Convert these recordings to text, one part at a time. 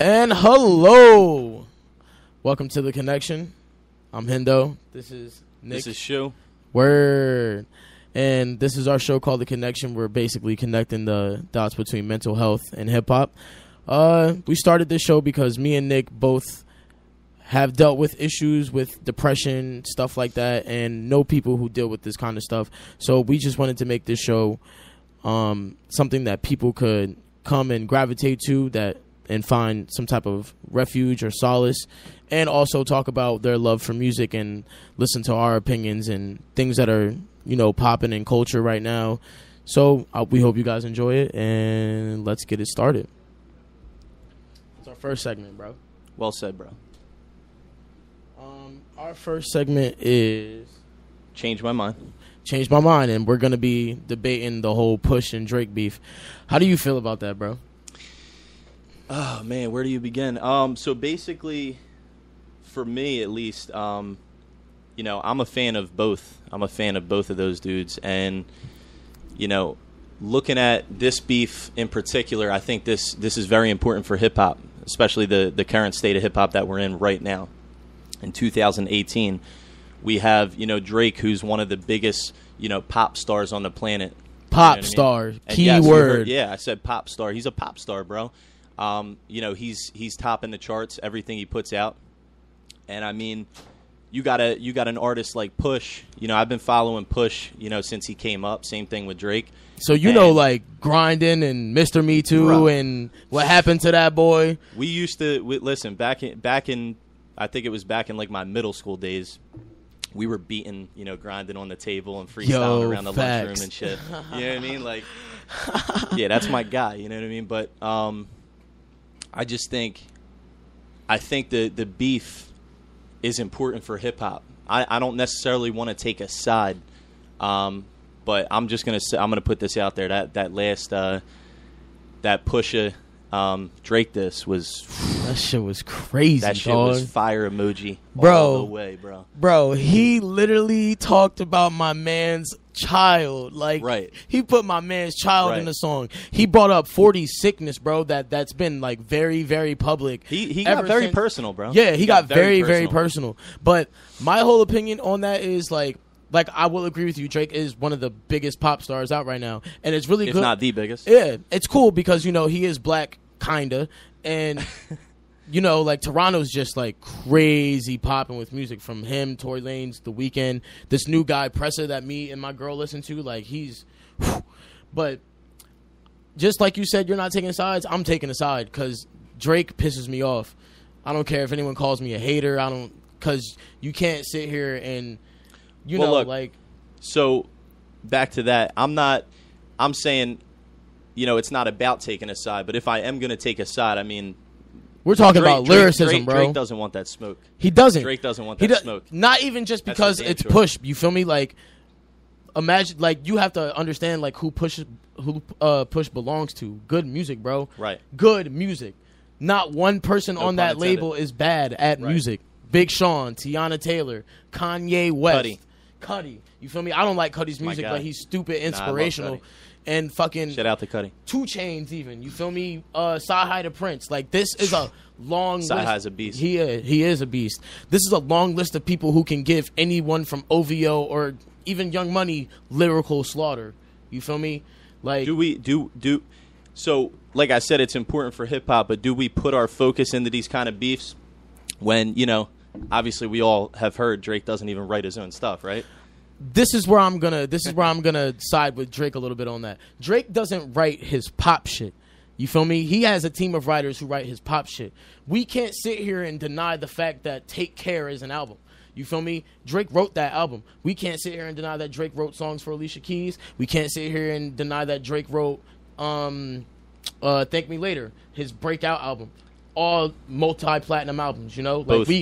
And hello. Welcome to The Connection. I'm Hendo. This is Nick. This is Shu. Word. And this is our show called The Connection. We're basically connecting the dots between mental health and hip-hop. We started this show because me and Nick both have dealt with issues with depression, stuff like that, and know people who deal with this kind of stuff. So we just wanted to make this show something that people could come and gravitate to and find some type of refuge or solace, and also talk about their love for music and listen to our opinions and things that are, popping in culture right now. So we hope you guys enjoy it, and let's get it started. It's our first segment, bro. Well said, bro. Our first segment is Change my mind. Change My Mind, and we're going to be debating the whole Push and Drake beef. How do you feel about that, bro? Oh, man, where do you begin? So basically, for me at least, I'm a fan of both. I'm a fan of both of those dudes. And, looking at this beef in particular, I think this is very important for hip-hop, especially the current state of hip-hop that we're in right now. In 2018, we have, Drake, who's one of the biggest, pop stars on the planet. Pop star, key yes, word. I said pop star. He's a pop star, bro. He's topping the charts, everything he puts out. And I mean, you got an artist like Push. I've been following Push, since he came up. Same thing with Drake. So like Grinding and Mr. Me Too, bro, and what happened to that boy. We used to listen back in I think it was back in like my middle school days. We were beating, grinding on the table and freestyling around the lunchroom and shit. You know what I mean? Like, yeah, that's my guy. You know what I mean? But I think the beef is important for hip hop. I don't necessarily want to take a side, but I'm gonna put this out there. That last that Pusha Drake that shit was crazy. That shit dog. was fire emoji, bro. All the way, bro. Bro, he literally talked about my man's child. Like, right. He put my man's child in the song. He brought up 40's sickness, bro. That's been like very, very public. He got very personal, bro. Yeah, he got very, very personal. But my whole opinion on that is like I will agree with you. Drake is one of the biggest pop stars out right now, and it's really good. If not the biggest. Yeah, it's cool because he is black, kinda, and like Toronto's just like crazy popping with music from him, Tory Lanez, The Weeknd, this new guy Pressa that me and my girl listen to. Like he's, but just like you said, you're not taking sides. I'm taking a side because Drake pisses me off. I don't care if anyone calls me a hater. Because you can't sit here and. So back to that. I'm saying, it's not about taking a side, but if I am going to take a side, I mean, we're talking about lyricism, bro. Drake doesn't want that smoke. He doesn't. Drake doesn't want that smoke. Not even just because it's Push. You feel me? Like, imagine, like, you have to understand, like, who Push belongs to. Good music, bro. Right. Good music. Not one person on that label is bad at music. Big Sean, Tiana Taylor, Kanye West. Cudi. You feel me? I don't like Cudi's music, but he's stupid inspirational. And fucking shout out to Cudi. 2 Chainz even. You feel me? Sci-Hi to Prince. Like this is a long list. Sci-Hi's a beast. He is a beast. This is a long list of people who can give anyone from OVO or even Young Money lyrical slaughter. You feel me? Like so like I said, it's important for hip hop, but do we put our focus into these kind of beefs when, obviously we all have heard Drake doesn't even write his own stuff, right? This is where I'm gonna side with Drake a little bit on that. Drake doesn't write his pop shit. You feel me? He has a team of writers who write his pop shit. We can't sit here and deny the fact that Take Care is an album. You feel me? Drake wrote that album. We can't sit here and deny that Drake wrote songs for Alicia Keys. We can't sit here and deny that Drake wrote Thank Me Later, his breakout album. All multi-platinum albums,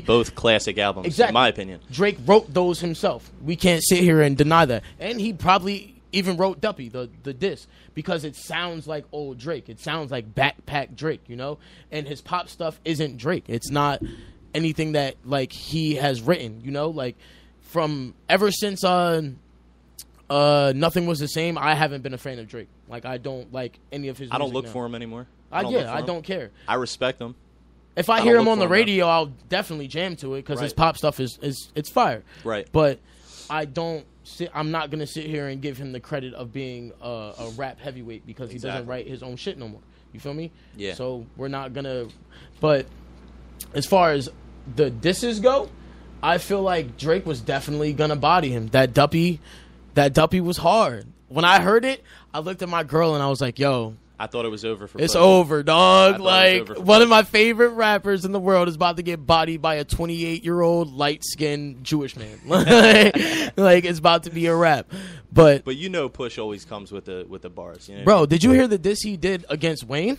both classic albums, exactly. In my opinion. Drake wrote those himself. We can't sit here and deny that. And he probably even wrote Duppy, the diss, because it sounds like old Drake. It sounds like backpack Drake, And his pop stuff isn't Drake. It's not anything that like he has written, Like from ever since Nothing Was the Same, I haven't been a fan of Drake. Like I don't like any of his music. I don't look now. For him anymore. I don't care. I respect him. If I hear him on the radio, I'll definitely jam to it because his pop stuff is it's fire. Right. But I'm not gonna sit here and give him the credit of being a rap heavyweight because he doesn't write his own shit no more. You feel me? Yeah. So we're not gonna. But as far as the disses go, I feel like Drake was definitely gonna body him. That Duppy was hard. When I heard it, I looked at my girl and I was like, "Yo." I thought it was over for It's Push. over, dog. Like, over one of my favorite rappers in the world is about to get bodied by a 28-year-old light-skinned Jewish man. Like, it's about to be a rap. But you know Push always comes with the bars. You know bro, did you hear the diss he did against Wayne?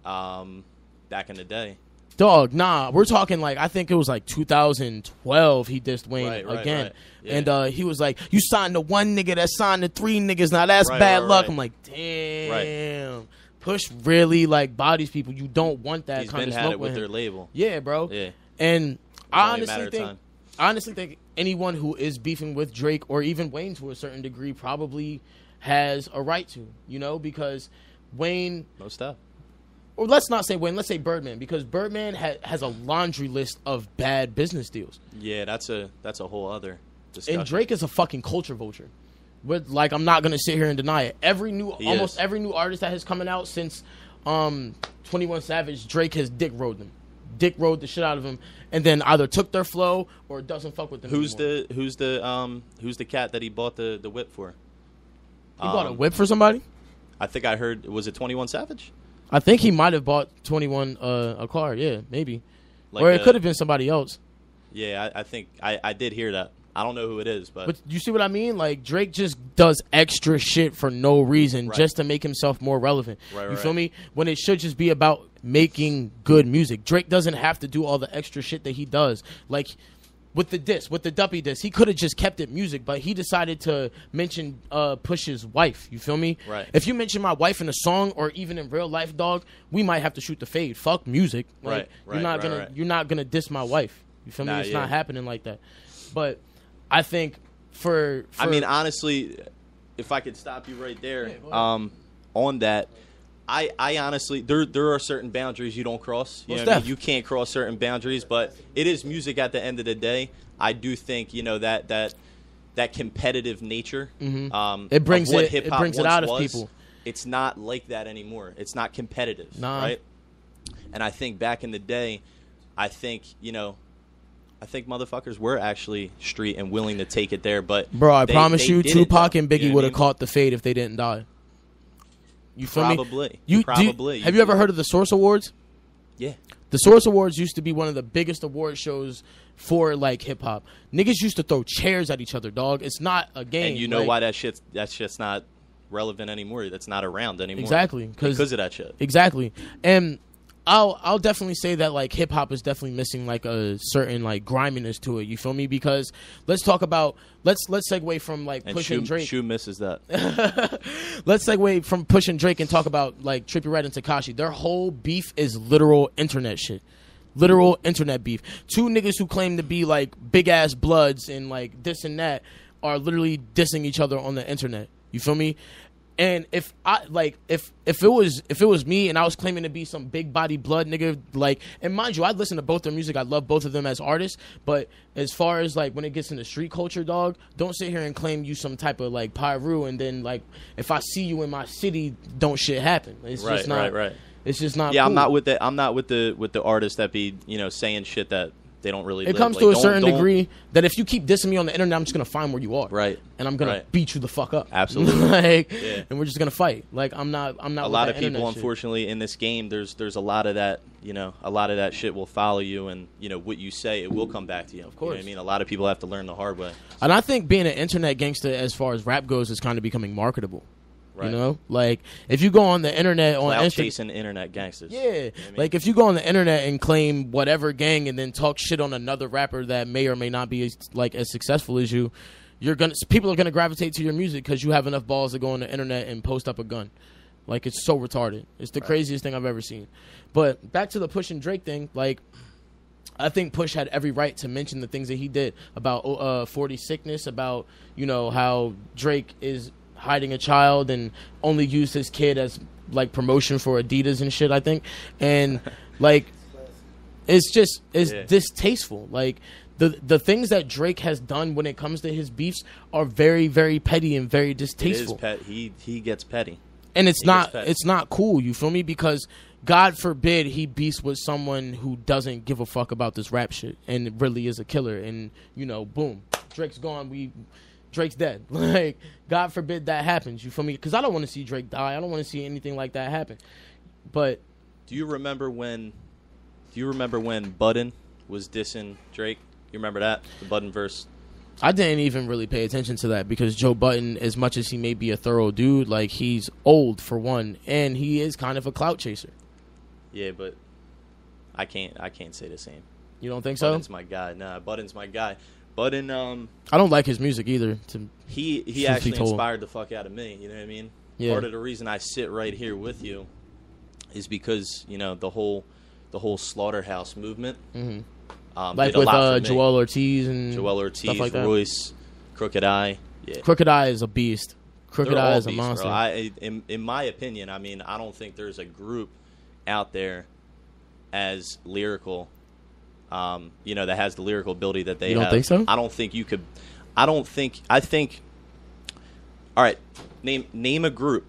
Back in the day. Dog, nah. We're talking like, I think it was like 2012 he dissed Wayne again. Right. Yeah. And he was like, you signed to one nigga that signed to three niggas. Now that's bad luck. I'm like, damn. Push really like bodies people. You don't want that He's kind of been smoke had it with him. their label. Yeah, bro. Yeah. And I Time. honestly think anyone who is beefing with Drake or even Wayne to a certain degree probably has a right to, you know, because Wayne... Most stuff. Or let's not say Wayne, let's say Birdman, because Birdman has a laundry list of bad business deals. Yeah, that's a whole other discussion. And Drake is a fucking culture vulture. With, like, I'm not gonna sit here and deny it. Almost every new artist that has coming out since 21 Savage, Drake has dick rode them. Dick rode the shit out of them, and then either took their flow or doesn't fuck with them. Who's anymore. the cat that he bought the whip for? He bought a whip for somebody? I think I heard, was it 21 Savage? I think he might have bought 21 a car. Yeah, maybe. Like or it could have been somebody else. Yeah, I think I did hear that. I don't know who it is, but you see what I mean? Like, Drake just does extra shit for no reason just to make himself more relevant. You feel me? When it should just be about making good music. Drake doesn't have to do all the extra shit that he does. Like, with the Duppy diss, he could have just kept it music, but he decided to mention Push's wife. You feel me? Right. If you mention my wife in a song or even in real life, dog, we might have to shoot the fade. Fuck music. Like, you're not gonna diss my wife. You feel me? It's not happening like that. But I think for I mean, honestly, if I could stop you right there, on that, I honestly, there are certain boundaries you don't cross. You know what I mean? You can't cross certain boundaries, but it is music at the end of the day. I do think, you know, that competitive nature, it brings it out of people. It's not like that anymore. It's not competitive, right? And I think back in the day, I think motherfuckers were actually street and willing to take it there, but bro, I promise you, Tupac and Biggie would have caught the fade if they didn't die. You feel me? Probably. Have you ever heard of the Source Awards? Yeah. The Source Awards used to be one of the biggest award shows for, like, hip-hop. Niggas used to throw chairs at each other, dog. It's not a game. And you know why that's just not relevant anymore. That's not around anymore. Exactly. Because of that shit. Exactly. And I'll definitely say that, like, hip-hop is definitely missing, like, a certain, like, griminess to it. You feel me? Because let's talk about let's segue from, like, Push and Drake. Shoe misses that. Let's segue from Push and Drake and talk about, like, Trippie Redd and Tekashi. Their whole beef is literal internet shit. Literal internet beef. Two niggas who claim to be, like, big-ass bloods and, like, this and that are literally dissing each other on the internet. You feel me? And if it was me and I was claiming to be some big body blood nigga, like, and mind you, I listen to both their music. I love both of them as artists. But as far as, like, when it gets into street culture, dog, don't sit here and claim you some type of, like, Pyru and then, like, if I see you in my city, don't shit happen. It's just not. Right. It's just not. Yeah, cool. I'm not with that. I'm not with the artists that be, you know, saying shit that they don't really. It comes to a certain degree that if you keep dissing me on the internet, I'm just gonna find where you are, right? And I'm gonna beat you the fuck up, absolutely. And we're just gonna fight. Like, I'm not. A lot of people, unfortunately, in this game, there's a lot of that. You know, a lot of that shit will follow you, and you know what you say, it will come back to you. Of course, you know what I mean, a lot of people have to learn the hard way. And I think being an internet gangster, as far as rap goes, is kind of becoming marketable. Right. You know, like, if you go on the internet on Instagram, chasing internet gangsters. Yeah, you know what I mean? Like, if you go on the internet and claim whatever gang and then talk shit on another rapper that may or may not be as successful as you, people are gonna gravitate to your music because you have enough balls to go on the internet and post up a gun. Like, it's so retarded. It's the craziest thing I've ever seen. But back to the Push and Drake thing, like, I think Push had every right to mention the things that he did about 40 sickness, about, you know, how Drake is hiding a child and only used his kid as, like, promotion for Adidas and shit, I think. And, like, It's distasteful. Like the things that Drake has done when it comes to his beefs are very, very petty and very distasteful. He gets petty, and it's not cool. You feel me? Because God forbid he beefs with someone who doesn't give a fuck about this rap shit and really is a killer. And boom, Drake's gone. Drake's dead. Like, God forbid that happens. You feel me? Because I don't want to see Drake die. I don't want to see anything like that happen. But do you remember when Budden was dissing Drake? You remember that? The Budden verse? I didn't even really pay attention to that because Joe Budden, as much as he may be a thorough dude, like, he's old for one, and he is kind of a clout chaser. Yeah, but I can't say the same. You don't think so? Budden's my guy. Nah, Budden's my guy. Budden, I don't like his music either. He actually inspired the fuck out of me. You know what I mean? Yeah. Part of the reason I sit right here with you is because the whole Slaughterhouse movement. Mm-hmm. Like with Joel Ortiz and stuff like that. Royce, Crooked Eye. Yeah. Crooked Eye is a beast. Crooked Eye is a monster. Bro. In my opinion, I mean, I don't think there's a group out there as lyrical, that has the lyrical ability that they have. You don't think so? I don't think you could. I think. All right, name a group.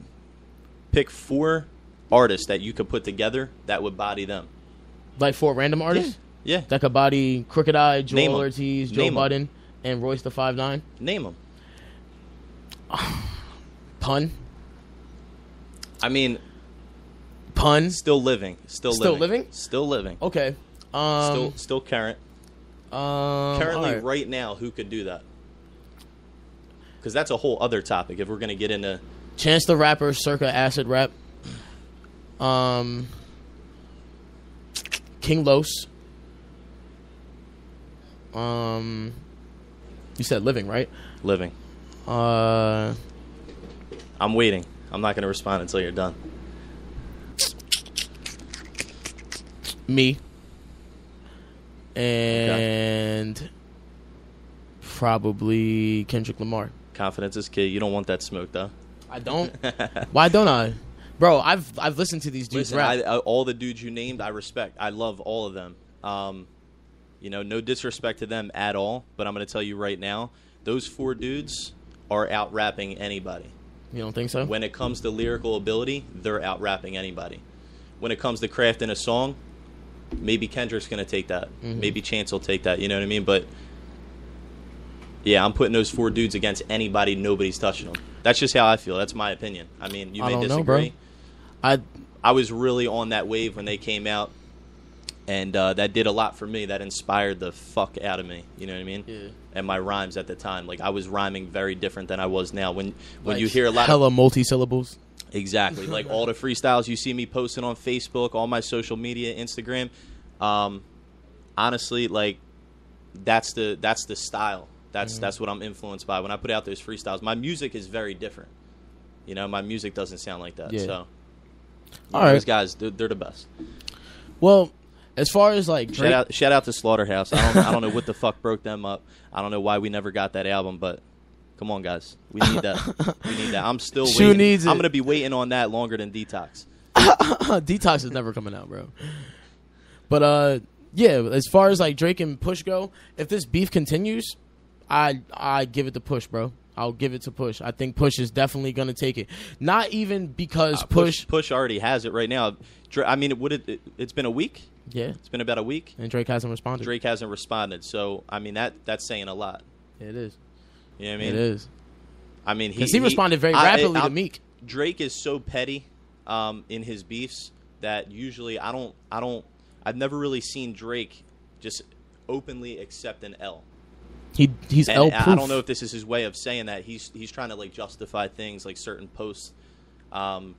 Pick 4 artists that you could put together that would body them. Like 4 random artists? Yeah. That could body Crooked Eye, Joel Ortiz, Joe Budden, and Royce the 5'9"? Name them. Pun? I mean... Pun? Still living. Still living? Still living. Okay. Still current. Currently, right. right now, who could do that? Because that's a whole other topic if we're going to get into... Chance the Rapper, circa acid rap. King Los. You said living, right? Living. I'm waiting. I'm not going to respond until you're done. Me. And probably Kendrick Lamar. Confidence is key. You don't want that smoke, though. I don't. Why don't I? Bro, I've listened to these dudes rap. All the dudes you named, I respect. I love all of them. No disrespect to them at all, but I'm going to tell you right now, those 4 dudes are out rapping anybody. You don't think so? When it comes to lyrical ability, they're out rapping anybody. When it comes to crafting a song, maybe Kendrick's going to take that. Mm-hmm. Maybe Chance will take that. You know what I mean? But yeah, I'm putting those 4 dudes against anybody. Nobody's touching them. That's just how I feel. That's my opinion. I mean, you may disagree. I was really on that wave when they came out, and that did a lot for me. That inspired the fuck out of me. You know what I mean? Yeah. And my rhymes at the time, like, I was rhyming very different than I was now. When you hear a lot hella multi-syllables. Exactly. Like, all the freestyles you see me posting on Facebook, all my social media, Instagram, honestly, like, that's the style. That's what I'm influenced by. When I put out those freestyles, my music is very different. My music doesn't sound like that. Yeah. So, all right, those guys, they're the best. Well, as far as like Drake, shout out to Slaughterhouse. I don't know what the fuck broke them up. I don't know why we never got that album, but come on, guys, we need that. We need that. I'm still waiting. Needs it. I'm gonna be waiting on that longer than Detox. Detox is never coming out, bro. But yeah, as far as like Drake and Push go, if this beef continues, I give it to Push, bro. I'll give it to Push. I think Push is definitely going to take it. Not even because Push already has it right now. I mean, it's been a week? Yeah. It's been about a week? And Drake hasn't responded. So, I mean, that's saying a lot. It is. You know what I mean? It is. I mean, he responded very rapidly to Meek. Drake is so petty in his beefs that usually I've never really seen Drake just openly accept an L. He's L-proof. I don't know if this is his way of saying that. He's trying to like justify things like certain posts. I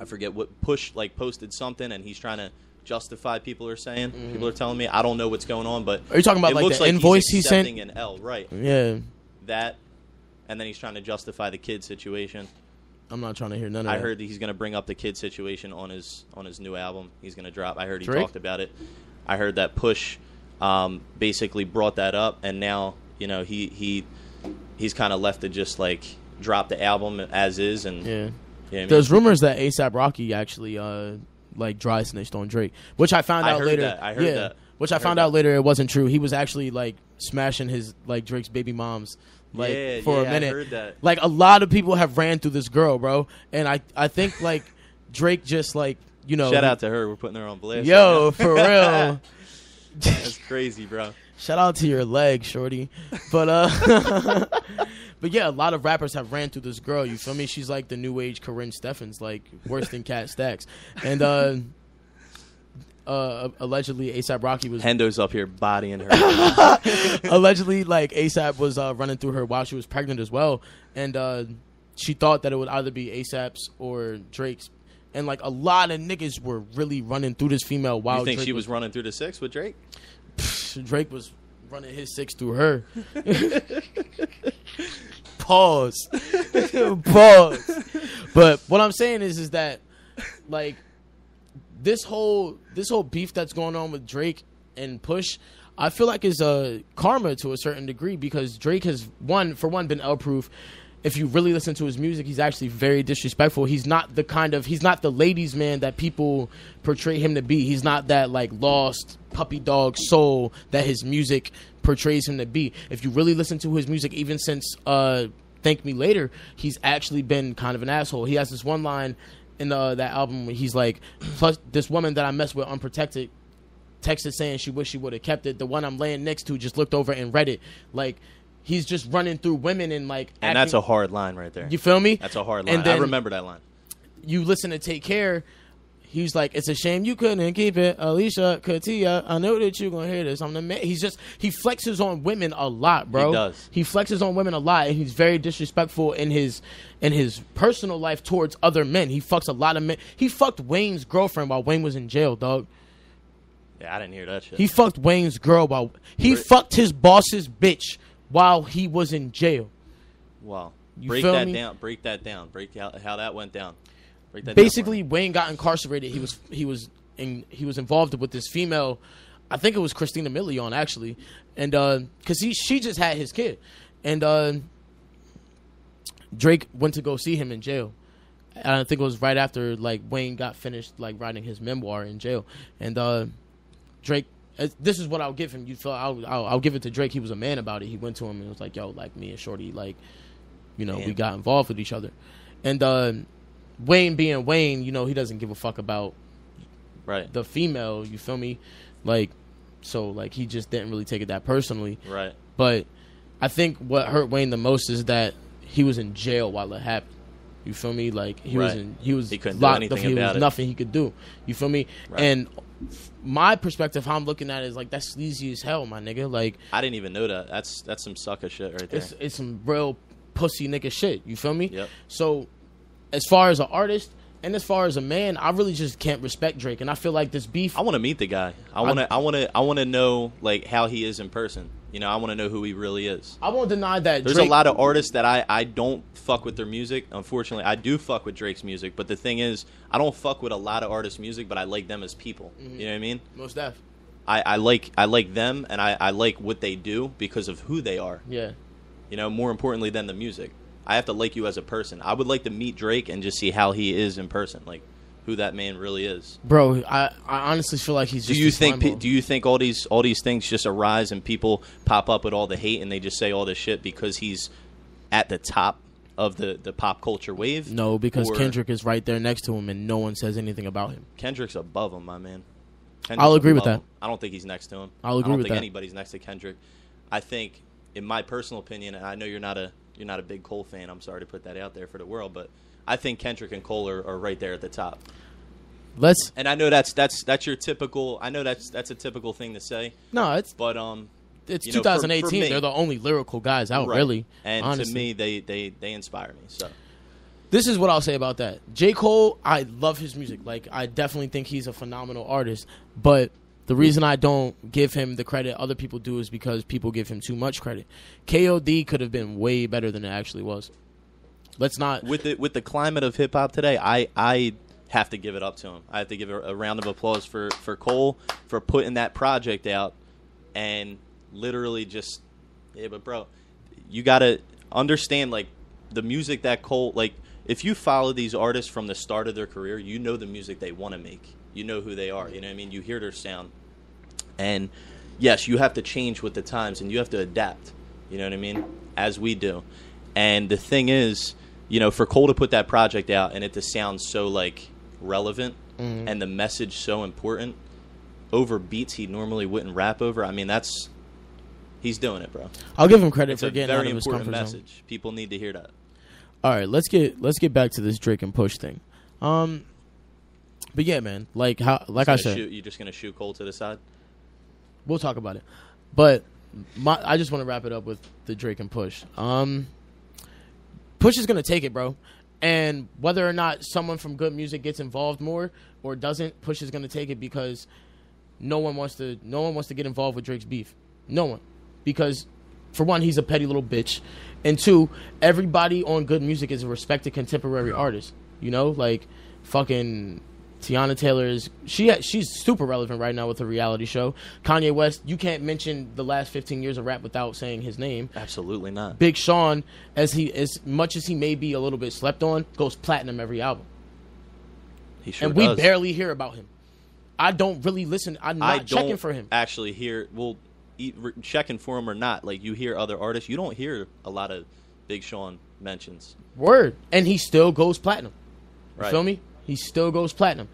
forget what Push like posted something, and he's trying to justify people are saying. Mm-hmm. People are telling me. I don't know what's going on, but are you talking about like the invoice he sent? An L, right? Yeah. That, and then he's trying to justify the kid situation. I'm not trying to hear none of that. I heard that he's going to bring up the kid situation on his new album. He's going to drop. I heard he Drake? Talked about it. I heard that Push basically brought that up, and now he's kind of left to just like drop the album as is. And yeah, you know there's rumors that A$AP Rocky actually like dry snitched on Drake, which I found out later. I heard that. Which I found out later it wasn't true. He was actually like smashing his like Drake's baby moms like for a minute. I heard that. Like a lot of people have ran through this girl, bro, and I think like Drake just like shout out to her. We're putting her on blast. Yo, for real. That's crazy, bro. Shout out to your leg, shorty. But but yeah, a lot of rappers have ran through this girl. You feel me? She's like the new age Corinne Steffens, like worse than Cat Stacks. And allegedly ASAP Rocky was Hendo's up here bodying her. Allegedly, like ASAP was running through her while she was pregnant as well, and she thought that it would either be ASAP's or Drake's. And like a lot of niggas were really running through this female while you think Drake she was running through the 6 with Drake? Drake was running his 6 through her. Pause. Pause. But what I'm saying is that like this whole beef that's going on with Drake and Push, I feel like is karma to a certain degree, because Drake has been L-proof. If you really listen to his music, he's actually very disrespectful. He's not the ladies' man that people portray him to be. He's not that like lost puppy dog soul that his music portrays him to be. If you really listen to his music, even since Thank Me Later, he's actually been kind of an asshole. He has this one line in that album where he's like, plus this woman that I messed with unprotected texted saying she wished she would have kept it. The one I'm laying next to just looked over and read it. Like, he's just running through women and like acting. And that's a hard line right there. You feel me? That's a hard line. And then I remember that line. You listen to Take Care. He's like, it's a shame you couldn't keep it, Alicia Katia. I know that you're gonna hear this. I'm the man. He flexes on women a lot, bro. He does. He flexes on women a lot, and he's very disrespectful in his personal life towards other men. He fucks a lot of men. He fucked Wayne's girlfriend while Wayne was in jail, dog. Yeah, I didn't hear that shit. He fucked Wayne's girl while he fucked his boss's bitch while he was in jail. Wow. Break that down. Break that down. Break out how that went down. Break that Basically, down Wayne got incarcerated. He was involved with this female. I think it was Christina Milian actually, and because she just had his kid, and Drake went to go see him in jail. And I think it was right after like Wayne got finished like writing his memoir in jail, and Drake. This is what I'll give him. You feel I'll give it to Drake. He was a man about it. He went to him and was like, "Yo, like me and Shorty, like, we got involved with each other." And Wayne being Wayne, he doesn't give a fuck about the female. You feel me? Like, so like he just didn't really take it that personally. Right. But I think what hurt Wayne the most is that he was in jail while it happened. You feel me? Like he was locked up. He was nothing he could do. You feel me? Right. And my perspective, how I'm looking at it, is like that's sleazy as hell, my nigga. Like I didn't even know that. That's some sucker shit right there. It's some real pussy nigga shit. You feel me? Yep. So as far as an artist and as far as a man, I really just can't respect Drake, and I feel like this beef. I want to meet the guy. I want to know like how he is in person. I want to know who he really is. I won't deny that. There's a lot of artists that I don't fuck with their music. Unfortunately, I do fuck with Drake's music, but the thing is, I don't fuck with a lot of artists' music, but I like them as people. Mm-hmm. You know what I mean? Most def. I like them, and I like what they do because of who they are. Yeah. More importantly than the music. I have to like you as a person. I would like to meet Drake and just see how he is in person, like who that man really is. Bro, I honestly feel like he's just Do you think all these things just arise and people pop up with all the hate and they just say all this shit because he's at the top of the pop culture wave? No, because Kendrick is right there next to him and no one says anything about him. Kendrick's above him, my man. I'll agree with that. I don't think he's next to him. I'll agree with that. I don't think anybody's next to Kendrick. I think, in my personal opinion, and I know you're not a big Cole fan. I'm sorry to put that out there for the world, but I think Kendrick and Cole are right there at the top. And I know that's your typical. I know that's a typical thing to say. No, it's 2018. For me, they're the only lyrical guys out, really. And honestly. To me, they inspire me. So this is what I'll say about that. J. Cole, I love his music. Like I definitely think he's a phenomenal artist. But the reason I don't give him the credit other people do is because people give him too much credit. KOD could have been way better than it actually was. Let's not with the climate of hip hop today. I have to give it up to him. I have to give a round of applause for Cole for putting that project out and literally just but bro, you gotta understand like the music that Cole, like if you follow these artists from the start of their career, you know the music they want to make. you know who they are. You know what I mean? You hear their sound. And yes, you have to change with the times and you have to adapt. You know what I mean? As we do. And the thing is, you know, for Cole to put that project out and it to sound so like relevant and the message so important over beats he normally wouldn't rap over. I mean, he's doing it, bro. I'll give him credit It's for a getting out very of his important comfort message. zone. People need to hear that. All right, let's get back to this Drake and Push thing. But yeah, man, like I said, you're just gonna shoot Cole to the side. We'll talk about it. But I just want to wrap it up with the Drake and Push. Push is going to take it, bro. And whether or not someone from Good Music gets involved more or doesn't, Push is going to take it because no one wants to get involved with Drake's beef. No one. Because for one, he's a petty little bitch. And two, everybody on Good Music is a respected contemporary artist. You know, like fucking Tiana Taylor she's super relevant right now with her reality show. Kanye West, you can't mention the last 15 years of rap without saying his name. Absolutely not. Big Sean, as much as he may be a little bit slept on, goes platinum every album. He sure and does. We barely hear about him. I don't really listen. I'm not checking for him. Actually hear, well, checking for him or not, like you hear other artists, you don't hear a lot of Big Sean mentions. Word. And he still goes platinum. You Right. feel me? He still goes platinum.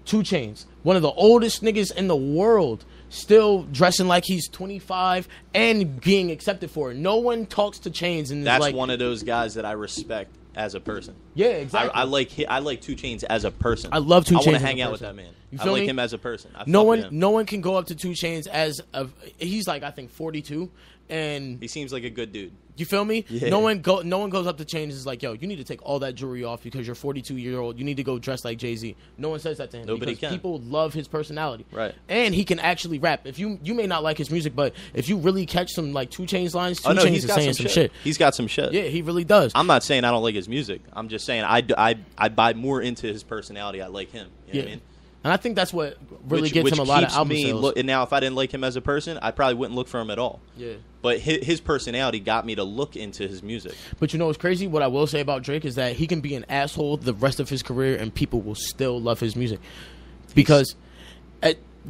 2 Chainz, one of the oldest niggas in the world, still dressing like he's 25 and being accepted for it. No one talks to Chainz, and That's like, one of those guys that I respect as a person. Yeah, exactly. I like 2 Chainz as a person. I love 2 Chainz. I want as to a hang out with person. that man. You I feel like me? him as a person. No one can go up to 2 Chainz as he's like I think 42, and he seems like a good dude. You feel me? Yeah. No one goes up to Chainz and is like, yo, you need to take all that jewelry off because you're 42-year-old. You need to go dress like Jay-Z. No one says that to him. Nobody because can. People love his personality. Right. And he can actually rap. If you may not like his music, but if you really catch some like 2 Chainz lines, 2 Chainz is saying some shit. He's got some shit. Yeah, he really does. I'm not saying I don't like his music. I'm just saying I buy more into his personality. I like him. You know what I mean? And I think that's what really gets him a lot of album sales. And now, if I didn't like him as a person, I probably wouldn't look for him at all. Yeah. But his personality got me to look into his music. But you know what's crazy? What I will say about Drake is that he can be an asshole the rest of his career and people will still love his music. Because,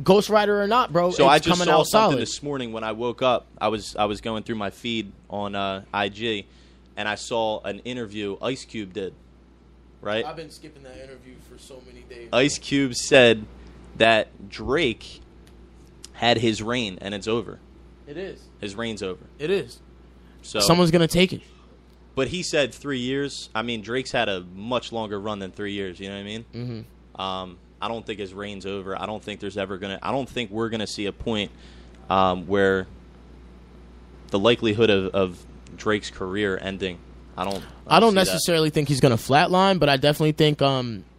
Ghost Rider or not, bro, so it's I just coming saw out something solid. this morning when I woke up. I was going through my feed on IG, and I saw an interview Ice Cube did. Right? I've been skipping that interview for so many days. Ice Cube said that Drake had his reign and it's over. It is. His reign's over. It is. So someone's gonna take it. But he said 3 years. I mean, Drake's had a much longer run than 3 years. You know what I mean? Mm-hmm. I don't think his reign's over. I don't think I don't think we're gonna see a point where the likelihood of Drake's career ending. I don't necessarily think he's gonna flatline, but I definitely think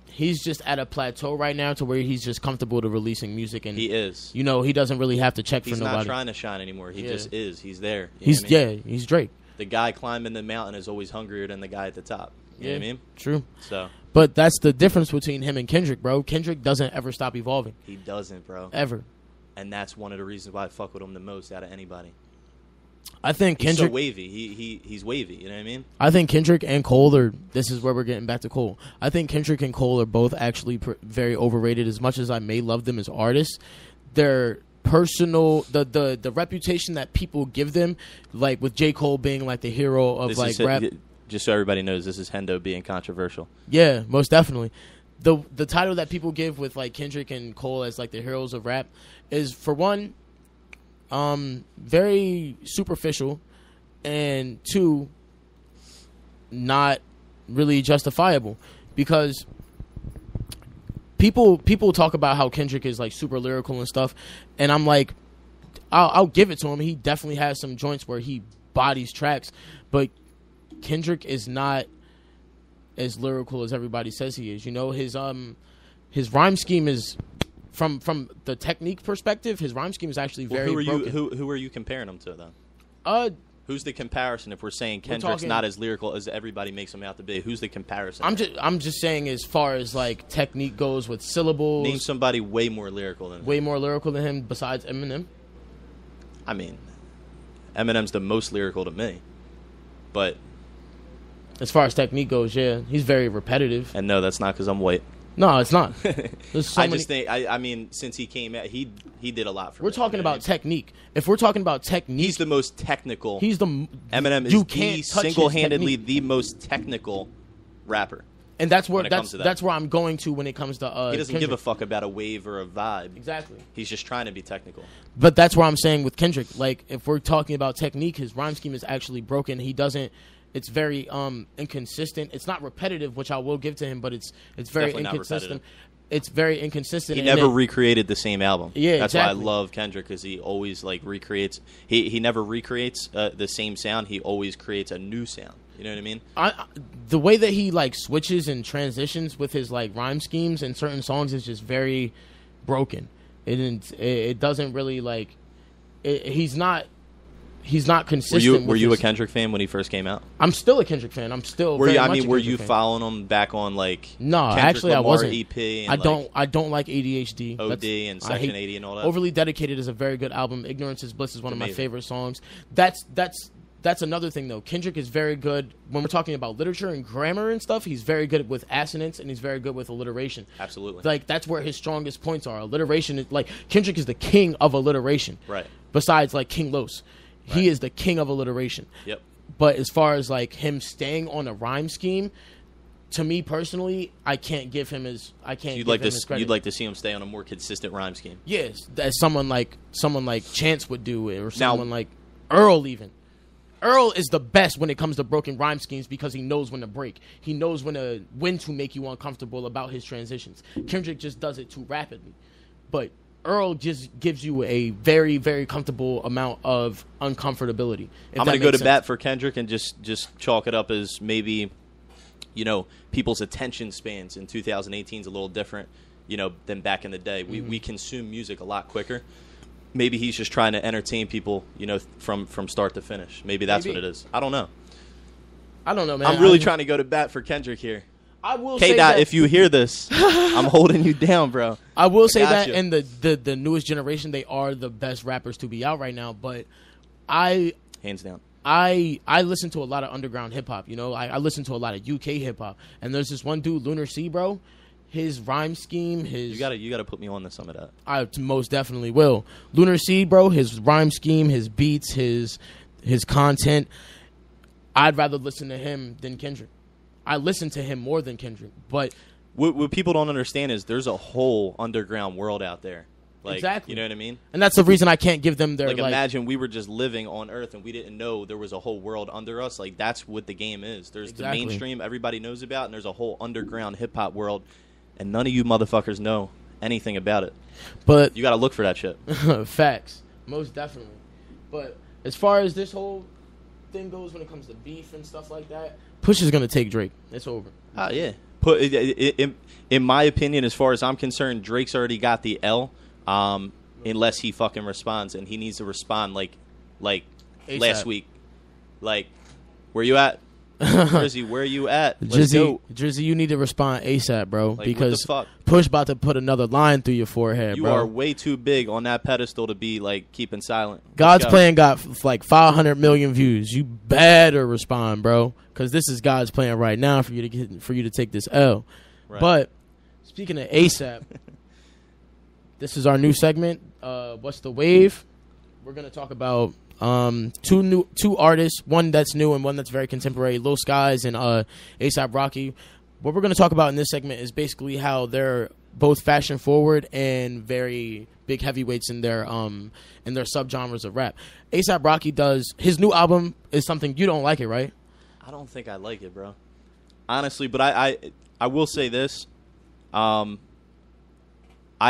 he's just at a plateau right now to where he's just comfortable to releasing music, and he is. You know, he doesn't really have to check he's for nobody. He's not trying to shine anymore. He just is. He's there. He's he's Drake. The guy climbing the mountain is always hungrier than the guy at the top. You know what I mean? True. So, but that's the difference between him and Kendrick, bro. Kendrick doesn't ever stop evolving. He doesn't, bro. Ever. And that's one of the reasons why I fuck with him the most out of anybody. I think Kendrick. Kendrick. He's so wavy. He's wavy. You know what I mean? I think Kendrick and Cole are. This is where we're getting back to Cole. I think Kendrick and Cole are both actually very overrated. As much as I may love them as artists, their personal the reputation that people give them, like with J. Cole being like the hero of rap. Just so everybody knows, this is Hendo being controversial. Yeah, most definitely. The title that people give with like Kendrick and Cole as like the heroes of rap is, for one, very superficial, and two, not really justifiable, because people talk about how Kendrick is like super lyrical and stuff, and I'm like, I'll give it to him. He definitely has some joints where he bodies tracks, but Kendrick is not as lyrical as everybody says he is. You know, his rhyme scheme is from the technique perspective. His rhyme scheme is actually very broken. Who are you comparing him to then? Who's the comparison if we're saying Kendrick's not as lyrical as everybody makes him out to be? Who's the comparison? I'm just saying, as far as like technique goes with syllables. Name somebody way more lyrical than him. Way more lyrical than him besides Eminem. I mean, Eminem's the most lyrical to me, but as far as technique goes, yeah, he's very repetitive. And no, that's not because I'm white. No, it's not. There's so just think. I mean, since he came out, he did a lot for. We're talking about technique. If we're talking about technique, he's the most technical. Eminem is single-handedly the most technical rapper. And that's where I'm going to when it comes to he doesn't Kendrick. give a fuck about a wave or a vibe. Exactly. He's just trying to be technical. But that's where I'm saying with Kendrick, like if we're talking about technique, his rhyme scheme is actually broken. He doesn't. It's very inconsistent. It's not repetitive, which I will give to him, but it's very inconsistent. It's very inconsistent. He never recreated the same album. Yeah, that's exactly. why I love Kendrick, because he always like recreates. He never recreates the same sound. He always creates a new sound. You know what I mean? The way that he like switches and transitions with his like rhyme schemes in certain songs is just very broken. It doesn't really like. He's not consistent. Were you a Kendrick fan when he first came out? I'm still a Kendrick fan. I'm still. Were you following him back on like? No, Kendrick actually, Lamar I wasn't. EP and I don't like ADHD. OD and Section 80 and all that. Overly Dedicated is a very good album. Ignorance is Bliss is one of my favorite songs. That's another thing though. Kendrick is very good when we're talking about literature and grammar and stuff. He's very good with assonance and he's very good with alliteration. Absolutely. Like that's where his strongest points are. Alliteration is like Kendrick is the king of alliteration. Right. Besides like King Los. Right. He is the king of alliteration. Yep. But as far as like him staying on a rhyme scheme, to me personally, I can't give him his. I can't. You'd like to see him stay on a more consistent rhyme scheme. Yes, as someone like Chance would do it, or someone like Earl even. Earl is the best when it comes to broken rhyme schemes because he knows when to break. He knows when to make you uncomfortable about his transitions. Kendrick just does it too rapidly, but Earl just gives you a very, very comfortable amount of uncomfortability. I'm going to go to bat for Kendrick and just chalk it up as maybe, people's attention spans in 2018 is a little different, than back in the day. We consume music a lot quicker. Maybe he's just trying to entertain people, from start to finish. Maybe that's what it is. I don't know. I don't know, man. I'm really trying to go to bat for Kendrick here. I will say that if you hear this, I'm holding you down, bro. I will say that in the newest generation, they are the best rappers to be out right now. But hands down. I listen to a lot of underground hip hop. I listen to a lot of UK hip hop, and there's this one dude, Lunar C, bro. His rhyme scheme, you gotta put me on to some of that. I most definitely will. Lunar C, bro. His rhyme scheme, his beats, his content. I'd rather listen to him than Kendrick. I listen to him more than Kendrick, but what people don't understand is there's a whole underground world out there. Like, exactly. You know what I mean? And that's the reason I can't give them their imagine we were just living on Earth and we didn't know there was a whole world under us. Like that's what the game is. There's the mainstream everybody knows about, and there's a whole underground hip hop world, and none of you motherfuckers know anything about it. But you got to look for that shit. Facts, most definitely. But as far as this whole thing goes, when it comes to beef and stuff like that, Push is gonna take Drake. It's over. Yeah. In my opinion, as far as I'm concerned, Drake's already got the L. Unless he fucking responds, and he needs to respond like last week. Like, where you at? Drizzy, where you at? Drizzy, you need to respond ASAP, bro. Like, because Push about to put another line through your forehead, bro. You are way too big on that pedestal to be, like, keeping silent. God's Plan got, like, 500 million views. You better respond, bro. Because this is God's Plan right now for you to take this L. Right. But, speaking of ASAP, this is our new segment. What's the Wave? We're going to talk about two artists, one that's new and one that's very contemporary, Lil Skies and A$AP Rocky. What we're going to talk about in this segment is basically how they're both fashion forward and very big heavyweights in their subgenres of rap. A$AP Rocky does his new album is something you don't like it, right? I don't think I like it, bro. Honestly, but I will say this. I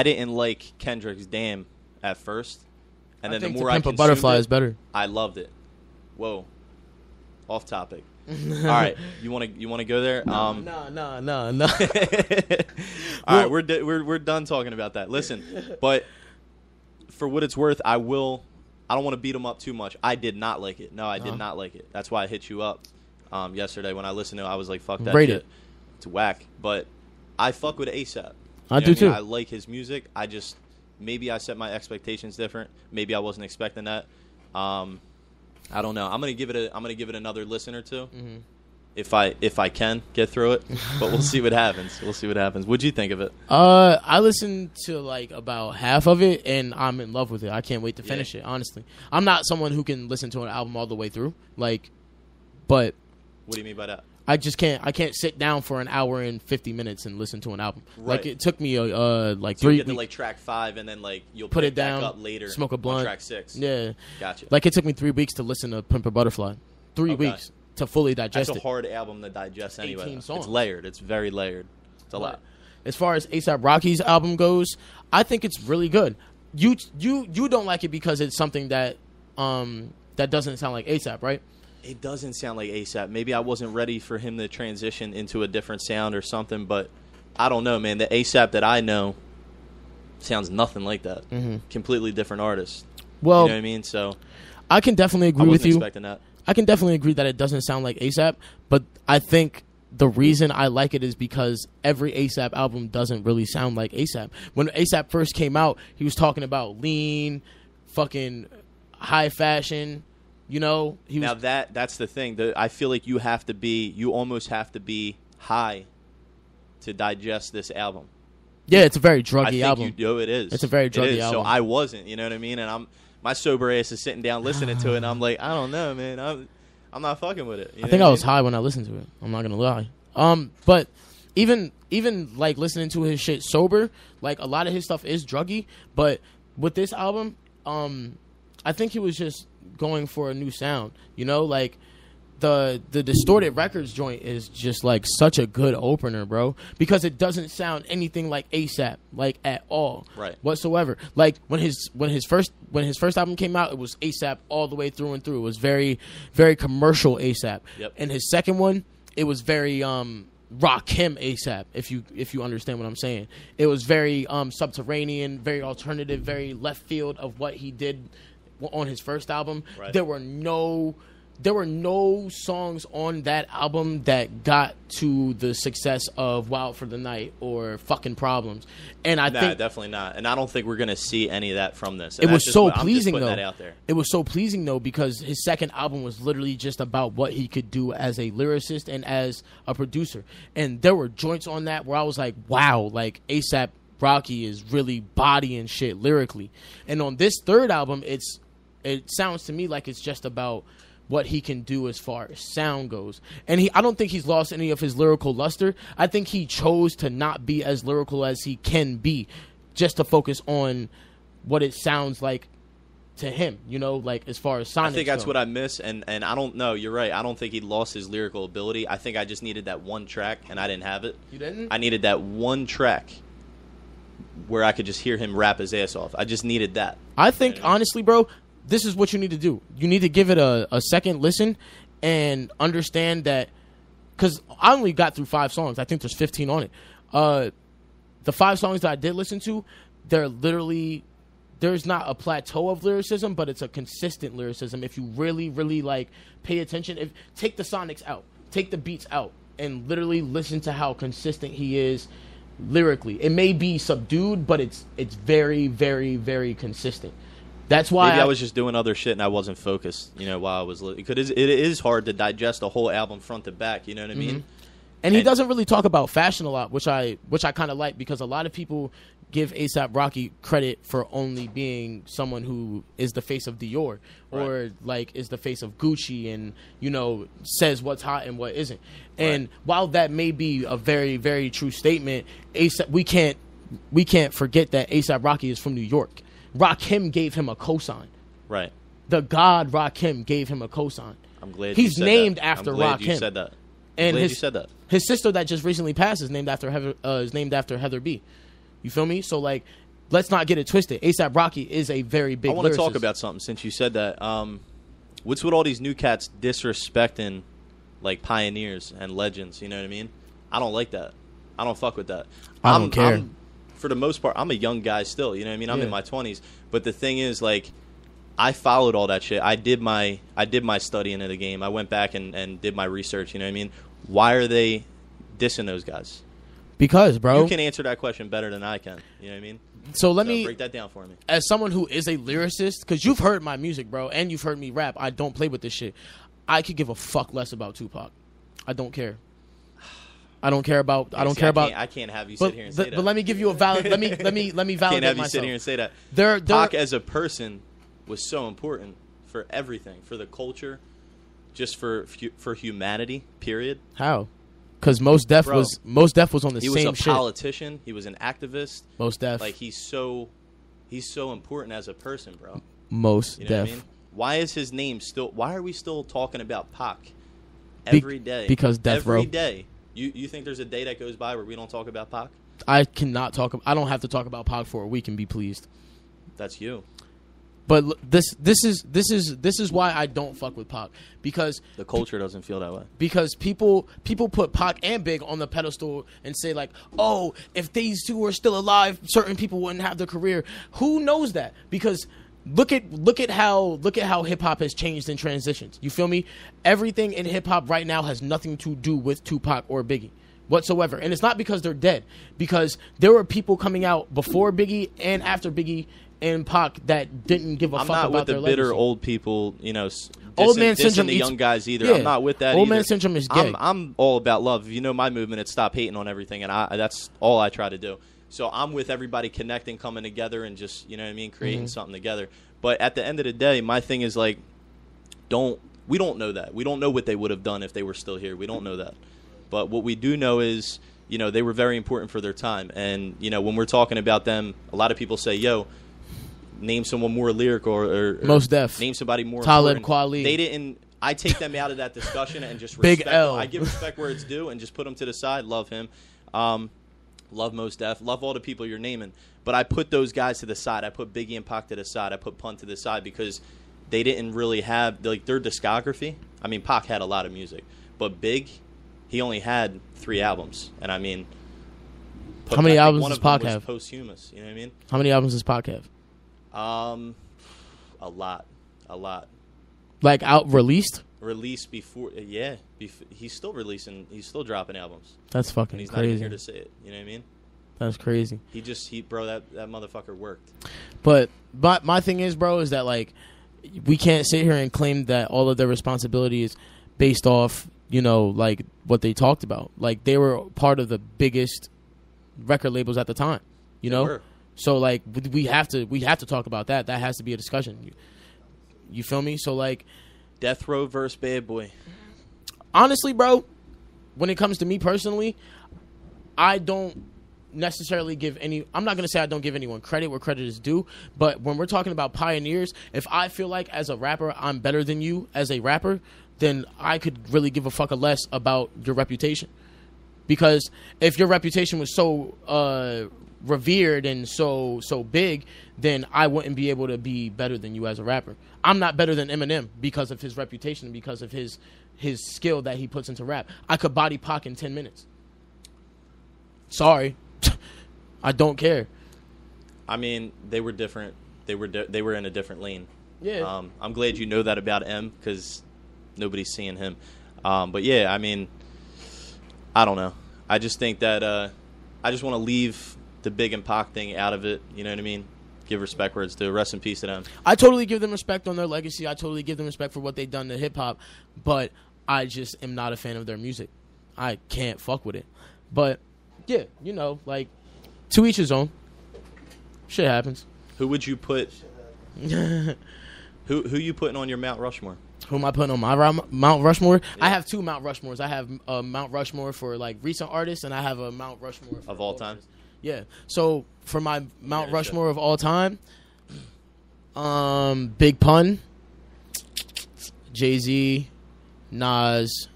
didn't like Kendrick's Damn at first. And then the more I consumed Butterfly is better. I loved it. Whoa, off topic. All right, you want to go there? No. All right, we're done talking about that. Listen, but for what it's worth, I don't want to beat him up too much. I did not like it. No, I did not like it. That's why I hit you up yesterday when I listened to it. I was like, fuck that shit. It's whack. But I fuck with A$AP. I do too. I like his music. Maybe I set my expectations different. Maybe I wasn't expecting that. I don't know. I'm gonna give it another listen or two. if I can get through it, but we'll see what happens. What'd you think of it? I listened to like about half of it, and I'm in love with it. I can't wait to finish it. Honestly, I'm not someone who can listen to an album all the way through. Like, but what do you mean by that? I just can't. I can't sit down for an hour and 50 minutes and listen to an album. Right. Like it took me like so 3 you get to like track 5, and then like you'll put pick it down, back up later, smoke a blunt, on track 6. Yeah, gotcha. Like it took me 3 weeks to listen to Pimp a Butterfly. 3 weeks to fully digest it. That's a hard album to digest anyway. 18 songs. It's layered. It's very layered. It's a lot. As far as A$AP Rocky's album goes, I think it's really good. You don't like it because it's something that that doesn't sound like A$AP, right? It doesn't sound like A$AP. Maybe I wasn't ready for him to transition into a different sound or something, but I don't know, man. The A$AP that I know sounds nothing like that. Mm-hmm. Completely different artist. Well, you know what I mean? So I can definitely agree with you. Expecting that. I can definitely agree that it doesn't sound like A$AP, but I think the reason I like it is because every A$AP album doesn't really sound like A$AP. When A$AP first came out, he was talking about lean, fucking high fashion. You know, now that's the thing. I feel like you almost have to be high to digest this album. Yeah, it's a very druggy album. It is. It's a very druggy album. So I wasn't, you know what I mean? And my sober ass is sitting down listening to it, and I'm like, I don't know, man. I'm not fucking with it. I think I was high when I listened to it. I'm not gonna lie. But even like listening to his shit sober, like a lot of his stuff is druggy. But with this album, I think he was just going for a new sound, you know, like the Distorted Records joint is just like such a good opener, bro, because it doesn't sound anything like A$AP, like at all, right, whatsoever. Like when his first album came out, it was A$AP all the way through and through. It was very, very commercial A$AP. Yep. And his second one, it was very Rakim A$AP, if you understand what I'm saying. It was very subterranean, very alternative, very left field of what he did on his first album. Right. There were no songs on that album that got to the success of Wild for the Night or Fucking Problems. And I think definitely not. And I don't think we're going to see any of that from this. And it was so pleasing though. That out there. It was so pleasing though because his second album was literally just about what he could do as a lyricist and as a producer. And there were joints on that where I was like, wow, like A$AP Rocky is really bodying shit lyrically. And on this third album, it sounds to me like it's just about what he can do as far as sound goes. And I don't think he's lost any of his lyrical luster. I think he chose to not be as lyrical as he can be just to focus on what it sounds like to him, you know, like as far as sonics I think that's go. what I miss, and I don't know. You're right. I don't think he lost his lyrical ability. I think I just needed that one track, and I didn't have it. You didn't? I needed that one track where I could just hear him rap his ass off. I just needed that. I think, honestly, bro, this is what you need to do. You need to give it a second listen and understand that, because I only got through 5 songs. I think there's 15 on it. The 5 songs that I did listen to, there's not a plateau of lyricism, but it's a consistent lyricism. If you really, really like pay attention, take the sonics out, take the beats out, and literally listen to how consistent he is lyrically. It may be subdued, but it's very, very, very consistent. That's why maybe I was just doing other shit and I wasn't focused, you know, while I was because it is hard to digest a whole album front to back, you know what I mean? And he doesn't really talk about fashion a lot, which I kind of like, because a lot of people give A$AP Rocky credit for only being someone who is the face of Dior or like is the face of Gucci and, you know, says what's hot and what isn't. And while that may be a very, very true statement, we can't forget that A$AP Rocky is from New York. Rakim gave him a cosign. Right. The god Rakim gave him a cosign. I'm glad he's you said named that. after I'm glad Rakim. You said that. And you said that. His sister that just recently passed is named after Heather B. You feel me? So like, let's not get it twisted. A$AP Rocky is a very big. I want to talk lyricist. about something since you said that. What's with all these new cats disrespecting like pioneers and legends? You know what I mean? I don't like that. I don't fuck with that. I don't care. For the most part, I'm a young guy still. You know what I mean? I'm in my 20s. But the thing is, like, I followed all that shit. I did my studying of the game. I went back and did my research. You know what I mean? Why are they dissing those guys? Because, bro, you can answer that question better than I can. You know what I mean? So let me break that down for me. As someone who is a lyricist, because you've heard my music, bro, and you've heard me rap. I don't play with this shit. I could give a fuck less about Tupac. I don't care. I don't care about. I can't have you sit here and say that. But let me give you a valid. Let me validate myself. Can't have you sit here and say that. Pac as a person was so important for everything, for the culture, just for humanity. Period. How? Because Mos Def was on the same shit. He was a politician. He was an activist. Mos Def. Like he's so important as a person, bro. Mos Def. I mean? Why is his name still? Why are we still talking about Pac every day? Because death row. Every day. You think there's a day that goes by where we don't talk about Pac? I cannot talk. I don't have to talk about Pac for a week and be pleased. That's you. But this is why I don't fuck with Pac, because the culture doesn't feel that way. Because people put Pac and Big on the pedestal and say like, oh, if these two were still alive, certain people wouldn't have their career. Who knows that? Because look at how hip hop has changed and transitions. You feel me? Everything in hip hop right now has nothing to do with Tupac or Biggie whatsoever, and it's not because they're dead. Because there were people coming out before Biggie and after Biggie and Pac that didn't give a fuck about their legacy. I'm not with the bitter old people, old man syndrome. The young guys either. Yeah, I'm not with that. Old man syndrome is gay. I'm all about love. You know my movement. It's stop hating on everything, and that's all I try to do. So I'm with everybody connecting, coming together, and just creating something together. But at the end of the day, my thing is like, we don't know that. We don't know what they would have done if they were still here. We don't know that. But what we do know is, they were very important for their time. And when we're talking about them, a lot of people say, "Yo, name someone more lyrical or Mos Def. Name somebody more Talib important." Kweli. They didn't. I take them out of that discussion and just Big respect L. them. I give respect where it's due and just put them to the side. Love him. Love Mos Def. Love all the people you're naming. But I put those guys to the side. I put Biggie and Pac to the side. I put Pun to the side because they didn't really have their discography. I mean, Pac had a lot of music, but Big, he only had 3 albums. And I mean, how many albums does Pac have? Posthumous. You know what I mean? How many albums does Pac have? A lot. Like released? Released before, yeah. He's still releasing. He's still dropping albums. That's fucking crazy. He's crazy. not even here to say it. You know what I mean? That's crazy. Bro, that motherfucker worked. But my thing is, bro, is that like we can't sit here and claim that all of their responsibility is based off, like what they talked about. Like they were part of the biggest record labels at the time. They were. So like we have to talk about that. That has to be a discussion. You feel me? So like Death Row versus Bad Boy. Honestly, bro, when it comes to me personally, I don't necessarily I'm not going to say I don't give anyone credit where credit is due, but when we're talking about pioneers, if I feel like as a rapper I'm better than you as a rapper, then I could really give a fuck less about your reputation. Because if your reputation was so revered and so big, then I wouldn't be able to be better than you as a rapper. I'm not better than Eminem because of his reputation, because of his skill that he puts into rap. I could body Pac in 10 minutes. Sorry. I don't care. I mean, they were different. They were in a different lane. Yeah. I'm glad you know that about M because nobody's seeing him. But yeah, I mean, I don't know. I just think that I just want to leave the Big and Pac thing out of it. You know what I mean? Give respect where it's due. Rest in peace to them. I totally give them respect on their legacy. I totally give them respect for what they've done to hip hop. But I just am not a fan of their music. I can't fuck with it. But yeah, like to each his own. Shit happens. Who would you put? Who you putting on your Mount Rushmore? Who am I putting on my Mount Rushmore? Yeah. I have 2 Mount Rushmores. I have a Mount Rushmore for like recent artists, and I have a Mount Rushmore for of all time. Artists. Yeah. So for my Mount Rushmore of all time, Big Pun, Jay-Z, Nas,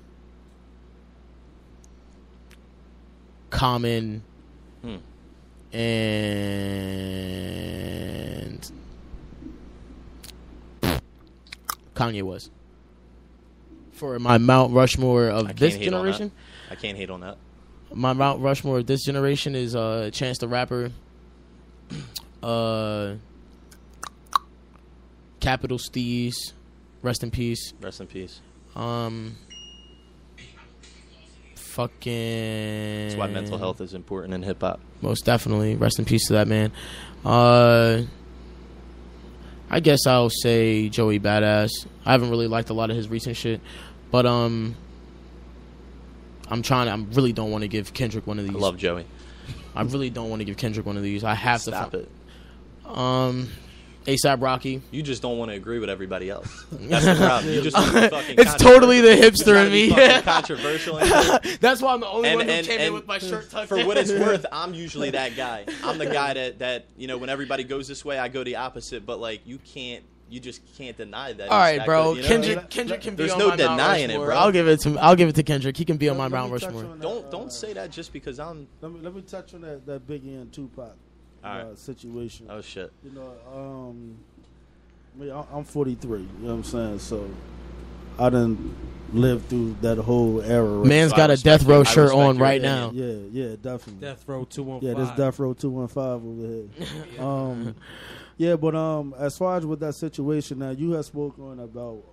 Common, and Kanye West. For my Mount Rushmore of this generation, I can't hate on that. My Mount Rushmore of this generation is Chance the Rapper, Capital Steez, rest in peace. Rest in peace. Fucking. That's why mental health is important in hip hop. Most definitely. Rest in peace to that man. I guess I'll say Joey Badass. I haven't really liked a lot of his recent shit, but I really don't want to give Kendrick one of these. I love Joey. I really don't want to give Kendrick one of these. I have Stop to. Stop it. A$AP Rocky. You just don't want to agree with everybody else. That's the problem. You just fucking it's totally the hipster in me. Controversial. That's why I'm the only one who came in with my shirt tucked for in. what it's worth, I'm usually that guy. I'm the guy that when everybody goes this way, I go the opposite. But like you just can't deny that. All right, bro. Good, you know? Kendrick can be There's on no my Mount denying Rushmore. it, bro. I'll give it to Kendrick. He can be on my Mount Rushmore. Don't say that just because I'm. Let me touch on that Biggie and Tupac situation. Oh shit. You know, I'm 43. You know what I'm saying? So I done lived through that whole era. Right? Man's got a Death Row shirt on right now. Yeah, definitely. Death Row 215. Yeah, this Death Row 215 over here. Yeah, but as far as with that situation, now you have spoken about,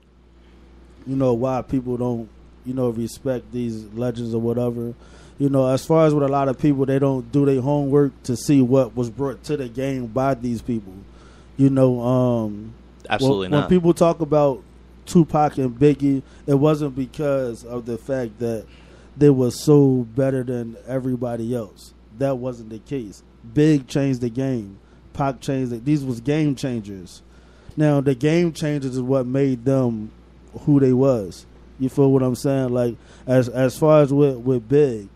you know, why people don't, you know, respect these legends or whatever. You know, as far as with a lot of people, they don't do their homework to see what was brought to the game by these people. You know, absolutely not. When people talk about Tupac and Biggie, it wasn't because of the fact that they were so better than everybody else. That wasn't the case. Big changed the game. Pac changed it. These was game changers. Now, the game changers is what made them who they was. You feel what I'm saying? Like, as far as with Big,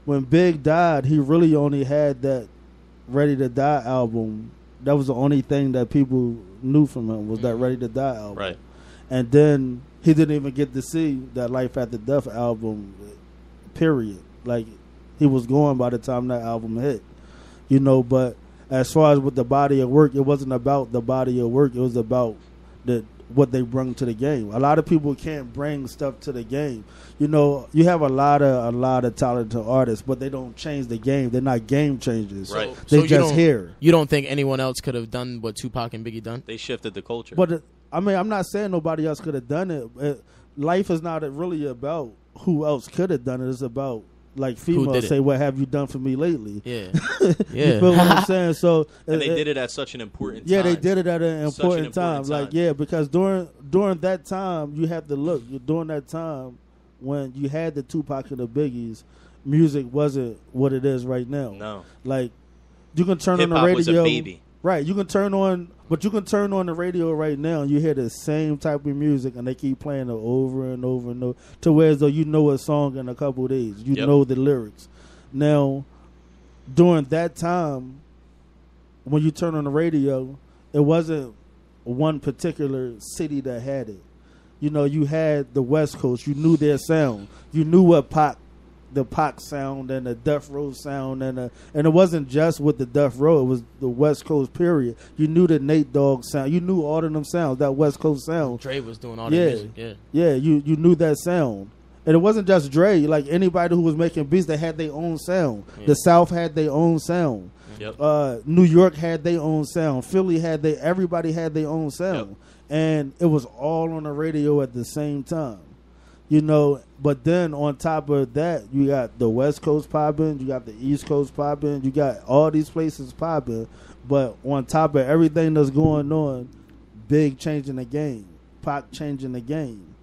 when Big died, he really only had that Ready to Die album. That was the only thing that people knew from him was that Ready to Die album. Right. And then he didn't even get to see that Life After Death album, period. Like, he was gone by the time that album hit. You know, but as far as with the body of work, it wasn't about the body of work. It was about what they bring to the game. A lot of people can't bring stuff to the game. You know, you have a lot of talented artists, but they don't change the game. They're not game changers. Right. They just here. You don't think anyone else could have done what Tupac and Biggie done? They shifted the culture. But I mean, I'm not saying nobody else could have done it. Life is not really about who else could have done it. It's about, like females say, what have you done for me lately? Yeah. You feel what I'm saying? So and they did it at such an important time. Yeah, they did it at an important time. Like, yeah, because during that time, you have to look. During that time, when you had the Tupac and the Biggies, music wasn't what it is right now. No. Like, you can turn Hip-hop on the radio. Was a baby. Right, you can turn on the radio right now and you hear the same type of music and they keep playing it over and over and over to where as though you know a song in a couple of days. You know the lyrics. Now, during that time, when you turn on the radio, it wasn't one particular city that had it. You know, you had the West Coast. You knew their sound. You knew what the Pac sound and the Death Row sound and it wasn't just with the Death Row, it was the West Coast period. You knew the Nate Dogg sound. You knew all of them sounds, that West Coast sound. Dre was doing all that music. Yeah, you knew that sound. And it wasn't just Dre, like anybody who was making beats, they had their own sound. The South had their own sound. New York had their own sound. Philly everybody had their own sound. And it was all on the radio at the same time. You know, but then on top of that, you got the West Coast popping, you got the East Coast popping, you got all these places popping. But on top of everything that's going on, Big changing the game, Pac changing the game.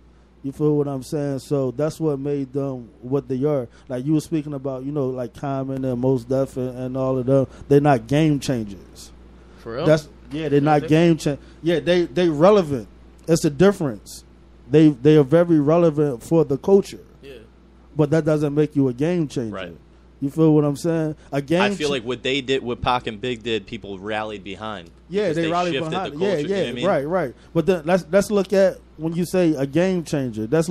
You feel what I'm saying? So that's what made them what they are. Like you were speaking about, you know, like Common and Mos Def and all of them. They're not game changers. For real? They're not game changers. Yeah, they relevant. It's a difference. They are very relevant for the culture. Yeah. But that doesn't make you a game changer. Right. You feel what I'm saying? I feel like what they did, what Pac and Big did, people rallied behind. Yeah, they rallied behind. The culture, you know what I mean? Right. But then let's look at when you say a game changer. Let's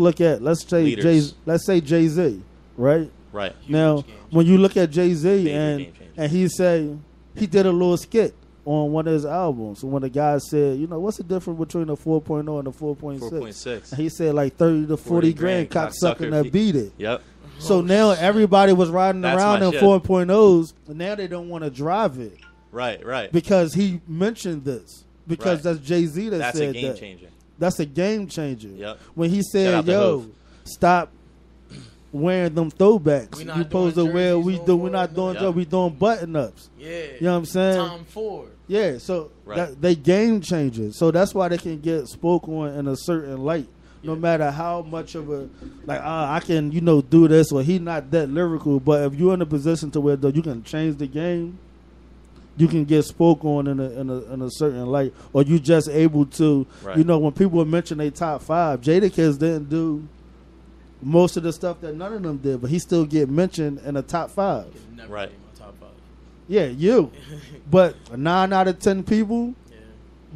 say Jay-Z, right? Right. Now, when you look at Jay-Z and he say he did a little skit on one of his albums, when the guy said, you know, what's the difference between a 4.0 and a 4.6? 4.6. And he said like 30 to 40 grand cocksucker that beat it. Yep. So now everybody was riding around in 4.0s, and now they don't want to drive it. Right. Because he mentioned this. Because that's Jay-Z that said that. That's a game changer. That's a game changer. Yep. When he said, yo, stop wearing them throwbacks. You supposed to wear, we're not doing jokes, we doing button-ups. Yeah. You know what I'm saying? Tom Ford. Yeah, so they game changers. So that's why they can get spoke on in a certain light No matter how much of a I can do this, or he not that lyrical. But if you're in a position to where though you can change the game, you can get spoke on in a certain light, or you just able to. Right. When people mention their top 5, Jadakiss didn't do most of the stuff that none of them did, but he still get mentioned in the top 5. Right. Top 5. Yeah, you. But 9 out of 10 people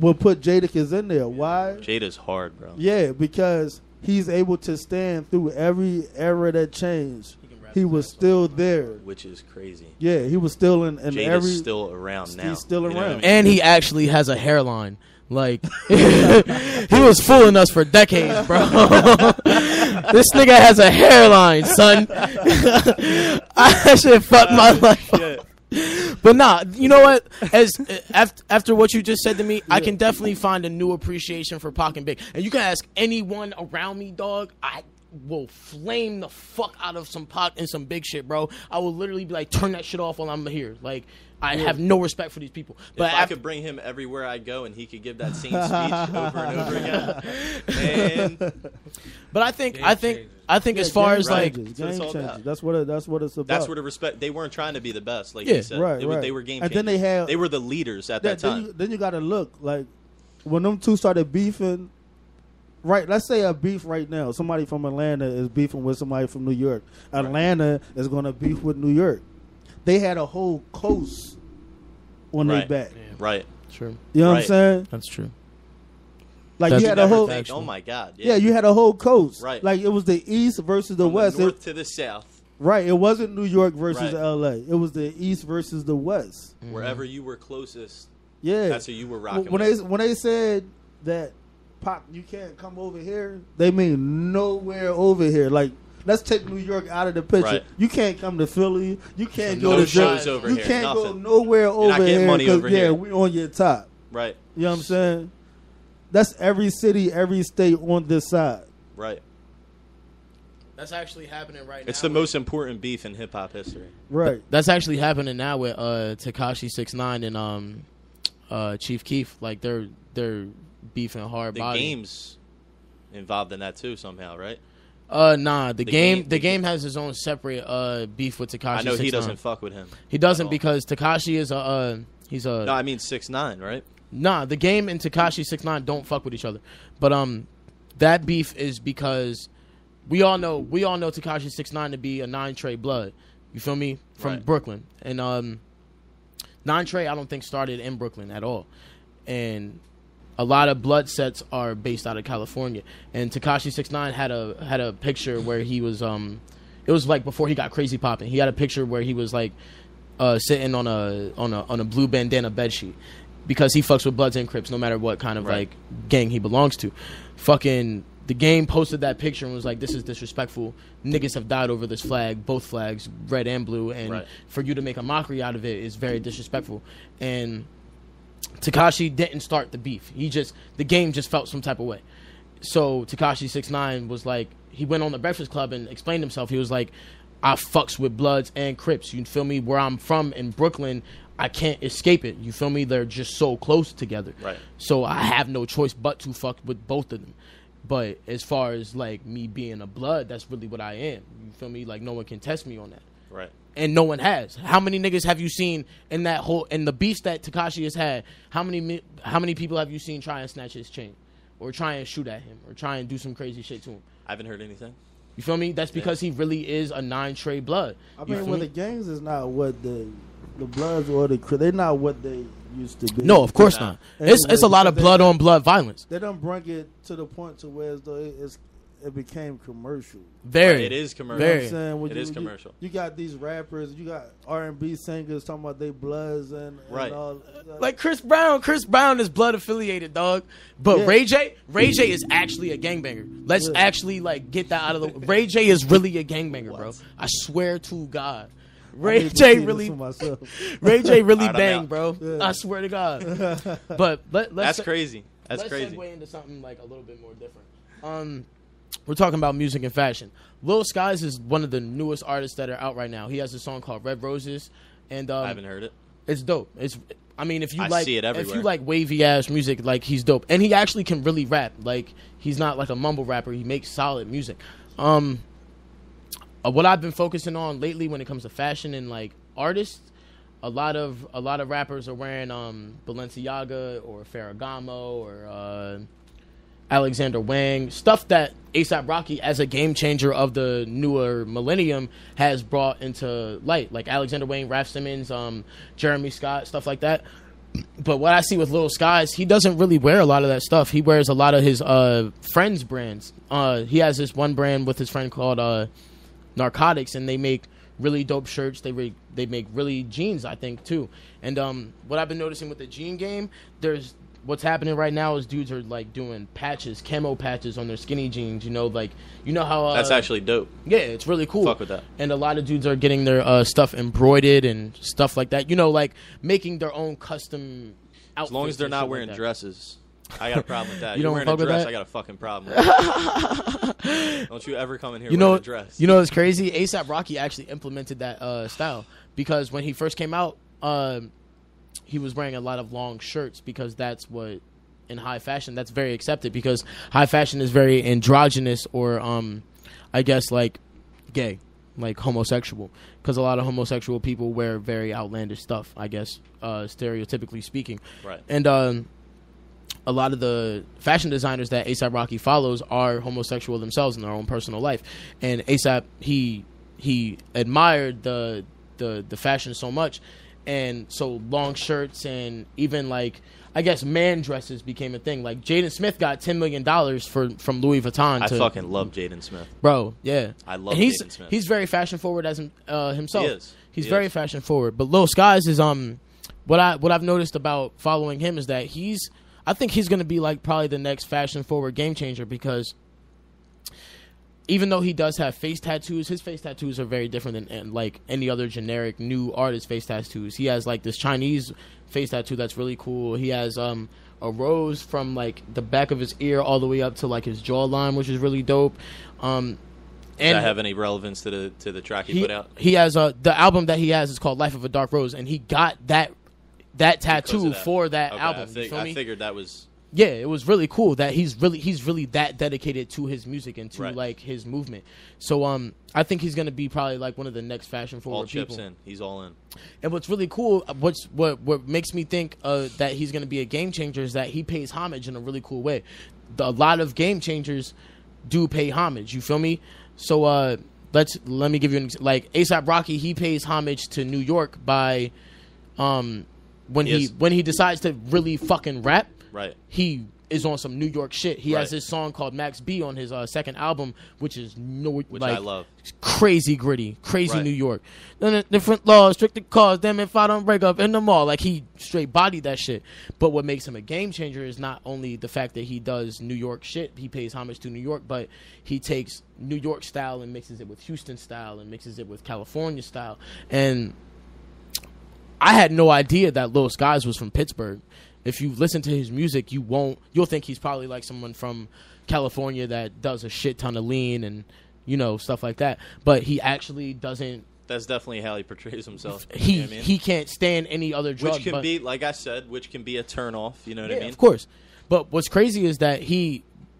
will put Jadakiss in there. Why? Jada's hard, bro. Yeah, because he's able to stand through every era that changed. He was still there, which is crazy. Yeah, he was still in Jada's still around now. He's still around, I mean? And he actually has a hairline. Like he was fooling us for decades, bro. This nigga has a hairline, son. I should fuck my life up. But nah, you know what? After what you just said to me, I can definitely find a new appreciation for Pac and Big. And you can ask anyone around me, dog. I will flame the fuck out of some Pac and some Big shit, bro. I will literally be like, turn that shit off while I'm here. Like, I have no respect for these people. But if I could bring him everywhere I go and he could give that same speech over and over again, man. But I think as far as like game changes. That's what it's about. That's where the respect. They weren't trying to be the best, like you said. Right. They were game changers. And then they were the leaders at that time. Then you got to look like when them two started beefing. Right, let's say a beef right now. Somebody from Atlanta is beefing with somebody from New York. Atlanta is going to beef with New York. They had a whole coast on their back. Yeah. Right. True. You know what I'm saying? That's true. Like you had a whole. Oh my God. Yeah, you had a whole coast. Right. Like it was the east versus the west. The north to the south. Right. It wasn't New York versus L.A. It was the east versus the west. Mm-hmm. Wherever you were closest. Yeah. That's who you were rocking. When they said that, Pac, you can't come over here, they mean nowhere over here. Like, let's take New York out of the picture. Right. You can't come to Philly. You can't go to shows over here. You can't go nowhere over here because we on your top. Right. You know what I'm saying? That's every city, every state on this side. Right. That's actually happening right now. It's the most important beef in hip hop history. Right. That's actually happening now with Tekashi 6ix9ine and Chief Keef. Like they're beefing hard. The game's involved in that too somehow, right? Nah. The game has his own separate beef with Tekashi. I know 6ix9ine. He doesn't fuck with him. He doesn't because Tekashi is he's a. No, I mean 6ix9ine, right? Nah, the game and Tekashi 6ix9ine don't fuck with each other. But that beef is because we all know Tekashi 6ix9ine to be a 9 Trey blood. You feel me? From Brooklyn. And 9 Trey I don't think started in Brooklyn at all. And a lot of blood sets are based out of California. And Tekashi 6ix9ine had a picture where he was it was like before he got crazy popping. He had a picture where he was like sitting on a blue bandana bedsheet. Because he fucks with Bloods and Crips no matter what kind of like gang he belongs to. Fucking the game posted that picture and was like, this is disrespectful. Niggas have died over this flag, both flags, red and blue, and for you to make a mockery out of it is very disrespectful. And Tekashi didn't start the beef. The game just felt some type of way. So Tekashi 6ix9ine was like, he went on the Breakfast Club and explained himself. He was like, I fucks with Bloods and Crips. You feel me? Where I'm from in Brooklyn, I can't escape it. You feel me? They're just so close together. Right. So I have no choice but to fuck with both of them. But as far as like me being a blood, that's really what I am. You feel me? Like no one can test me on that. Right. And no one has. How many niggas have you seen in the beefs that Tekashi has had? How many people have you seen try and snatch his chain, or try and shoot at him, or try and do some crazy shit to him? I haven't heard anything. You feel me? That's because he really is a 9 Trey blood. I mean, the gangs is not what the Bloods or they're not what they used to be. No, of course not. It's a lot of blood on blood violence. They don't bring it to the point to where as though it became commercial. Very. It is commercial. Very. You know what I'm saying? It is commercial. You got these rappers, you got R&B singers talking about they Bloods and all. Like Chris Brown. Chris Brown is blood affiliated, dog. But Ray J is actually a gangbanger. Let's actually like get that out of the way. Ray J is really a gangbanger, bro. I swear to God. Ray J really bang, bro. Yeah. I swear to God. But that's crazy. That's crazy. Let's segue into something like a little bit more different. We're talking about music and fashion. Lil Skies is one of the newest artists that are out right now. He has a song called Red Roses, and I haven't heard it. It's dope. I mean, if you I like, see it if you like wavy ass music, like he's dope, and he actually can really rap. Like he's not like a mumble rapper. He makes solid music. What I've been focusing on lately when it comes to fashion and like artists, a lot of rappers are wearing Balenciaga or Ferragamo or Alexander Wang, stuff that A$AP Rocky, as a game changer of the newer millennium, has brought into light, like Alexander Wang, Raf Simons, Jeremy Scott, stuff like that. But what I see with Lil Skies, he doesn't really wear a lot of that stuff. He wears a lot of his friends' brands. He has this one brand with his friend called Narcotics, and they make really dope shirts. They make really jeans, I think, too. And what I've been noticing with the jean game, what's happening right now is dudes are like doing patches, camo patches on their skinny jeans. You know, like how that's actually dope. Yeah, it's really cool. Fuck with that. And a lot of dudes are getting their stuff embroidered and stuff like that. You know, like making their own custom outfits. As long as they're not wearing dresses. I got a problem with that. You You're don't wearing a dress, that? I got a fucking problem with that. Don't you ever come in here wearing a dress. You know what's crazy? A$AP Rocky actually implemented that style, because when he first came out, he was wearing a lot of long shirts, because that's what, in high fashion, that's very accepted, because high fashion is very androgynous, or I guess like gay, like homosexual, because a lot of homosexual people wear very outlandish stuff, I guess, stereotypically speaking. Right. And a lot of the fashion designers that A$AP Rocky follows are homosexual themselves in their own personal life, and A$AP, he admired the fashion so much. And so long shirts and even like, I guess, man dresses became a thing. Like Jaden Smith got $10 million from Louis Vuitton. I fucking love Jaden Smith, bro. Yeah, I love Jaden Smith. He's very fashion forward as himself. He is. He's very fashion forward. But Lil Skies is what I've noticed about following him is that I think he's gonna be like probably the next fashion forward game changer, because even though he does have face tattoos, his face tattoos are very different than like any other generic new artist face tattoos. He has like this Chinese face tattoo that's really cool. He has a rose from like the back of his ear all the way up to like his jawline, which is really dope. Does that have any relevance to the track he put out? He has the album that he has is called Life of a Dark Rose, and he got that tattoo for that album. You feel me? I figured that was. Yeah, it was really cool that he's really that dedicated to his music and to like his movement. So I think he's gonna be probably like one of the next fashion forward people. All chips in. He's all in. And what's really cool, what makes me think that he's gonna be a game changer is that he pays homage in a really cool way. A lot of game changers do pay homage. You feel me? So let me give you like A$AP Rocky. He pays homage to New York by when he decides to really fucking rap. Right. He is on some New York shit. He has this song called Max B on his second album, which is which I love. Crazy gritty, crazy New York. Different laws, restricted cars. Damn, if I don't break up in the mall, like he straight bodied that shit. But what makes him a game changer is not only the fact that he does New York shit, he pays homage to New York, but he takes New York style and mixes it with Houston style and mixes it with California style. And I had no idea that Lil Skies was from Pittsburgh. If you listen to his music, you'll think he's probably like someone from California that does a shit ton of lean and, you know, stuff like that. But he actually doesn't. That's definitely how he portrays himself. He can't stand any other drug. Which can be, like I said, which can be a turnoff. You know what I mean? Of course. But what's crazy is that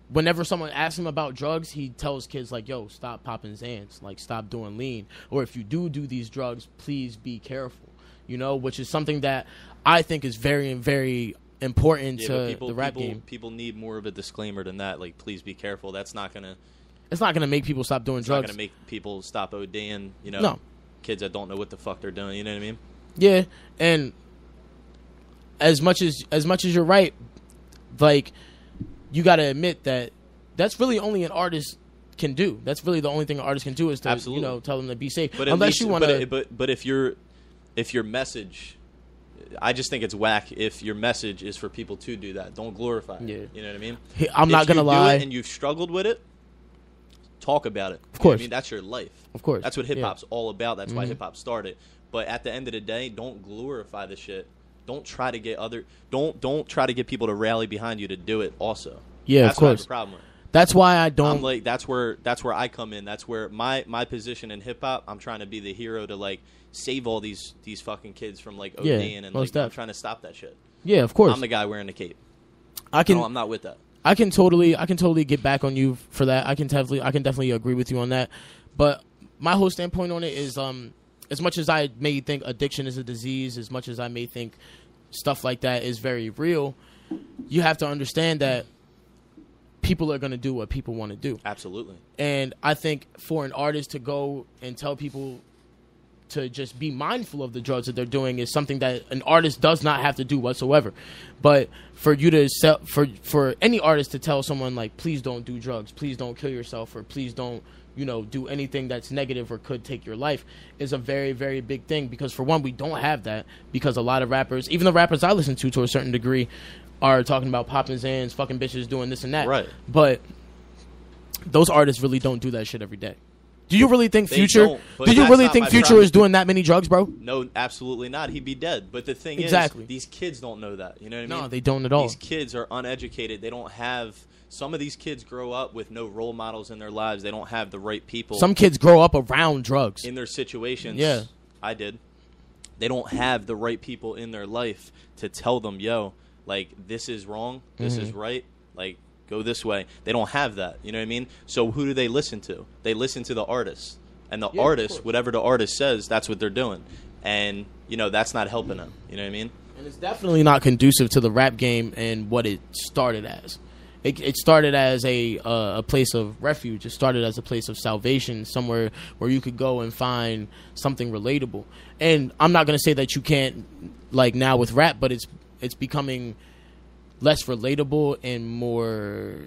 whenever someone asks him about drugs, he tells kids like, yo, stop popping Xans. Like, stop doing lean. Or if you do these drugs, please be careful. You know, which is something that I think is very, very important to the rap game. People need more of a disclaimer than that. Like, please be careful. That's not gonna. It's not gonna make people stop doing drugs. It's not gonna make people stop ODing. You know, kids that don't know what the fuck they're doing. You know what I mean? Yeah, and as much as you're right, like you got to admit that that's really only an artist can do. That's really the only thing an artist can do is to tell them to be safe. But unless you want to, but if your message, I just think it's whack if your message is for people to do that. Don't glorify it. Yeah. You know what I mean? I'm not going to lie. And you've struggled with it, talk about it. Of course. I mean, that's your life. Of course. That's what hip-hop's all about. That's why hip-hop started. But at the end of the day, don't glorify the shit. Don't try to get don't try to get people to rally behind you to do it also. Yeah, that's of course. What I have a problem with. That's why I don't. I'm like, that's where I come in. That's where my position in hip hop. I'm trying to be the hero to like save all these fucking kids from like ODing and like I'm trying to stop that shit. Yeah, of course. I'm the guy wearing the cape. I'm not with that. I can totally get back on you for that. I can definitely agree with you on that. But my whole standpoint on it is, as much as I may think addiction is a disease, as much as I may think stuff like that is very real, you have to understand that people are going to do what people want to do. Absolutely. And I think for an artist to go and tell people to just be mindful of the drugs that they're doing is something that an artist does not have to do whatsoever. But for you to for any artist to tell someone like, please don't do drugs, please don't kill yourself, or please don't, do anything that's negative or could take your life is a very, very big thing. Because for one, we don't have that, because a lot of rappers, even the rappers I listen to a certain degree, are talking about popping Zans, fucking bitches, doing this and that. Right. But those artists really don't do that shit every day. Do you really think Future? Do you really think Future is doing that many drugs, bro? No, absolutely not. He'd be dead. But the thing is, these kids don't know that. You know what I mean? No, they don't at all. These kids are uneducated. They don't have. Some of these kids grow up with no role models in their lives. They don't have the right people. Some kids grow up around drugs in their situations. Yeah, I did. They don't have the right people in their life to tell them, yo, like, this is wrong, this is right, like, go this way. They don't have that, you know what I mean? So who do they listen to? They listen to the artist. And the artist, whatever the artist says, that's what they're doing. And, that's not helping them, you know what I mean? And it's definitely not conducive to the rap game and what it started as. It started as a place of refuge. It started as a place of salvation, somewhere where you could go and find something relatable. And I'm not going to say that you can't, like now with rap, but it's becoming less relatable and more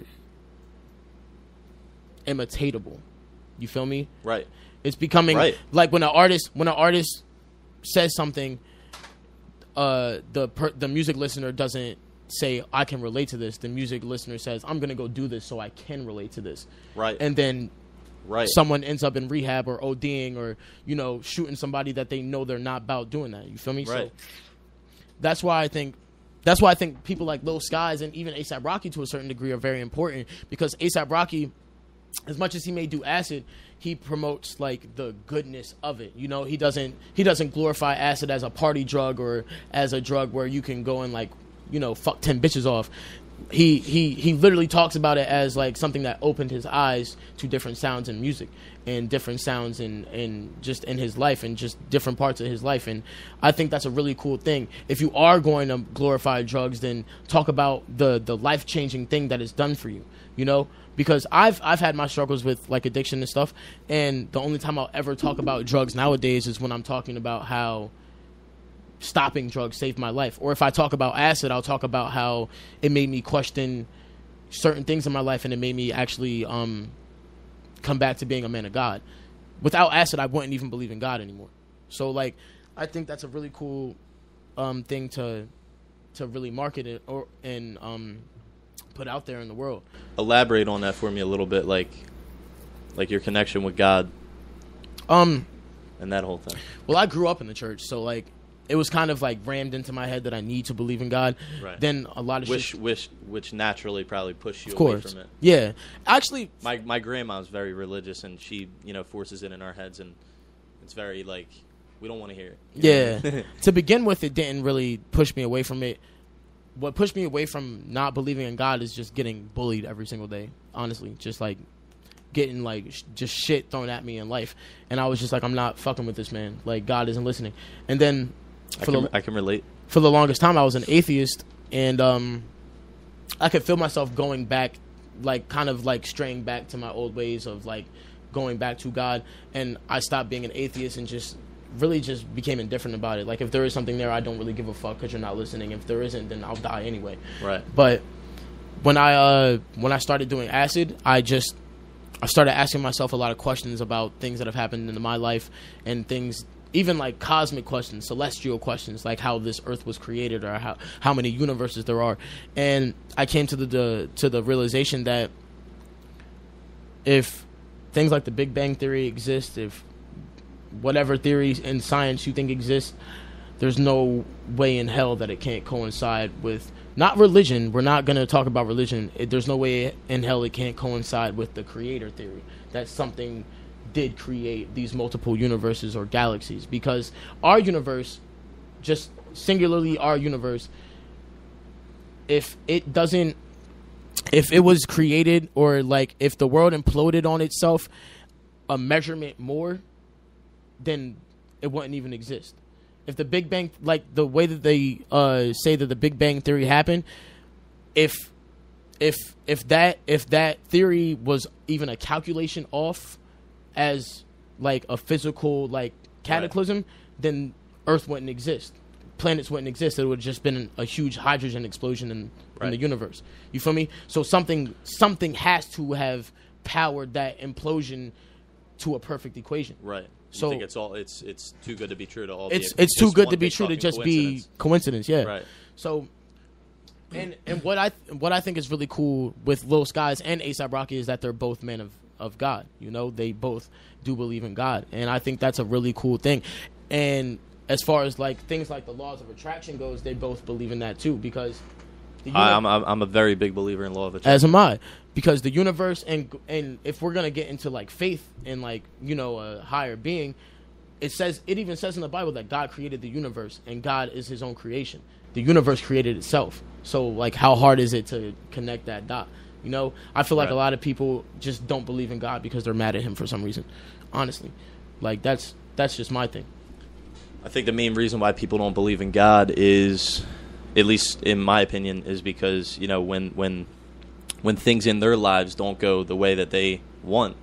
imitatable. You feel me? Right. It's becoming like when an artist says something, the music listener doesn't say I can relate to this. The music listener says I'm gonna go do this so I can relate to this. Right. And then someone ends up in rehab or ODing or shooting somebody that they know they're not about doing that. You feel me? Right. So that's why I think people like Lil Skies and even A$AP Rocky to a certain degree are very important, because A$AP Rocky, as much as he may do acid, he promotes like the goodness of it. He doesn't glorify acid as a party drug or as a drug where you can go and like, fuck 10 bitches off. He literally talks about it as like something that opened his eyes to different sounds in music and different sounds in just in his life and just different parts of his life. And I think that's a really cool thing. If you are going to glorify drugs, then talk about the life-changing thing that it's done for you, because I've had my struggles with like addiction and stuff, and the only time I'll ever talk about drugs nowadays is when I'm talking about how stopping drugs saved my life. Or if I talk about acid, I'll talk about how it made me question certain things in my life, and it made me actually come back to being a man of God. Without acid, I wouldn't even believe in God anymore. So like, I think that's a really cool thing to really market it and put out there in the world. Elaborate on that for me a little bit, like your connection with God, and that whole thing. Well, I grew up in the church, so like it was kind of like rammed into my head that I need to believe in God. Right. Then a lot of which naturally probably pushed you away from it. Yeah, actually, my grandma's very religious, and she forces it in our heads, and it's very like we don't want to hear it. Yeah. To begin with, it didn't really push me away from it. What pushed me away from not believing in God is just getting bullied every single day. Honestly, just like getting like just shit thrown at me in life, and I was just like, I'm not fucking with this, man. Like, God isn't listening. And then I can relate. For the longest time, I was an atheist, and I could feel myself going back, like kind of like straying back to my old ways of like going back to God, and I stopped being an atheist and just really just became indifferent about it. Like, if there is something there, I don't really give a fuck because you're not listening. If there isn't, then I'll die anyway. Right. But when I started doing acid, I started asking myself a lot of questions about things that have happened in my life, and things even like cosmic questions, celestial questions, like how this earth was created or how many universes there are. And I came to the realization that if things like the Big Bang Theory exist, if whatever theories in science you think exists, there's no way in hell that it can't coincide with not religion. We're not going to talk about religion. There's no way in hell it can't coincide with the creator theory that something did create these multiple universes or galaxies, because our universe, just singularly our universe, if it was created, or like if the world imploded on itself a measurement more, then it wouldn't even exist. If the Big Bang, like the way that they say that the Big Bang theory happened, if that theory was even a calculation off as like a physical like cataclysm, right, then Earth wouldn't exist. Planets wouldn't exist. It would have just been a huge hydrogen explosion in the universe. You feel me? So something has to have powered that implosion to a perfect equation. Right. So I think it's too good to be true to all. It's too good to be true to just be coincidence. Yeah. Right. So, and what I think is really cool with Lil Skies and A$AP Rocky is that they're both men of God. You know, they both do believe in God, and I think that's a really cool thing. And as far as like things like the laws of attraction goes, they both believe in that too, because I'm a very big believer in law of attraction. As am I, because the universe and if we're gonna get into like faith and like, you know, a higher being, it even says in the Bible that God created the universe and God is His own creation. The universe created itself. So like, how hard is it to connect that dot? You know, I feel like a lot of people just don't believe in God because they're mad at Him for some reason. Honestly, like that's just my thing. I think the main reason why people don't believe in God is, at least in my opinion, is because, you know, when things in their lives don't go the way that they want,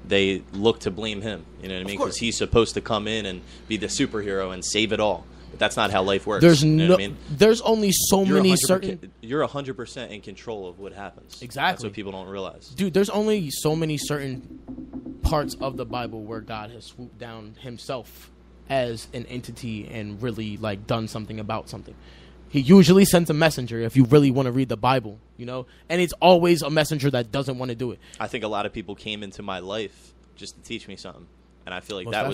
they look to blame Him. You know what I mean? Because He's supposed to come in and be the superhero and save it all. But that's not how life works. There's you know what I mean? There's only so many certain. You're 100% in control of what happens. Exactly. That's what people don't realize. Dude, there's only so many certain parts of the Bible where God has swooped down Himself as an entity and really like done something about something. He usually sends a messenger if you really want to read the Bible, you know? And it's always a messenger that doesn't want to do it. I think a lot of people came into my life just to teach me something. And I feel like that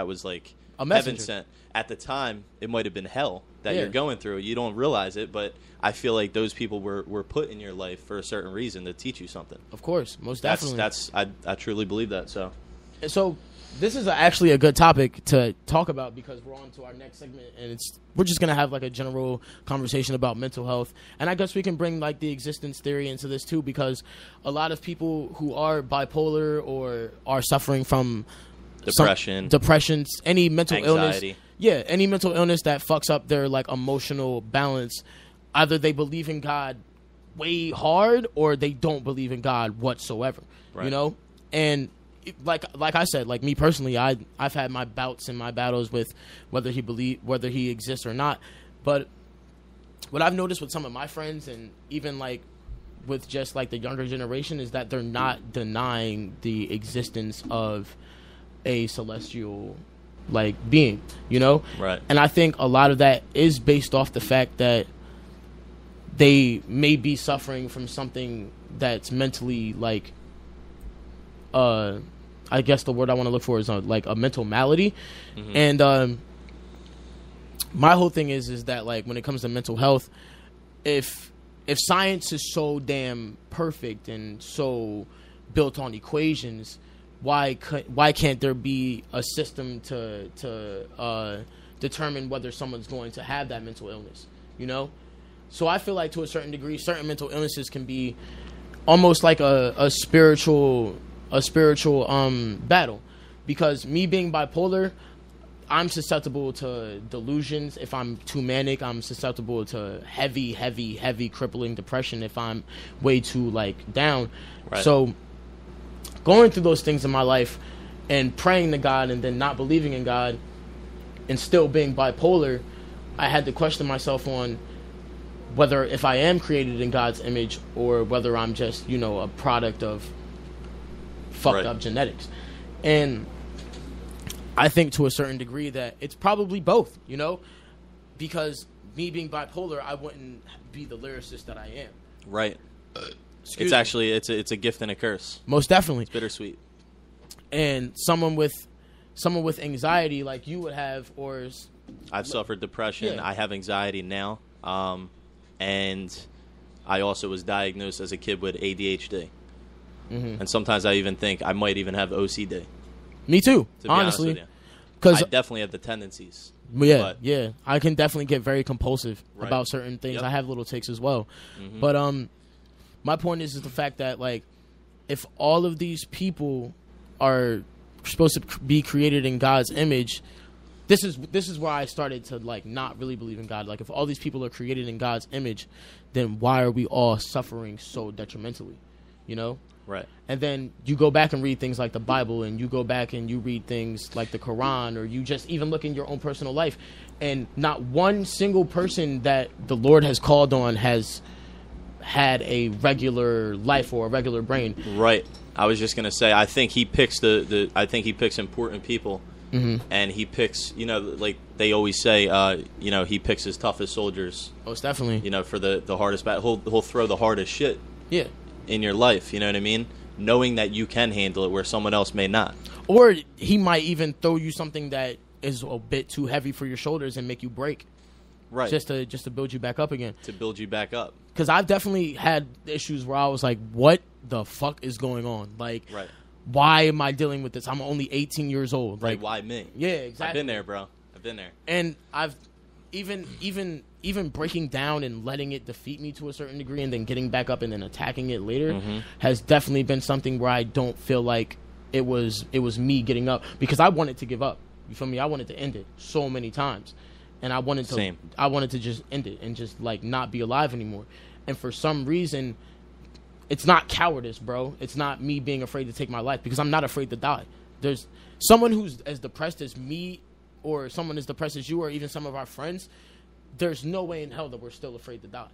was like a messenger. Heaven sent. At the time, it might have been hell that you're going through. You don't realize it, but I feel like those people were put in your life for a certain reason to teach you something. Of course, most definitely. I truly believe that. So this is actually a good topic to talk about, because we're on to our next segment, and we're just gonna have like a general conversation about mental health, and I guess we can bring like the existence theory into this too, because a lot of people who are bipolar or are suffering from depression, any mental anxiety. illness, any mental illness that fucks up their like emotional balance, either they believe in God way hard or they don't believe in God whatsoever. Right. You know, and like I said, like me personally, I've had my bouts and my battles with whether he exists or not. But what I've noticed with some of my friends, and even like with just like the younger generation, is that they're not denying the existence of a celestial like being, you know? Right. And I think a lot of that is based off the fact that they may be suffering from something that's mentally like I guess the word I want to look for is like a mental malady. Mm-hmm. And my whole thing is that like when it comes to mental health, if science is so damn perfect and so built on equations, why can't there be a system to determine whether someone's going to have that mental illness, you know? So I feel like to a certain degree, certain mental illnesses can be almost like a spiritual battle, because me being bipolar, I'm susceptible to delusions. If I'm too manic, I'm susceptible to heavy crippling depression if I'm way too like down. Right. So going through those things in my life and praying to God and then not believing in God and still being bipolar, I had to question myself on whether if I am created in God's image or whether I'm just, you know, a product of fucked up genetics. And I think to a certain degree that it's probably both, you know, because me being bipolar, I wouldn't be the lyricist that I am. Right. It's actually it's a gift and a curse. Most definitely. It's bittersweet. And someone with Anxiety like you would have, or I've suffered depression. Yeah. I have anxiety now. and I also was diagnosed as a kid with ADHD. And sometimes I even think I might even have OCD. Me too, honestly. Because I definitely have the tendencies. Yeah. I can definitely get very compulsive about certain things. I have little tics as well. But my point is the fact that, like, if all of these people are supposed to be created in God's image, this is where I started to, like, not really believe in God. Like, if all these people are created in God's image, then why are we all suffering so detrimentally? You know? Right. And then you go back and read things like the Bible, and you go back and you read things like the Quran, or you just even look in your own personal life, and not one single person that the Lord has called on has had a regular life or a regular brain. Right. I was just gonna say, I think he picks I think he picks important people, and he picks, you know, like they always say, you know, he picks his toughest soldiers. Most definitely. You know, for the hardest battle, he'll throw the hardest shit. Yeah. In your life, you know what I mean? Knowing that you can handle it where someone else may not. Or he might even throw you something that is a bit too heavy for your shoulders and make you break. Right. Just to build you back up again. To build you back up. Because I've definitely had issues where I was like, what the fuck is going on? Like, why am I dealing with this? I'm only 18 years old. Like, why me? Yeah, exactly. I've been there, bro. I've been there. And I've even breaking down and letting it defeat me to a certain degree and then getting back up and then attacking it later has definitely been something where I don't feel like it was me getting up, because I wanted to give up. You feel me? I wanted to end it so many times. And I wanted to just end it and just, like, not be alive anymore. And for some reason, it's not cowardice, bro. It's not me being afraid to take my life, because I'm not afraid to die. There's someone who's as depressed as me, or someone as depressed as you, or even some of our friends. There's no way in hell that we're still afraid to die.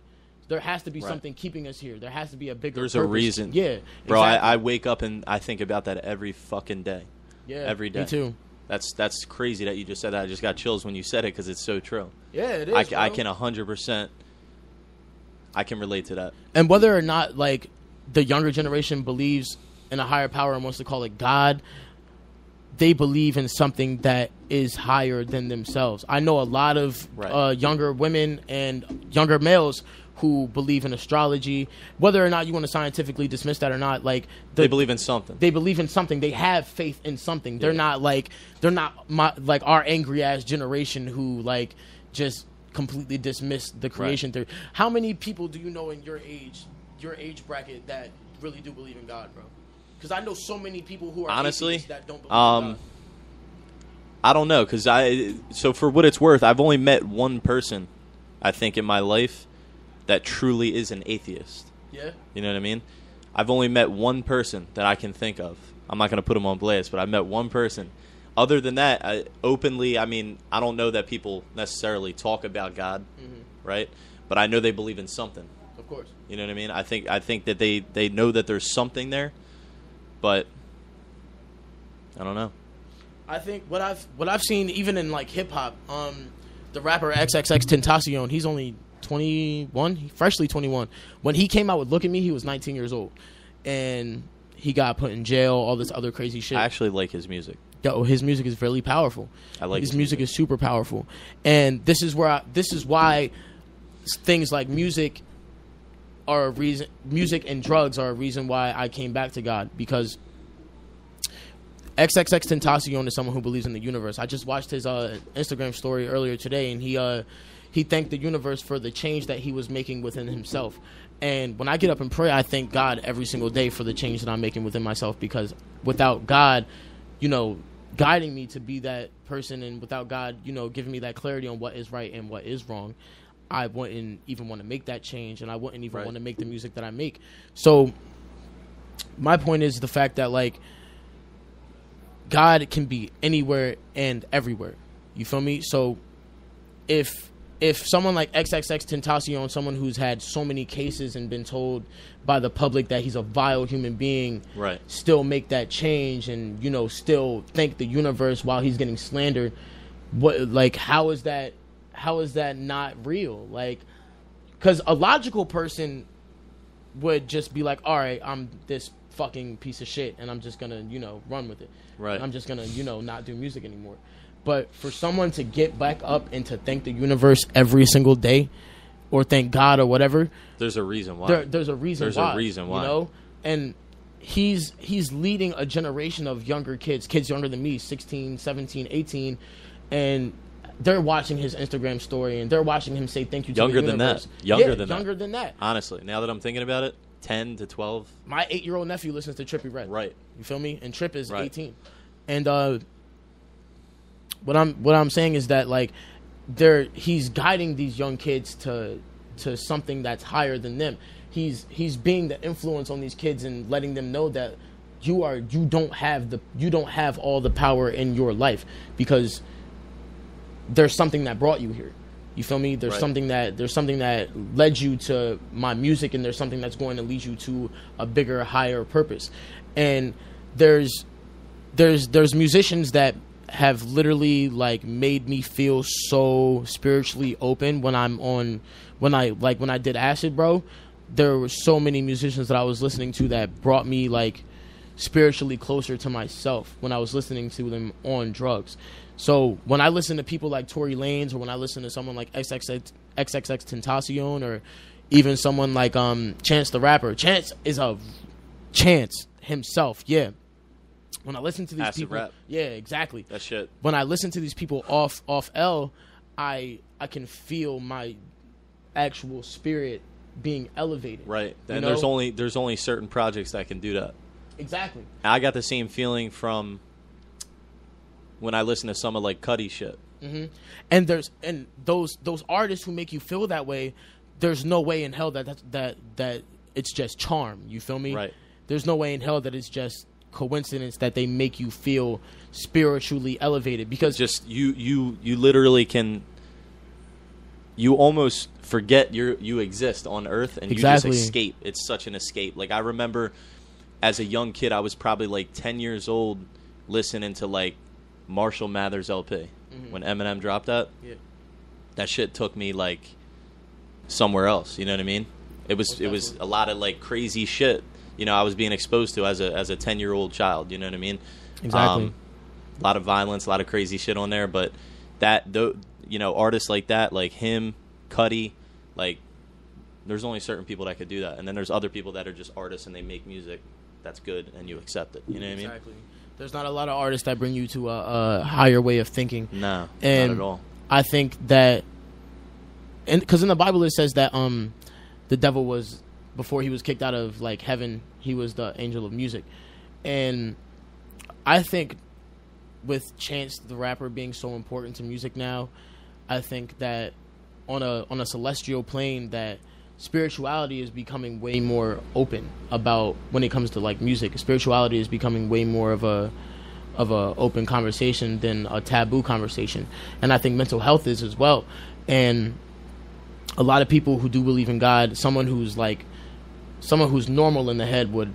There has to be something keeping us here. There has to be a bigger purpose. A reason. Yeah. Bro, exactly. I wake up and I think about that every fucking day. Yeah. Every day. Me too. That's crazy that you just said that. I just got chills when you said it, because it's so true. Yeah, it is, I can 100%, I can relate to that. And whether or not, like, the younger generation believes in a higher power and wants to call it God, they believe in something that is higher than themselves. I know a lot of younger women and younger males who believe in astrology. Whether or not you want to scientifically dismiss that or not, like, they believe in something. They believe in something. They have faith in something. They're not like our angry ass generation who, like, just completely dismiss the creation theory. How many people do you know in your age bracket that really do believe in God, bro? Because I know so many people who are honestly atheists that don't believe in God. I don't know, because so for what it's worth, I've only met one person, I think, in my life that truly is an atheist. Yeah. You know what I mean? I've only met one person that I can think of. I'm not going to put him on blast, but I met one person. Other than that, openly, I mean, I don't know that people necessarily talk about God, right? But I know they believe in something. Of course. You know what I mean? I think that they know that there's something there, but I don't know. I think what I've seen, even in, like, hip hop, the rapper XXXTentacion, he's only 21, freshly 21. When he came out with "Look at Me," he was 19 years old, and he got put in jail. All this other crazy shit. I actually like his music. Yo, his music is really powerful. I like his music is super powerful, and this is why things like music are a reason. Music and drugs are a reason why I came back to God, because XXXTentacion is someone who believes in the universe. I just watched his Instagram story earlier today, and he thanked the universe for the change that he was making within himself. And when I get up and pray, I thank God every single day for the change that I'm making within myself, because without God, you know, guiding me to be that person, and without God, you know, giving me that clarity on what is right and what is wrong, I wouldn't even want to make that change, and I wouldn't even want to make the music that I make. So my point is the fact that, like, God can be anywhere and everywhere. You feel me? So if someone like XXXTentacion, someone who's had so many cases and been told by the public that he's a vile human being, still make that change and, you know, still thank the universe while he's getting slandered, how is that not real? Like, because a logical person would just be like, all right, I'm this fucking piece of shit, and I'm just gonna, you know, run with it. Right. I'm just gonna, you know, not do music anymore. But for someone to get back up and to thank the universe every single day or thank God or whatever. There's a reason why. There's a reason why. You know, and he's leading a generation of younger kids younger than me, 16, 17, 18, and they're watching his Instagram story and they're watching him say thank you to the universe. Younger than that. Honestly, now that I'm thinking about it, 10 to 12. My 8-year-old nephew listens to Trippie Redd. Right. You feel me? And Tripp is 18. And what I'm saying is that like he's guiding these young kids to something that's higher than them. He's being the influence on these kids and letting them know that you don't have all the power in your life, because there's something that brought you here. You feel me? There's something that led you to my music, and there's something that's going to lead you to a bigger, higher purpose. And there's musicians that have literally like made me feel so spiritually open when I did Acid, bro. There were so many musicians that I was listening to that brought me like spiritually closer to myself when I was listening to them on drugs. So when I listen to people like Tory Lanez, or when I listen to someone like XXXTentacion, or even someone like Chance the Rapper, Chance himself, yeah. When I listen to these Acid people, rap. yeah, exactly. That shit. When I listen to these people off L, I can feel my actual spirit being elevated. Right. And there's only certain projects that can do that. Exactly. I got the same feeling from when I listen to some of like Cudi shit. Mm-hmm. And those artists who make you feel that way, there's no way in hell that it's just charm. You feel me? Right. There's no way in hell that it's just coincidence that they make you feel spiritually elevated, because just you literally can, you almost forget you exist on Earth, and exactly. You just escape. It's such an escape. Like I remember as a young kid, I was probably like 10 years old listening to like Marshall Mathers LP when Eminem dropped that. Yeah. That shit took me like somewhere else. You know what I mean? It was a lot of like crazy shit. You know, I was being exposed to as a 10-year-old child. You know what I mean? Exactly. A lot of violence, a lot of crazy shit on there. But artists like that, like him, Cudi, like there's only certain people that could do that, and then there's other people that are just artists and they make music that's good and you accept it. You know what I mean? Exactly. There's not a lot of artists that bring you to a higher way of thinking. No, and not at all. I think that, and because in the Bible it says that the devil was, before he was kicked out of like heaven, he was the angel of music. And I think with Chance the Rapper being so important to music now, I think that on a celestial plane, that spirituality is becoming way more open about when it comes to like music. Spirituality is becoming way more of a open conversation than a taboo conversation. And I think mental health is as well. And a lot of people who do believe in God, someone who's normal in the head would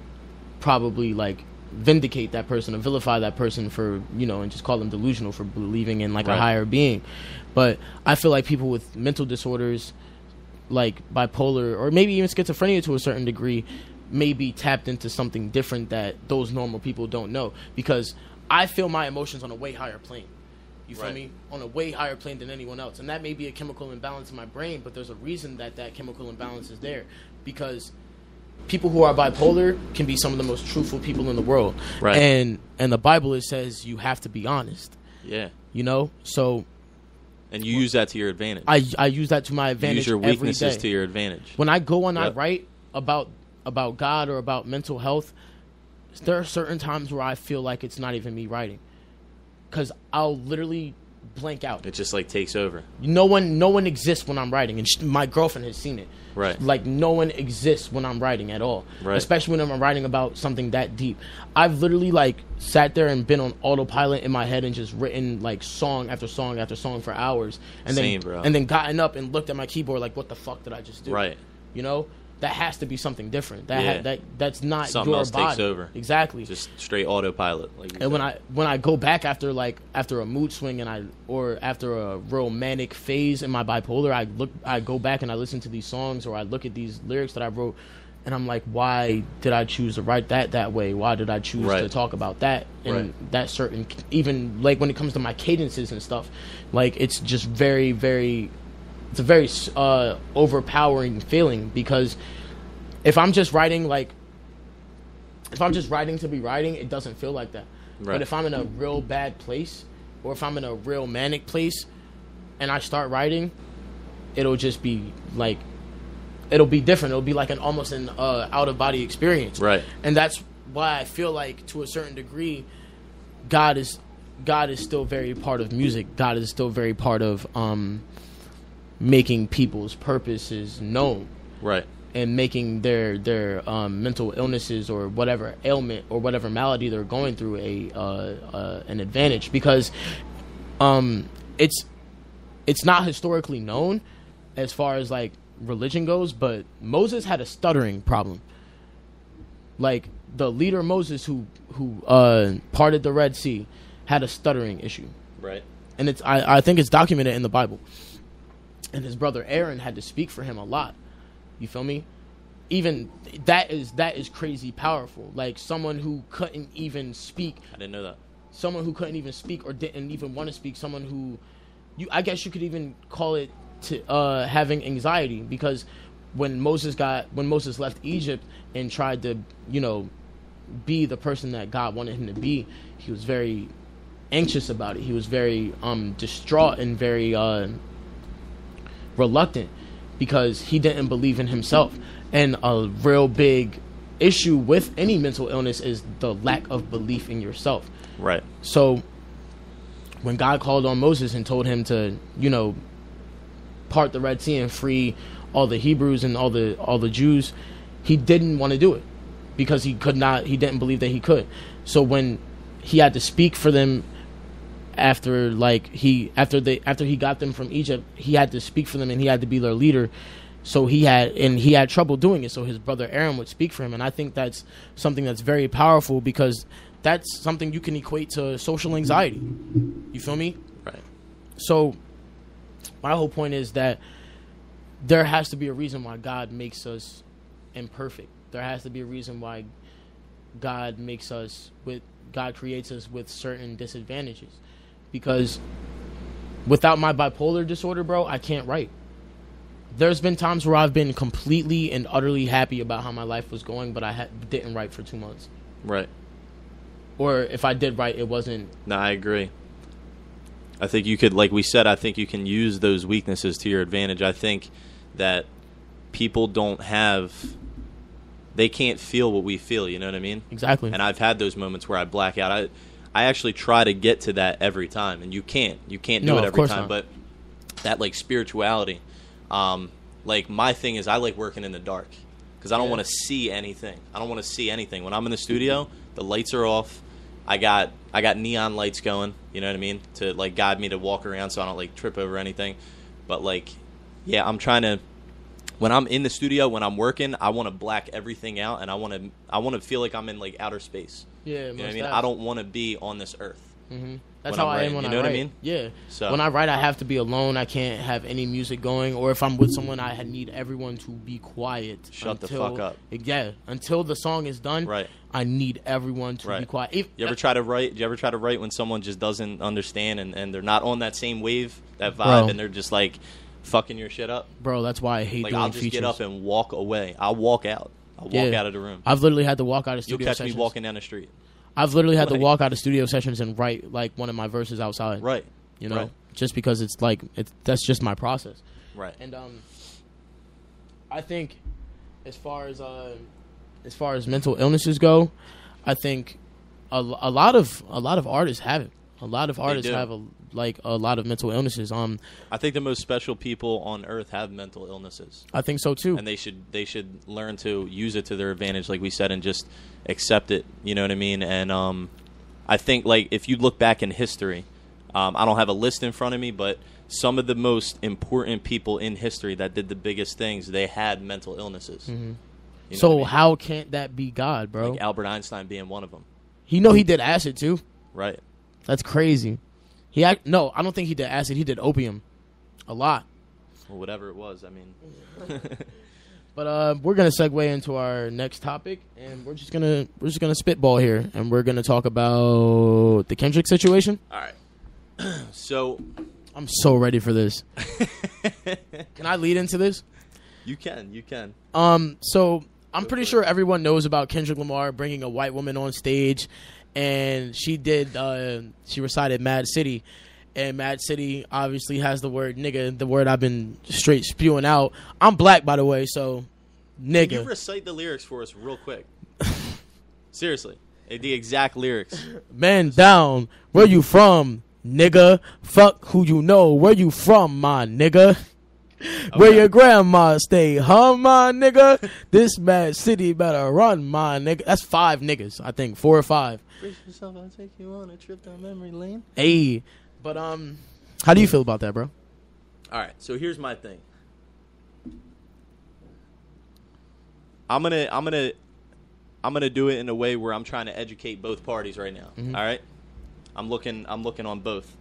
probably like vindicate that person or vilify that person for, and just call them delusional for believing in like a higher being. But I feel like people with mental disorders, like bipolar or maybe even schizophrenia to a certain degree, may be tapped into something different that those normal people don't know, because I feel my emotions on a way higher plane. You feel me? On a way higher plane than anyone else. And that may be a chemical imbalance in my brain, but there's a reason that chemical imbalance is there, because people who are bipolar can be some of the most truthful people in the world. Right. And the Bible, it says you have to be honest. Yeah. So... And you use that to your advantage. I use that to my advantage. Use your weaknesses to your advantage. When I go and I write about God or about mental health, there are certain times where I feel like it's not even me writing, because I'll literally blank out. It just like takes over. No one exists when I'm writing, and my girlfriend has seen it. Right. Like no one exists when I'm writing at all. Right. Especially when I'm writing about something that deep. I've literally like sat there and been on autopilot in my head and just written like song after song after song for hours, and then gotten up and looked at my keyboard like, what the fuck did I just do? Right. That has to be something different. That's not something your else body. takes over. Exactly. Just straight autopilot. And when I go back after a mood swing or after a real manic phase in my bipolar, I go back and I listen to these songs, or I look at these lyrics that I wrote, and I'm like, why did I choose to write that way? Why did I choose to talk about that? And that certain, even like when it comes to my cadences and stuff, like it's just very, very, overpowering feeling, because if I'm just writing to be writing, it doesn't feel like that. Right. But if I'm in a real bad place, or if I'm in a real manic place and I start writing, it'll just be like, it'll be different. It'll be like almost an out of body experience. Right. And that's why I feel like, to a certain degree, God is still very part of music. God is still very part of making people's purposes known. Right. And making their mental illnesses or whatever ailment or whatever malady they're going through an advantage, because it's not historically known as far as like religion goes, but Moses had a stuttering problem. Like the leader Moses, who parted the Red Sea, had a stuttering issue. Right. And I think it's documented in the Bible. And his brother Aaron had to speak for him a lot. You feel me? Even that is crazy powerful. Like someone who couldn't even speak. I didn't know that. Someone who couldn't even speak or didn't even want to speak. Someone who, I guess you could even call it to having anxiety, because when Moses left Egypt and tried to, be the person that God wanted him to be, he was very anxious about it. He was very distraught and very reluctant, because he didn't believe in himself. And a real big issue with any mental illness is the lack of belief in yourself. Right. So when God called on Moses and told him to, part the Red Sea and free all the Hebrews and all the Jews, he didn't want to do it, because he didn't believe that he could. So when he had to speak for them after he got them from Egypt, he had to speak for them and he had to be their leader. So he had trouble doing it. So his brother Aaron would speak for him. And I think that's something that's very powerful, because that's something you can equate to social anxiety. You feel me? Right. So my whole point is that there has to be a reason why God makes us imperfect. There has to be a reason why God creates us with certain disadvantages. Because without my bipolar disorder, bro, I can't write. There's been times where I've been completely and utterly happy about how my life was going, but I didn't write for 2 months. Right. Or if I did write, it wasn't... No, I agree. I think you could, like we said, I think you can use those weaknesses to your advantage. I think that people they can't feel what we feel, you know what I mean? Exactly. And I've had those moments where I black out. I actually try to get to that every time, and you can't do it every time. Not. But that like spirituality, like my thing is I like working in the dark, because I don't want to see anything. When I'm in the studio, the lights are off. I got neon lights going, you know what I mean, to like guide me to walk around so I don't like trip over anything. But like, yeah, I'm trying to. When I'm in the studio, when I'm working, I want to black everything out, and I want to feel like I'm in like outer space. Yeah, you know what I mean. I don't want to be on this earth. Mm-hmm. That's how I am when I write. You know what I mean? Yeah. So when I write, I have to be alone. I can't have any music going, or if I'm with someone, I need everyone to be quiet. Shut the fuck up. Yeah, until the song is done. Right. I need everyone to be quiet. You ever try to write when someone just doesn't understand and they're not on that same wave, that vibe, bro, and they're just like fucking your shit up? Bro, that's why I hate doing features. I'll just get up and walk away. I'll walk out. I'll walk out of the room. I've literally had to walk out of studio sessions. You'll catch me walking down the street. I've literally had to walk out of studio sessions and write like one of my verses outside. Right. You know, just because it's like that's just my process. Right. And I think as far as mental illnesses go, I think a lot of artists have it. A lot of artists have a lot of mental illnesses. I think the most special people on earth have mental illnesses. I think so too. And they should learn to use it to their advantage, like we said, and just accept it. You know what I mean? And I think like if you look back in history, I don't have a list in front of me, but some of the most important people in history that did the biggest things, they had mental illnesses. Mm-hmm. You know so how can't that be God, bro? Like Albert Einstein being one of them. He did acid too. Right. That's crazy. No, I don't think he did acid. He did opium, a lot. Well, whatever it was, I mean. But we're gonna segue into our next topic, and we're just gonna spitball here, and we're gonna talk about the Kendrick situation. All right. So, I'm so ready for this. Can I lead into this? You can. So I'm pretty sure everyone knows about Kendrick Lamar bringing a white woman on stage, and she recited Mad City. And Mad City obviously has the word nigga, the word I've been straight spewing out. I'm black, by the way, so nigga. Can you recite the lyrics for us real quick? Seriously. The exact lyrics. Man down, where you from, nigga? Fuck who you know, where you from, my nigga? Okay. Where your grandma stay, huh, my nigga? This Mad City better run, my nigga. That's 5 niggas, I think, 4 or 5. Brace yourself, I'll take you on a trip down memory lane. Hey. But how do you feel about that, bro? All right, so here's my thing. I'm gonna do it in a way where I'm trying to educate both parties right now. Mm-hmm. All right, I'm looking on both,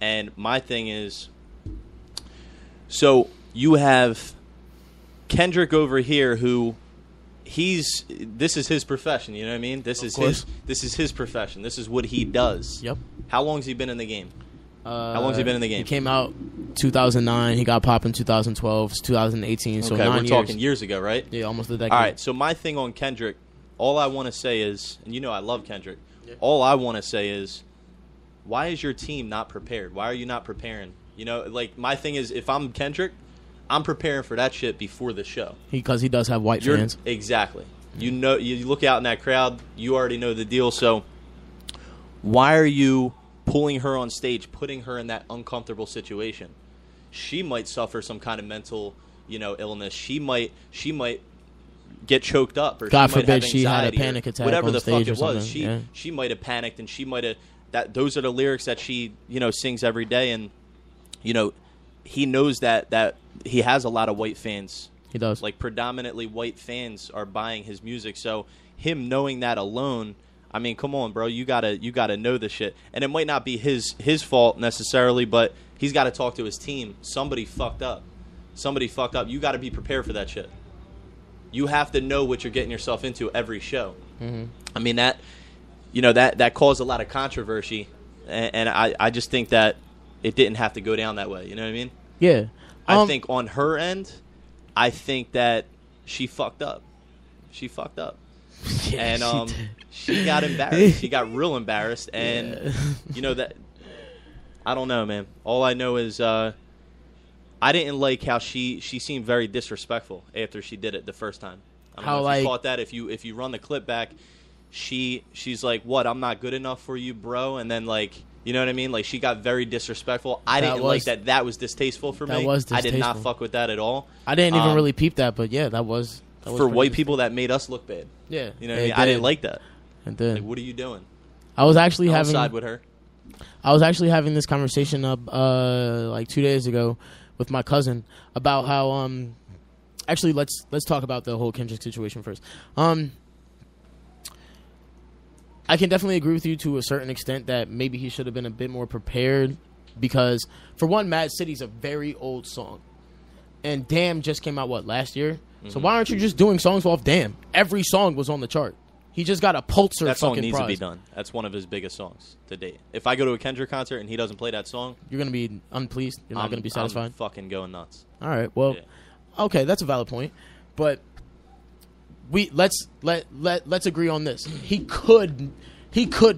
and my thing is, so you have Kendrick over here who this is his profession. You know what I mean? This is his profession. This is what he does. Yep. How long has he been in the game? How long has he been in the game? He came out 2009. He got popped in 2012. It's 2018. So 9 years. We're talking years ago, right? Yeah, almost a decade. All right. So my thing on Kendrick, all I want to say is, and you know I love Kendrick. Yeah. All I want to say is, why is your team not prepared? Why are you not preparing? You know, like my thing is, if I'm Kendrick, I'm preparing for that shit before the show. Because he does have white fans. Exactly. You know, you look out in that crowd, you already know the deal. So why are you pulling her on stage, putting her in that uncomfortable situation? She might suffer some kind of mental, illness. She might get choked up, or God she might forbid have she had a panic attack, whatever on the stage fuck it was. Yeah. She might have panicked, and she might have those are the lyrics that she sings every day, and he knows that he has a lot of white fans. He does. Like predominantly white fans are buying his music, so him knowing that alone, I mean, come on, bro. You gotta know this shit. And it might not be his fault necessarily, but he's got to talk to his team. Somebody fucked up. You got to be prepared for that shit. You have to know what you're getting yourself into every show. Mm-hmm. I mean, that caused a lot of controversy, and I just think that it didn't have to go down that way. You know what I mean? Yeah. I think on her end, I think that she fucked up. Yeah, and she got embarrassed. She got real embarrassed, and that I don't know, man. All I know is I didn't like how she seemed very disrespectful after she did it the first time. I don't know if you caught that. If you run the clip back, she's like, "What? I'm not good enough for you, bro." And then you know what I mean? Like she got very disrespectful. I didn't like that. That was distasteful for me. That was distasteful. I did not fuck with that at all. I didn't even really peep that, but yeah, that was for white people that made us look bad. Yeah, you know what I mean? I didn't like that. And then, like, what are you doing? I was actually having side with her. I was actually having this conversation like 2 days ago with my cousin about how actually let's talk about the whole Kendrick situation first. I can definitely agree with you to a certain extent that maybe he should have been a bit more prepared because, for one, Mad City's a very old song. And Damn just came out, last year? Mm-hmm. So why aren't you just doing songs off Damn? Every song was on the chart. He just got a Pulitzer that fucking song needs prize. To be done. That's one of his biggest songs to date. If I go to a Kendrick concert and he doesn't play that song, you're going to be unpleased? You're not going to be satisfied? I'm fucking going nuts. All right, well, okay, that's a valid point. But let's agree on this. He could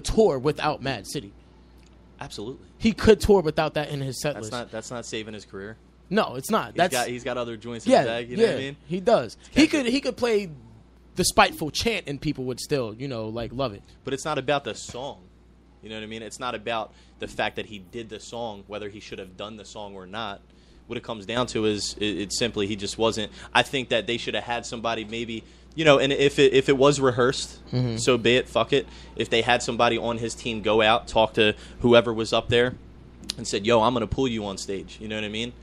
tour without Mad City. Absolutely. He could tour without that in his set list. That's not saving his career. No, it's not. He's got other joints in the bag, you know what I mean? He does. He could play the spiteful chant and people would still, love it. But it's not about the song. You know what I mean? It's not about the fact that he did the song, whether he should have done the song or not. What it comes down to is it's simply he just wasn't. I think that they should have had somebody maybe, and if it was rehearsed, mm-hmm. so be it, fuck it. If they had somebody on his team go out, talk to whoever was up there and said, yo, I'm going to pull you on stage. You know what I mean?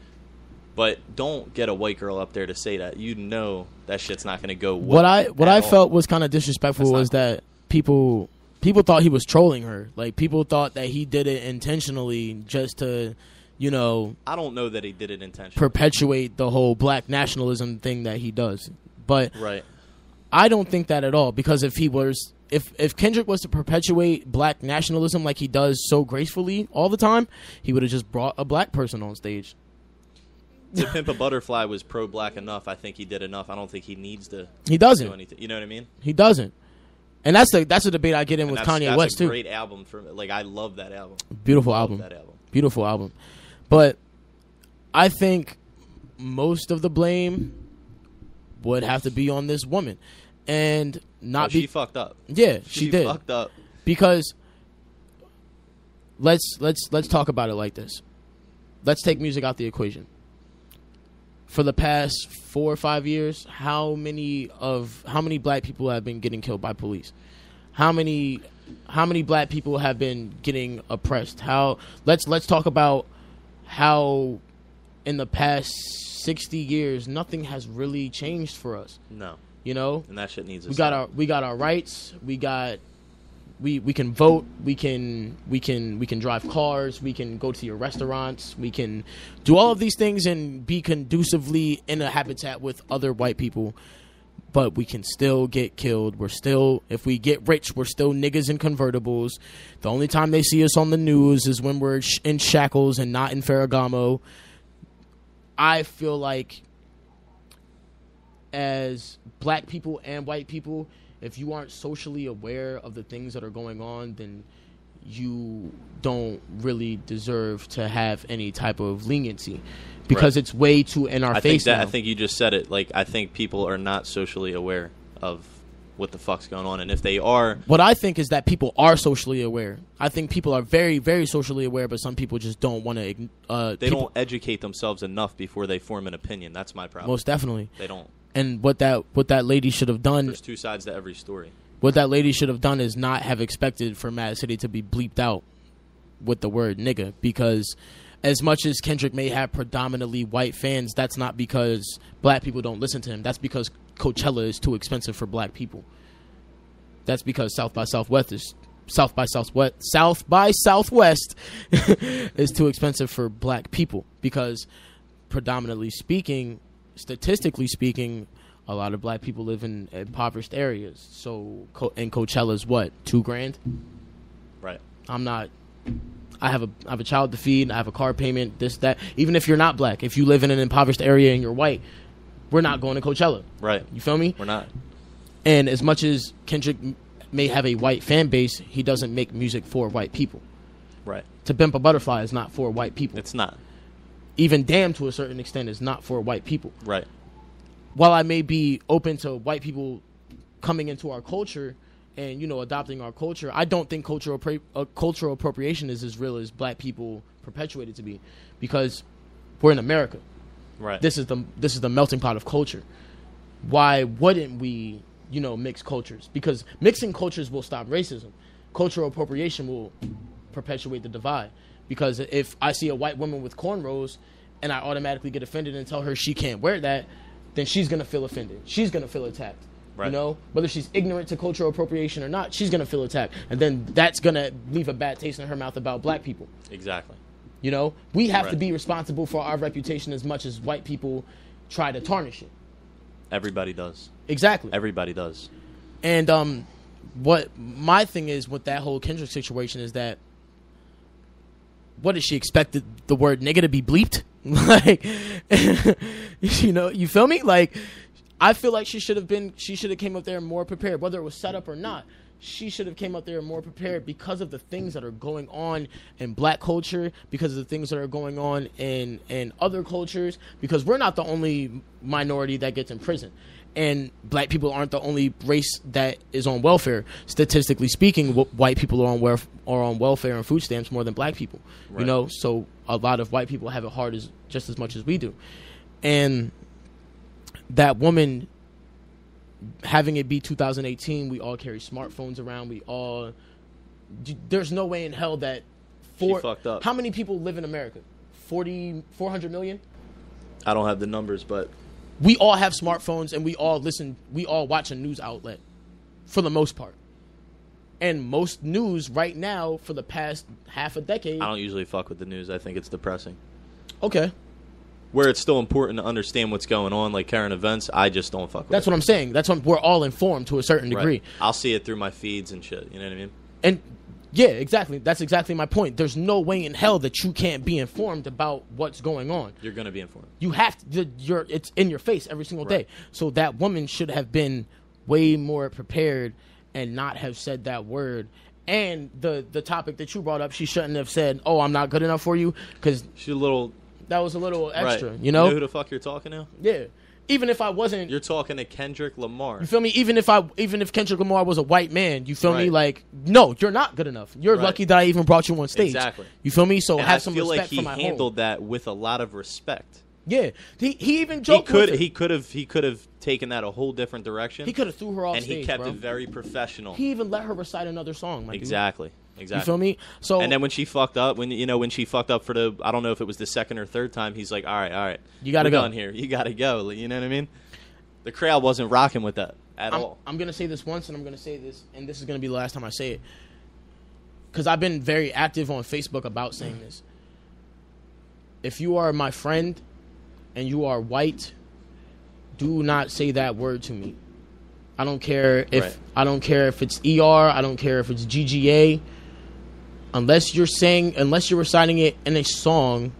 But don't get a white girl up there to say that. You know that shit's not going to go well. What I felt was kind of disrespectful was that people thought he was trolling her. Like, people thought that he did it intentionally just to, I don't know that he did it intentionally. Perpetuate the whole black nationalism thing that he does. But right. I don't think that at all, because if if Kendrick was to perpetuate black nationalism like he does so gracefully all the time, he would have just brought a black person on stage. To Pimp a Butterfly was pro-black enough. I think he did enough. I don't think he needs to. He doesn't. Do anything. You know what I mean? He doesn't. And that's a debate I get in with Kanye West too. That's a great album for me. Like, I love that album. Beautiful album. That album. Beautiful album. But I think most of the blame would have to be on this woman, and not she fucked up. Yeah, she did. Fucked up. Because let's talk about it like this. Let's take music out the equation. For the past 4 or 5 years, how many black people have been getting killed by police? How many black people have been getting oppressed? Let's talk about how in the past 60 years nothing has really changed for us. No. You know? And that shit needs to stop. We got our rights. We can vote, we can drive cars, we can go to your restaurants, we can do all of these things and be conducively in a habitat with other white people, but we can still get killed. If we get rich, we're still niggas in convertibles. The only time they see us on the news is when we're in shackles and not in Ferragamo. I feel like as black people and white people, if you aren't socially aware of the things that are going on, then you don't really deserve to have any type of leniency, because it's way too in our face now. I think you just said it. Like, I think people are not socially aware of what the fuck's going on, and if they are, what I think is that people are socially aware. I think people are very, very socially aware, but some people just don't want to. They don't educate themselves enough before they form an opinion. That's my problem. Most definitely, they don't. And what that lady should have done. There's two sides to every story. What that lady should have done is not have expected for Mad City to be bleeped out with the word nigga, because as much as Kendrick may have predominantly white fans, that's not because black people don't listen to him. That's because Coachella is too expensive for black people. That's because South by Southwest is too expensive for black people, because predominantly speaking, statistically speaking, a lot of black people live in impoverished areas. So, and Coachella's what, $2,000? Right. I have a child to feed. I have a car payment. This, that. Even if you're not black, if you live in an impoverished area and you're white, we're not going to Coachella. Right. You feel me? We're not. And as much as Kendrick may have a white fan base, he doesn't make music for white people. Right. To Pimp a Butterfly is not for white people. It's not. Even Damn, to a certain extent, is not for white people. Right. While I may be open to white people coming into our culture and, adopting our culture, I don't think cultural appropriation is as real as black people perpetuate it to be, because we're in America. Right. This is the melting pot of culture. Why wouldn't we, mix cultures? Because mixing cultures will stop racism. Cultural appropriation will perpetuate the divide. Because if I see a white woman with cornrows and I automatically get offended and tell her she can't wear that, then she's going to feel offended. She's going to feel attacked. Right. Whether she's ignorant to cultural appropriation or not, she's going to feel attacked. And then that's going to leave a bad taste in her mouth about black people. Exactly. We have to be responsible for our reputation as much as white people try to tarnish it. Everybody does. Exactly. Everybody does. And what my thing is with that whole Kendrick situation is that, what did she expect the word nigga to be bleeped? Like, you feel me? Like, I feel like she should have came up there more prepared, whether it was set up or not. She should have came up there more prepared because of the things that are going on in black culture, because of the things that are going on in other cultures, because we're not the only minority that gets in prison. And black people aren't the only race that is on welfare. Statistically speaking, white people are on welfare and food stamps more than black people. Right. So a lot of white people have it hard just as much as we do. And that woman, having it be 2018, we all carry smartphones around. There's no way in hell that she fucked up. How many people live in America? 400 million? I don't have the numbers, but we all have smartphones and we all watch a news outlet for the most part. And most news right now for the past half a decade. I don't usually fuck with the news. I think it's depressing. Okay. where it's still important to understand what's going on, like current events, I just don't fuck with That's what I'm saying. That's what we're all informed to a certain degree. Right. I'll see it through my feeds and shit. You know what I mean? And yeah, exactly. That's exactly my point. There's no way in hell that you can't be informed about what's going on. You're gonna be informed. You have to. It's in your face every single day. So that woman should have been way more prepared and not have said that word. And the topic that you brought up, she shouldn't have said, "Oh, I'm not good enough for you," because that was a little extra. Right. You know who the fuck you're talking to? Yeah. Even if I wasn't, you're talking to Kendrick Lamar. You feel me? Even if Kendrick Lamar was a white man, you feel me? Like, no, you're not good enough. You're lucky that I even brought you on stage. Exactly. You feel me? So and have some respect like for my he handled that with a lot of respect. Yeah, he even joked. He could have taken that a whole different direction. He could have threw her off and stage, he kept it very professional. He even let her recite another song. Exactly. You feel me? So and then when she fucked up, when she fucked up for I don't know if it was the second or third time, he's like, all right, you gotta go here. You gotta go. You know what I mean? The crowd wasn't rocking with that at all. I'm gonna say this once, and I'm gonna say this, and this is gonna be the last time I say it, because I've been very active on Facebook about saying this. If you are my friend and you are white, do not say that word to me. I don't care if it's ER. I don't care if it's GGA. Unless you're reciting it in a song,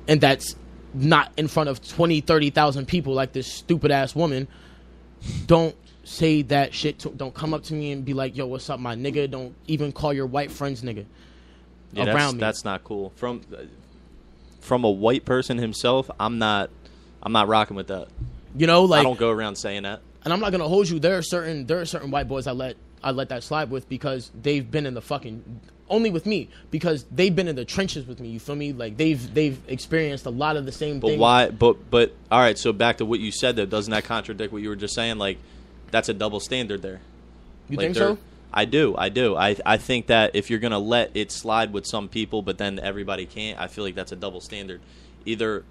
and that's not in front of 20, 30,000 people like this stupid ass woman, don't say that shit. Don't come up to me and be like, "Yo, what's up, my nigga?" Don't even call your white friends nigga. Yeah, around me. That's not cool. From a white person himself, I'm not rocking with that. You know, like, I don't go around saying that. And I'm not gonna hold you. There are certain white boys I let that slide with because they've been in the fucking only with me because they've been in the trenches with me. You feel me? Like they've experienced a lot of the same things. But why? But all right. So back to what you said though, doesn't that contradict what you were just saying? Like that's a double standard there. You think so? I do. I think that if you're gonna let it slide with some people, but then everybody can't, I feel like that's a double standard. Either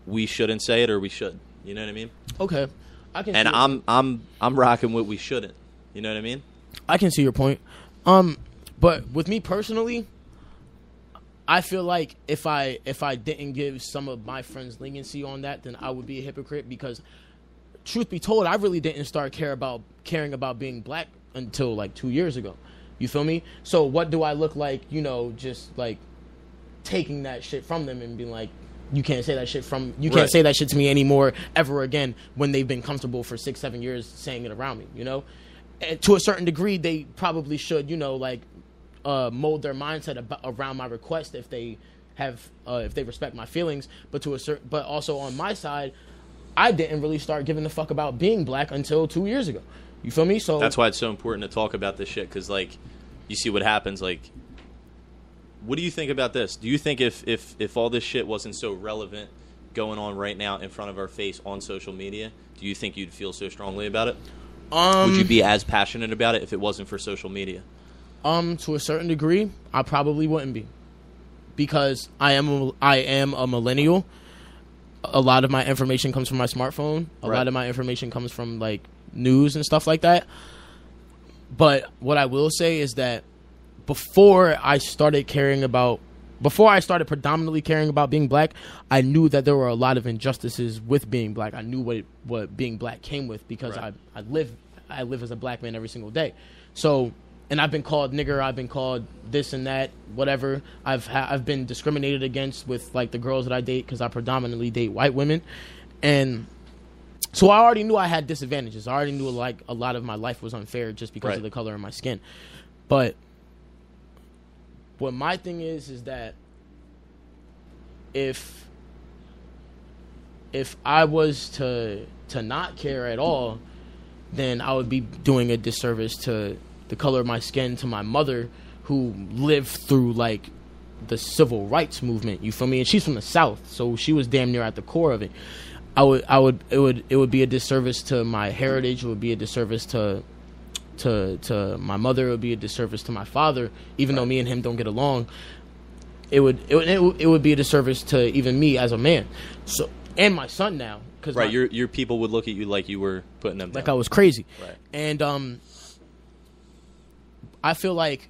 we shouldn't say it or we should. You know what I mean? Okay, I can. And I'm rocking what we shouldn't. You know what I mean? I can see your point. But with me personally, I feel like if I didn't give some of my friends leniency on that, then I would be a hypocrite because, truth be told, I really didn't start caring about being black until like 2 years ago. You feel me? So what do I look like, just like taking that shit from them and being like, you can't say that shit can't say that shit to me anymore ever again when they've been comfortable for 6-7 years saying it around me, And to a certain degree, they probably should, mold their mindset around my request if they respect my feelings. But but also on my side, I didn't really start giving a fuck about being black until 2 years ago. You feel me? So that's why it's so important to talk about this shit because, like, you see what happens. Like, what do you think about this? Do you think if all this shit wasn't so relevant going on right now in front of our face on social media, do you think you'd feel so strongly about it? Would you be as passionate about it if it wasn't for social media? To a certain degree, I probably wouldn't be, because I am a millennial. A lot of my information comes from my smartphone. A lot of my information comes from like news and stuff like that. But what I will say is that before I started predominantly caring about being black, I knew that there were a lot of injustices with being black. I knew what being black came with because I live as a black man every single day. So, and I've been called nigger, I've been called this and that, whatever. I've been discriminated against with like the girls that I date because I predominantly date white women, and so I already knew I had disadvantages. I already knew like a lot of my life was unfair just because of the color of my skin. But what my thing is that if I was to not care at all, then I would be doing a disservice to the color of my skin, to my mother, who lived through like the civil rights movement. You feel me? And she's from the South, so she was damn near at the core of it. It would be a disservice to my heritage. It would be a disservice to my mother. It would be a disservice to my father, even though me and him don't get along. It would be a disservice to even me as a man. So, and my son now, because your people would look at you like you were putting them down. Like I was crazy. Right. And I feel like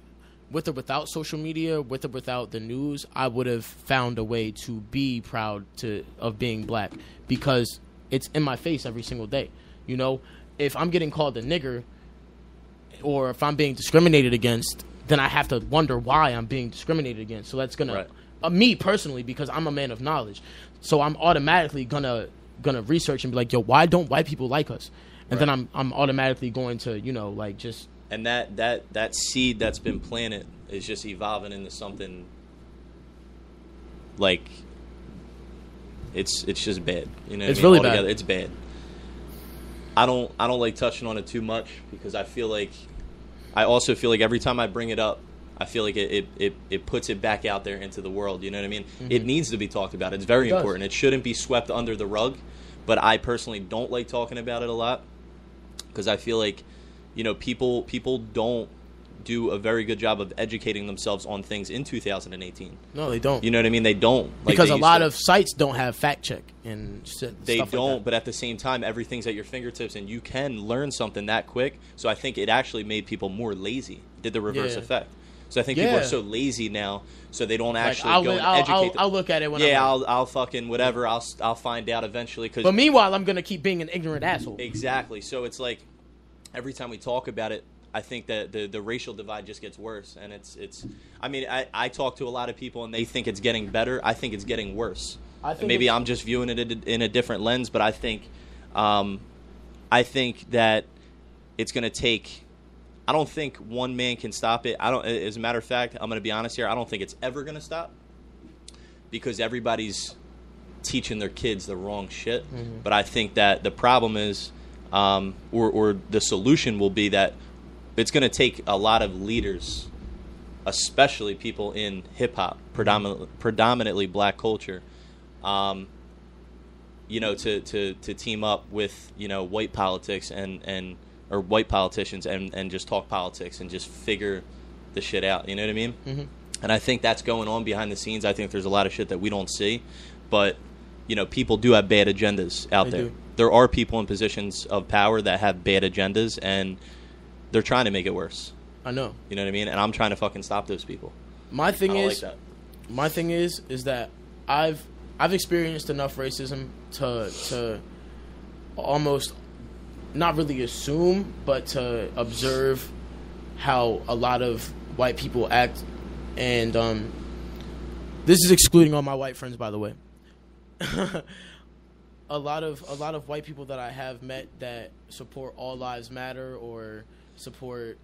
with or without social media, with or without the news, I would have found a way to be proud of being black, because it's in my face every single day. You know, if I'm getting called a nigger, or if I'm being discriminated against, then I have to wonder why I'm being discriminated against. So that's gonna, me personally, because I'm a man of knowledge, so I'm automatically gonna research and be like, yo, why don't white people like us? And then I'm automatically going to, you know, like, just. And that seed that's been planted is just evolving into something like it's just bad. You know, it's really bad. It's bad. I don't like touching on it too much, because I also feel like every time I bring it up, I feel like it puts it back out there into the world. You know what I mean? Mm-hmm. It needs to be talked about. It's very important. It shouldn't be swept under the rug. But I personally don't like talking about it a lot, because I feel like, you know, people don't do a very good job of educating themselves on things in 2018. No, they don't. You know what I mean? They don't. Because a lot of sites don't have fact check and shit. They stuff don't, like that. but at the same time, everything's at your fingertips, and you can learn something that quick. So I think it actually made people more lazy. Did the reverse effect. So I think people are so lazy now, so they don't actually go and educate. I'll look at it when I'll fucking whatever. I'll find out eventually. But meanwhile, I'm gonna keep being an ignorant asshole. Exactly. So it's like, every time we talk about it, I think that the racial divide just gets worse, and it's. I mean, I talk to a lot of people, and they think it's getting better. I think it's getting worse. Maybe I'm just viewing it in a different lens, but I think that it's going to take. I don't think one man can stop it. As a matter of fact, I'm going to be honest here. I don't think it's ever going to stop, because everybody's teaching their kids the wrong shit. Mm-hmm. But I think that the problem is. Or the solution will be that it's going to take a lot of leaders, especially people in hip-hop, predominantly black culture, you know, to team up with, you know, white politics or white politicians and just talk politics and just figure the shit out. You know what I mean? Mm-hmm. And I think that's going on behind the scenes. I think there's a lot of shit that we don't see, but, you know, people do have bad agendas out there. There are people in positions of power that have bad agendas, and they're trying to make it worse. I know. You know what I mean? And I'm trying to fucking stop those people. My thing is that I've experienced enough racism to almost not really assume, but to observe how a lot of white people act, and this is excluding all my white friends, by the way. A lot of white people that I have met that support All Lives Matter, or support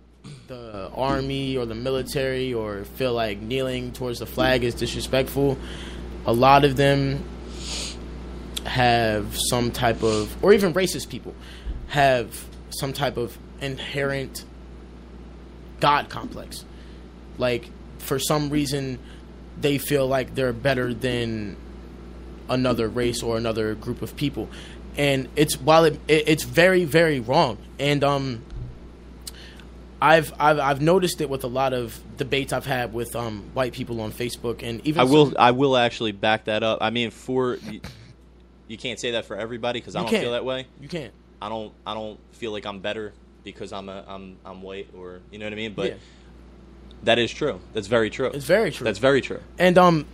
the army or the military, or feel like kneeling towards the flag is disrespectful, a lot of them have some type of, or even racist people have some type of inherent God complex. Like, for some reason, they feel like they're better than another race or another group of people, and it's very, very wrong. And I've noticed it with a lot of debates I've had with white people on Facebook, and even I will actually back that up. I mean, you can't say that for everybody, because I don't feel that way. You can't. I don't feel like I'm better because I'm white, or you know what I mean. But that is true. That's very true. It's very true. That's very true. And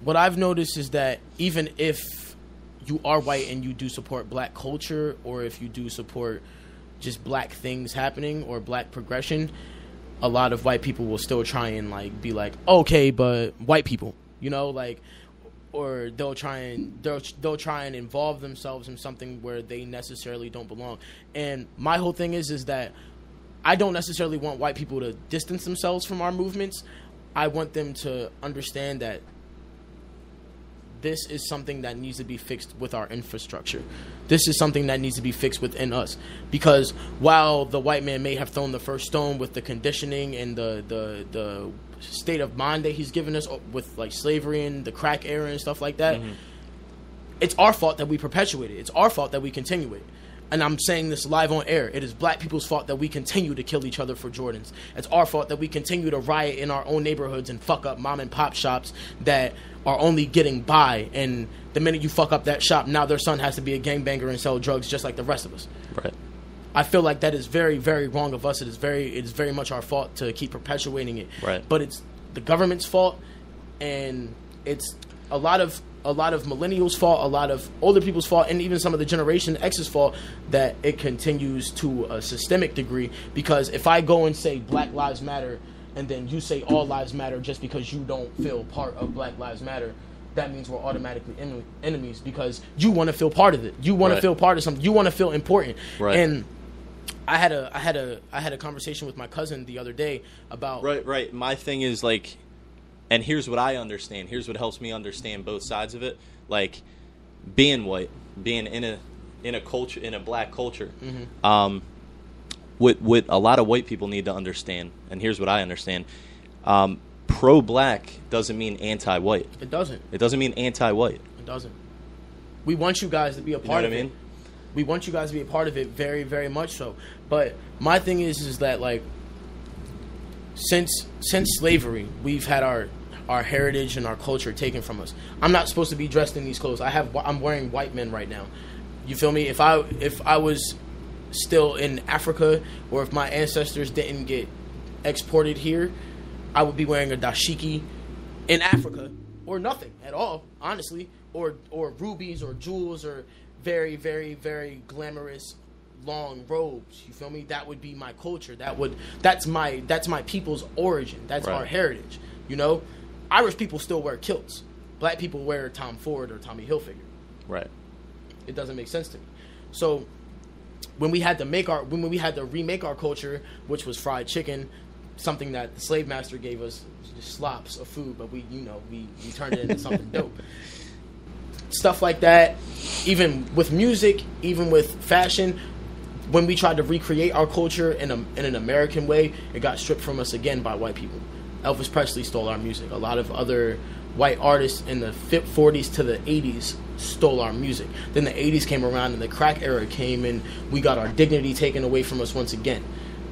what I've noticed is that even if you are white and you do support black culture, or if you do support just black things happening or black progression, a lot of white people will still try and like be like, okay, but white people, you know, like, or they'll try and involve themselves in something where they necessarily don't belong. And my whole thing is that I don't necessarily want white people to distance themselves from our movements. I want them to understand that this is something that needs to be fixed with our infrastructure. This is something that needs to be fixed within us. Because while the white man may have thrown the first stone with the conditioning and the state of mind that he's given us with like slavery and the crack era and stuff like that, it's our fault that we perpetuate it. It's our fault that we continue it. And I'm saying this live on air. It is black people's fault that we continue to kill each other for Jordans. It's our fault that we continue to riot in our own neighborhoods and fuck up mom and pop shops that are only getting by. And the minute you fuck up that shop, now their son has to be a gangbanger and sell drugs just like the rest of us. Right. I feel like that is very, very wrong of us. It is very much our fault to keep perpetuating it. Right. But it's the government's fault, and it's a lot of millennials' fault, a lot of older people's fault, and even some of the Generation X's fault that it continues to a systemic degree. Because if I go and say Black Lives Matter, and then you say all lives matter just because you don't feel part of Black Lives Matter, that means we're automatically enemies because you want to feel part of it. You want to feel part of something. You want to feel important. Right. And I had a conversation with my cousin the other day about right. My thing is like, and here's what I understand. Here's what helps me understand both sides of it. Like being white, being in a culture, in a Black culture. Mm-hmm. What a lot of white people need to understand, and here's what I understand. Pro-Black doesn't mean anti-white. It doesn't. It doesn't mean anti-white. It doesn't. We want you guys to be a part of it. We want you guys to be a part of it very, very much so. But my thing is that, like, since slavery, we've had our heritage and our culture taken from us. I'm not supposed to be dressed in these clothes. I'm wearing white men right now. You feel me? If I was still in Africa, or if my ancestors didn't get exported here, I would be wearing a dashiki in Africa, or nothing at all, honestly, or rubies or jewels or very, very, very glamorous long robes. You feel me? That would be my culture. That's my people's origin. That's our heritage. You know, Irish people still wear kilts. Black people wear Tom Ford or Tommy Hilfiger. Right. It doesn't make sense to me. So when we had to remake our culture, which was fried chicken, something that the slave master gave us, just slops of food, but we turned it into something dope. Stuff like that, even with music, even with fashion, when we tried to recreate our culture in an American way, it got stripped from us again by white people. Elvis Presley stole our music. A lot of other white artists in the 40s to the 80s stole our music. Then the 80s came around and the crack era came, and we got our dignity taken away from us once again.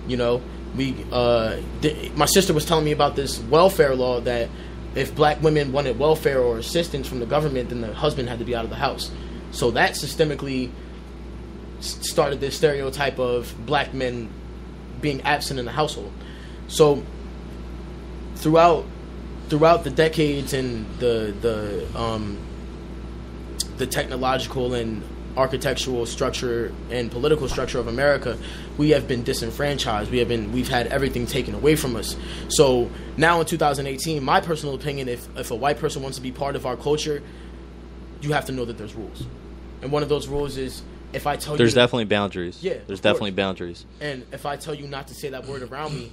You know, my sister was telling me about this welfare law that if black women wanted welfare or assistance from the government, then the husband had to be out of the house. So that systemically started this stereotype of black men being absent in the household. So throughout the decades and the technological and architectural structure and political structure of America, we have been disenfranchised. We've had everything taken away from us. So now in 2018, my personal opinion, if a white person wants to be part of our culture, you have to know that there's rules. And one of those rules is, if I tell you... There's definitely boundaries. Yeah, there's definitely boundaries. And if I tell you not to say that word around me,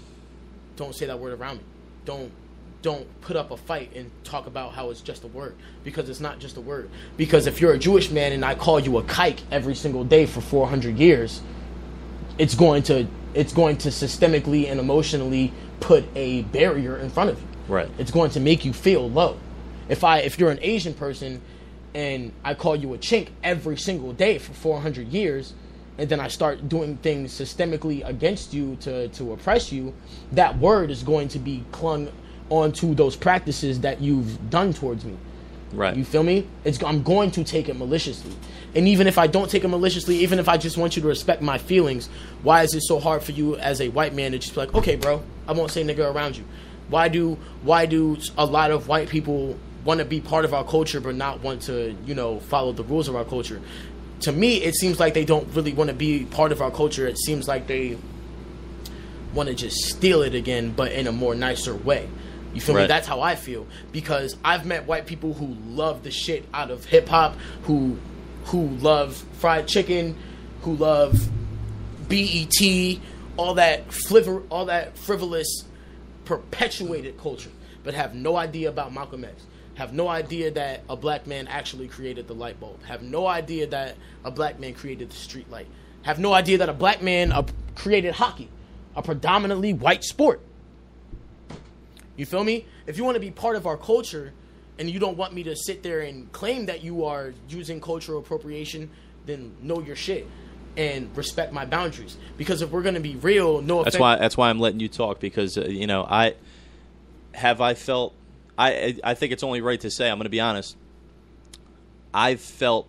don't say that word around me. Don't put up a fight and talk about how it's just a word, because it's not just a word. Because if you're a Jewish man and I call you a kike every single day for 400 years, it's going to systemically and emotionally put a barrier in front of you. Right. It's going to make you feel low. If you're an Asian person and I call you a chink every single day for 400 years, and then I start doing things systemically against you to oppress you, that word is going to be clung onto those practices that you've done towards me. Right. You feel me? I'm going to take it maliciously. And even if I don't take it maliciously, even if I just want you to respect my feelings, why is it so hard for you as a white man to just be like, okay, bro, I won't say nigga around you? Why do a lot of white people want to be part of our culture but not want to, follow the rules of our culture? To me, it seems like they don't really want to be part of our culture. It seems like they want to just steal it again, but in a more nicer way. You feel me? That's how I feel. Because I've met white people who love the shit out of hip-hop, who love fried chicken, who love BET, all that frivolous, perpetuated culture, but have no idea about Malcolm X. Have no idea that a black man actually created the light bulb. Have no idea that a black man created the street light. Have no idea that a black man created hockey, a predominantly white sport. You feel me? If you want to be part of our culture and you don't want me to sit there and claim that you are using cultural appropriation, then know your shit and respect my boundaries. Because if we're going to be real, no offense. That's why I'm letting you talk, because I think it's only right to say, I'm going to be honest, I've felt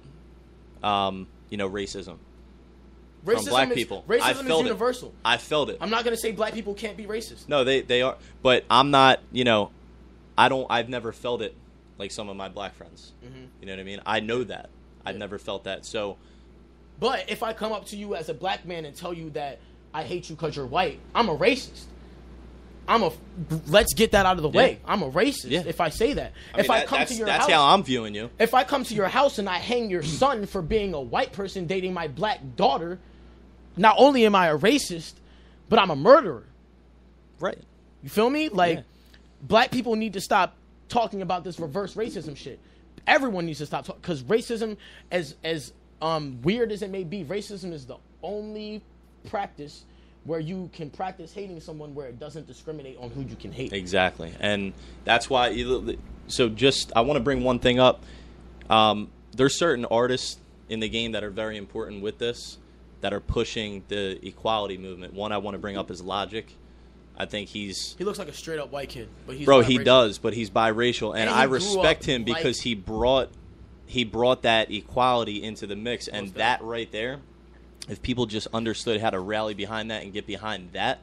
racism. from black people. Racism is universal. I felt it. I'm not going to say black people can't be racist. No, they are. But I'm not, I've never felt it like some of my black friends. Mm-hmm. You know what I mean? I know that. I've never felt that. So, but if I come up to you as a black man and tell you that I hate you because you're white, I'm a racist. Let's get that out of the way. I'm a racist if I say that. If I come to your house, that's how I'm viewing you. If I come to your house and I hang your son for being a white person dating my black daughter, not only am I a racist, but I'm a murderer. Right. You feel me? Like, black people need to stop talking about this reverse racism shit. Everyone needs to stop talking, because racism, as weird as it may be, racism is the only practice where you can practice hating someone where it doesn't discriminate on who you can hate. Exactly. And that's why, I want to bring one thing up. There's certain artists in the game that are very important with this, that are pushing the equality movement. One I want to bring up is Logic. I think he looks like a straight up white kid, but he's bro. Biracial. He does, but he's biracial, and I respect him because he brought that equality into the mix, and that right there, if people just understood how to rally behind that and get behind that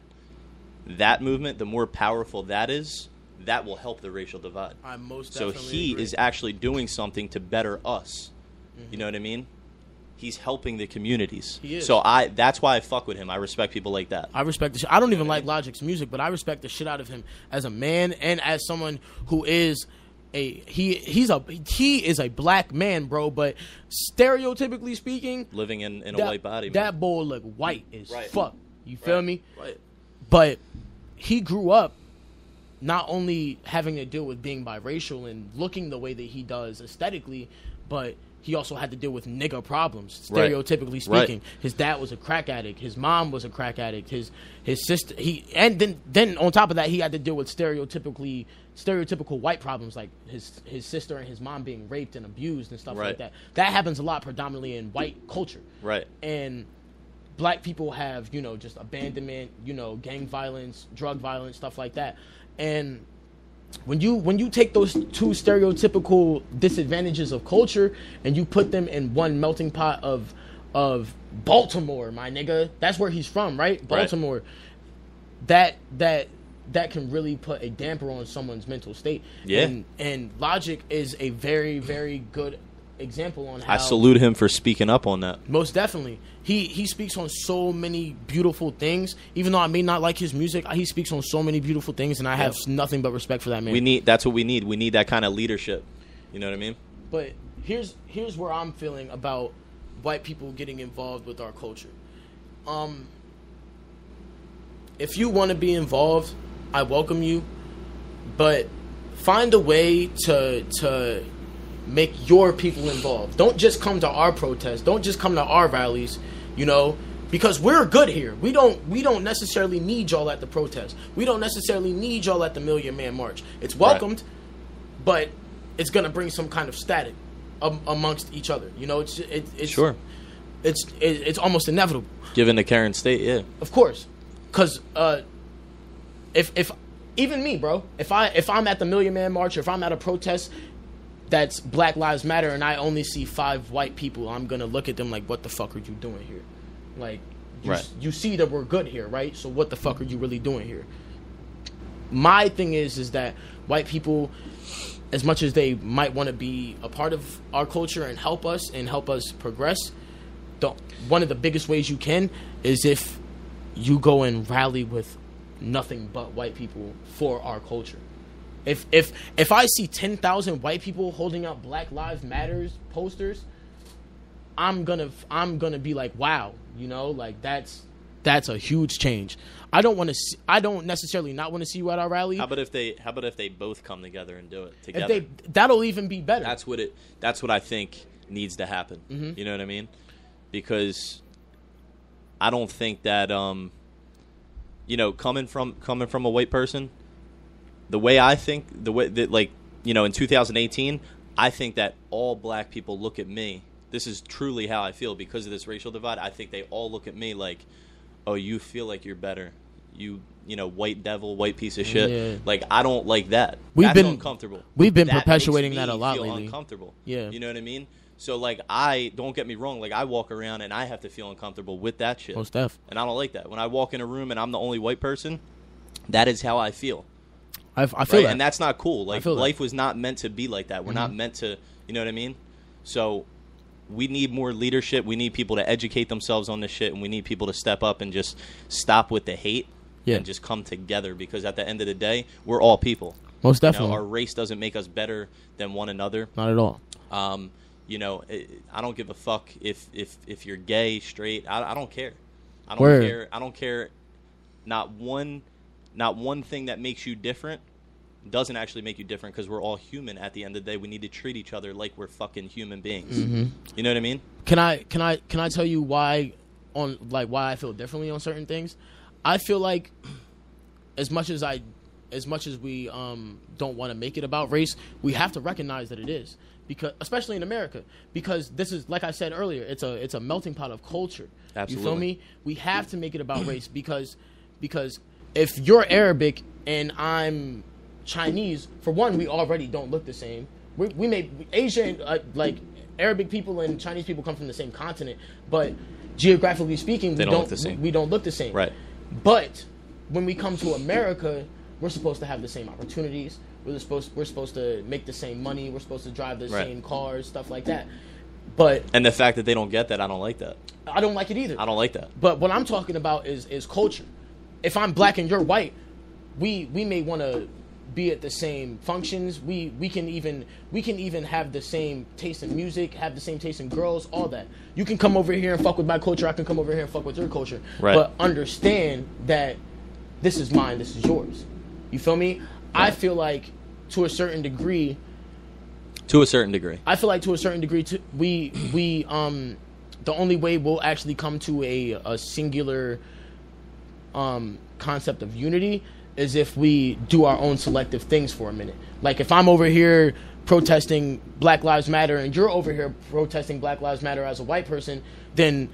movement, the more powerful that is, that will help the racial divide. I most definitely agree. So he is actually doing something to better us. Mm-hmm. You know what I mean? He's helping the communities. He is. So that's why I fuck with him. I respect people like that. I respect the shit. I don't even like Logic's music, but I respect the shit out of him as a man and as someone who is he is a black man, bro, but stereotypically speaking, living in a white body, man. That boy look white as fuck. You feel me? Right. But he grew up not only having to deal with being biracial and looking the way that he does aesthetically, but he also had to deal with nigga problems, stereotypically speaking. Right. His dad was a crack addict. His mom was a crack addict. His sister, then on top of that, he had to deal with stereotypical white problems, like his sister and his mom being raped and abused and stuff like that. That happens a lot predominantly in white culture. Right. And black people have, just abandonment, gang violence, drug violence, stuff like that. And when you take those two stereotypical disadvantages of culture and you put them in one melting pot of Baltimore, my nigga, that's where he's from, right? Baltimore. That can really put a damper on someone's mental state. Yeah. And Logic is a very, very good example on how I salute him for speaking up on that. Most definitely. He speaks on so many beautiful things. Even though I may not like his music, he speaks on so many beautiful things, and I have nothing but respect for that man. That's what we need. We need that kind of leadership. You know what I mean? But here's where I'm feeling about white people getting involved with our culture. If you want to be involved, I welcome you, but find a way to make your people involved. Don't just come to our protests. Don't just come to our rallies, because we're good here. We don't necessarily need y'all at the protest. We don't necessarily need y'all at the Million Man March. It's welcomed, but it's gonna bring some kind of static amongst each other. It's sure. It's almost inevitable. Given the current state, yeah. Of course, because if even me, bro, if I'm at the Million Man March, or if I'm at a protest that's Black Lives Matter and I only see 5 white people, I'm gonna look at them like, what the fuck are you doing here? Like, you see that we're good here, right? So what the fuck are you really doing here? My thing is that white people, as much as they might want to be a part of our culture and help us progress, one of the biggest ways you can is if you go and rally with nothing but white people for our culture. If I see 10,000 white people holding up Black Lives Matters posters, I'm gonna be like, wow, like that's a huge change. I don't necessarily not want to see you at our rally. How about if they both come together and do it together? That'll even be better. That's what I think needs to happen. Mm-hmm. You know what I mean? Because I don't think that coming from a white person, the way I think, the way that, in 2018, I think that all black people look at me. This is truly how I feel because of this racial divide. I think they all look at me like, oh, you feel like you're better. You white devil, white piece of shit. Yeah. Like, I don't like that. That's uncomfortable. We've been perpetuating that a lot lately. Uncomfortable. Yeah. You know what I mean? So, like, don't get me wrong, like, I walk around and I have to feel uncomfortable with that shit. Most def. And I don't like that. When I walk in a room and I'm the only white person, that is how I feel. I feel that. And that's not cool. Like, life was not meant to be like that. We're not meant to, you know what I mean? So, we need more leadership. We need people to educate themselves on this shit, and we need people to step up and just stop with the hate and just come together, because at the end of the day, we're all people. Most definitely. Our race doesn't make us better than one another. Not at all. I don't give a fuck if you're gay, straight. I don't care. I don't care. I don't care. Not one thing that makes you different doesn't actually make you different, because we're all human at the end of the day. We need to treat each other like we're fucking human beings. Mm-hmm. You know what I mean? Can I tell you why I feel differently on certain things? I feel like as much as we don't want to make it about race, we have to recognize that it is, because especially in America, because this is, like I said earlier, it's a melting pot of culture. Absolutely. You feel me? We have to make it about race because if you're Arabic and I'm Chinese, for one, we already don't look the same. We may Asian, like Arabic people and Chinese people come from the same continent, but geographically speaking, we don't look the same. Right. But when we come to America, we're supposed to have the same opportunities. We're supposed to make the same money. We're supposed to drive the same cars, stuff like that. And the fact that they don't get that, I don't like that. I don't like it either. I don't like that. But what I'm talking about is culture. If I'm black and you're white, we may want to be at the same functions. We can even have the same taste in music, have the same taste in girls, all that. You can come over here and fuck with my culture. I can come over here and fuck with your culture. Right. But understand that this is mine. This is yours. You feel me? Right. I feel like to a certain degree. I feel like to a certain degree, the only way we'll actually come to a singular concept of unity is if we do our own selective things for a minute. Like if I'm over here protesting Black Lives Matter and you're over here protesting Black Lives Matter as a white person, then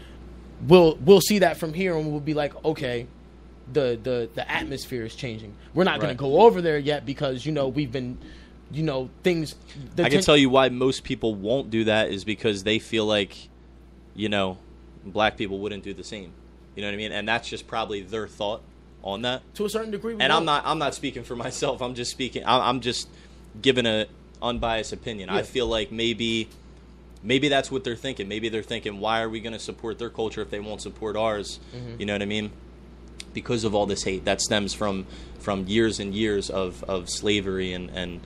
we'll see that from here and we'll be like, okay, the atmosphere is changing. We're not going to go over there yet because we've been things. I can tell you why most people won't do that is because they feel like black people wouldn't do the same. You know what I mean? And that's just probably their thought on that. To a certain degree. And I'm not speaking for myself. I'm just speaking. I'm just giving an unbiased opinion. Yeah. I feel like maybe that's what they're thinking. Maybe they're thinking, why are we going to support their culture if they won't support ours? Mm-hmm. You know what I mean? Because of all this hate that stems from years and years of slavery and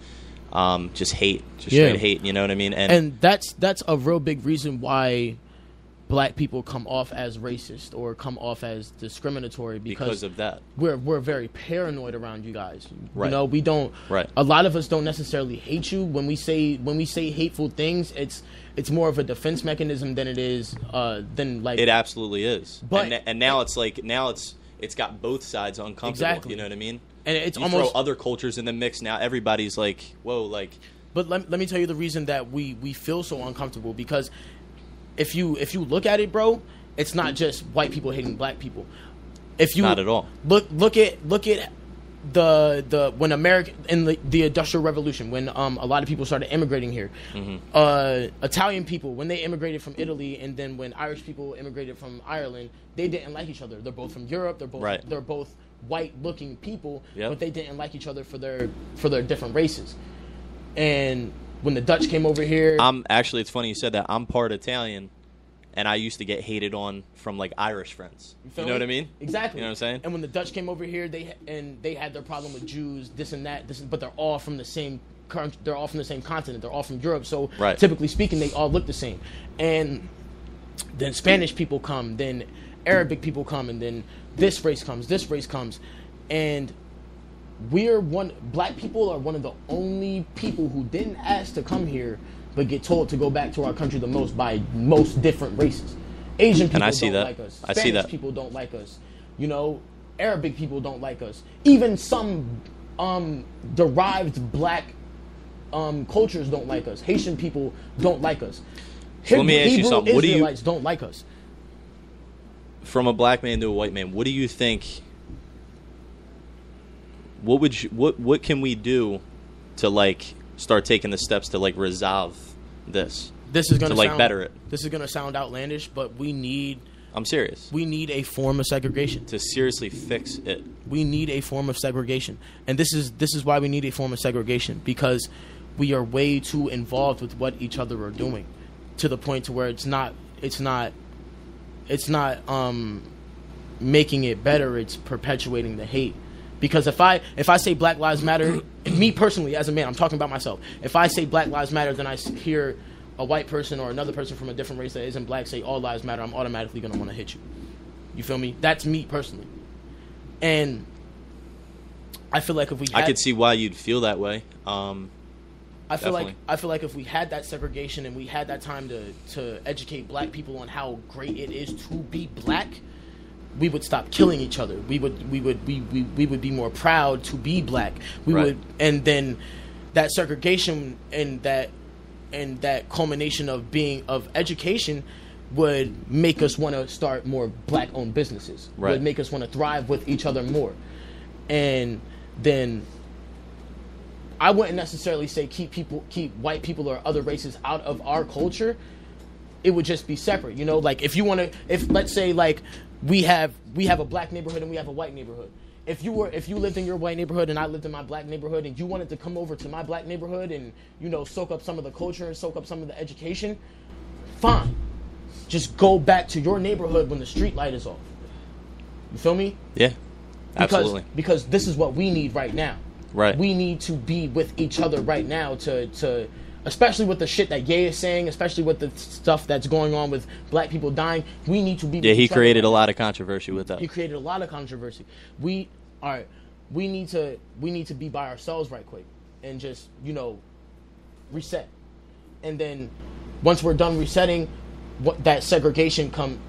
just hate, straight hate. You know what I mean? And that's a real big reason why black people come off as racist or come off as discriminatory because of that. We're very paranoid around you guys. Right. We don't. Right. A lot of us don't necessarily hate you. When we say hateful things, it's more of a defense mechanism than it is than like. It absolutely is. But and now it's got both sides uncomfortable. Exactly. You know what I mean? And it's you almost throw other cultures in the mix. Now everybody's like, whoa, like. But let me tell you the reason that we feel so uncomfortable, because if you look at it, bro, it's not just white people hating black people. Not at all. Look at the when America in the Industrial Revolution, when a lot of people started immigrating here, mm-hmm. Italian people when they immigrated from Italy, and then when Irish people immigrated from Ireland, they didn't like each other. They're both from Europe. They're both white-looking people, but they didn't like each other for their different races. And when the Dutch came over here, it's funny you said that. I'm part Italian, and I used to get hated on from like Irish friends. You know what I mean? Exactly. You know what I'm saying? And when the Dutch came over here, they had their problem with Jews, this and that, but they're all from the same country. They're all from the same continent. They're all from Europe. So typically speaking, they all look the same. And then Spanish people come, then Arabic people come, and then this race comes, and black people are one of the only people who didn't ask to come here but get told to go back to our country the most by most different races. Asian people don't like us. Spanish people don't like us. Arabic people don't like us. Even some derived black cultures don't like us. Haitian people don't like us. So let me ask you something. Israelites don't like us. From a black man to a white man, what do you think? What can we do to like start taking the steps to like resolve this? this is gonna sound, better it. This is gonna sound outlandish, but we need. I'm serious. We need a form of segregation to seriously fix it. We need a form of segregation, and this is why we need a form of segregation, because we are way too involved with what each other are doing, to the point to where it's not making it better. It's perpetuating the hate. Because if I say Black Lives Matter, me personally as a man, I'm talking about myself. If I say Black Lives Matter, then I hear a white person or another person from a different race that isn't black say all lives matter, I'm automatically going to want to hit you. You feel me? That's me personally. And I feel like if we had, I could see why you'd feel that way. I feel like if we had that segregation and we had that time to educate black people on how great it is to be black, we would stop killing each other. We would be more proud to be black. And then that segregation and that culmination of education would make us want to start more black-owned businesses. Right. Would make us want to thrive with each other more. And then I wouldn't necessarily say keep white people or other races out of our culture. It would just be separate, you know. Like if let's say like we have a black neighborhood and we have a white neighborhood. If you lived in your white neighborhood and I lived in my black neighborhood and you wanted to come over to my black neighborhood and, you know, soak up some of the culture and soak up some of the education, fine. Just go back to your neighborhood when the street light is off. You feel me? Yeah, absolutely. Because this is what we need right now. Right. We need to be with each other right now to especially with the shit that Ye is saying, especially with the stuff that's going on with black people dying. We need to be. Yeah, he created a lot of controversy with that. He created a lot of controversy. We need to be by ourselves right quick and just, you know, reset. And then once we're done resetting, what that segregation can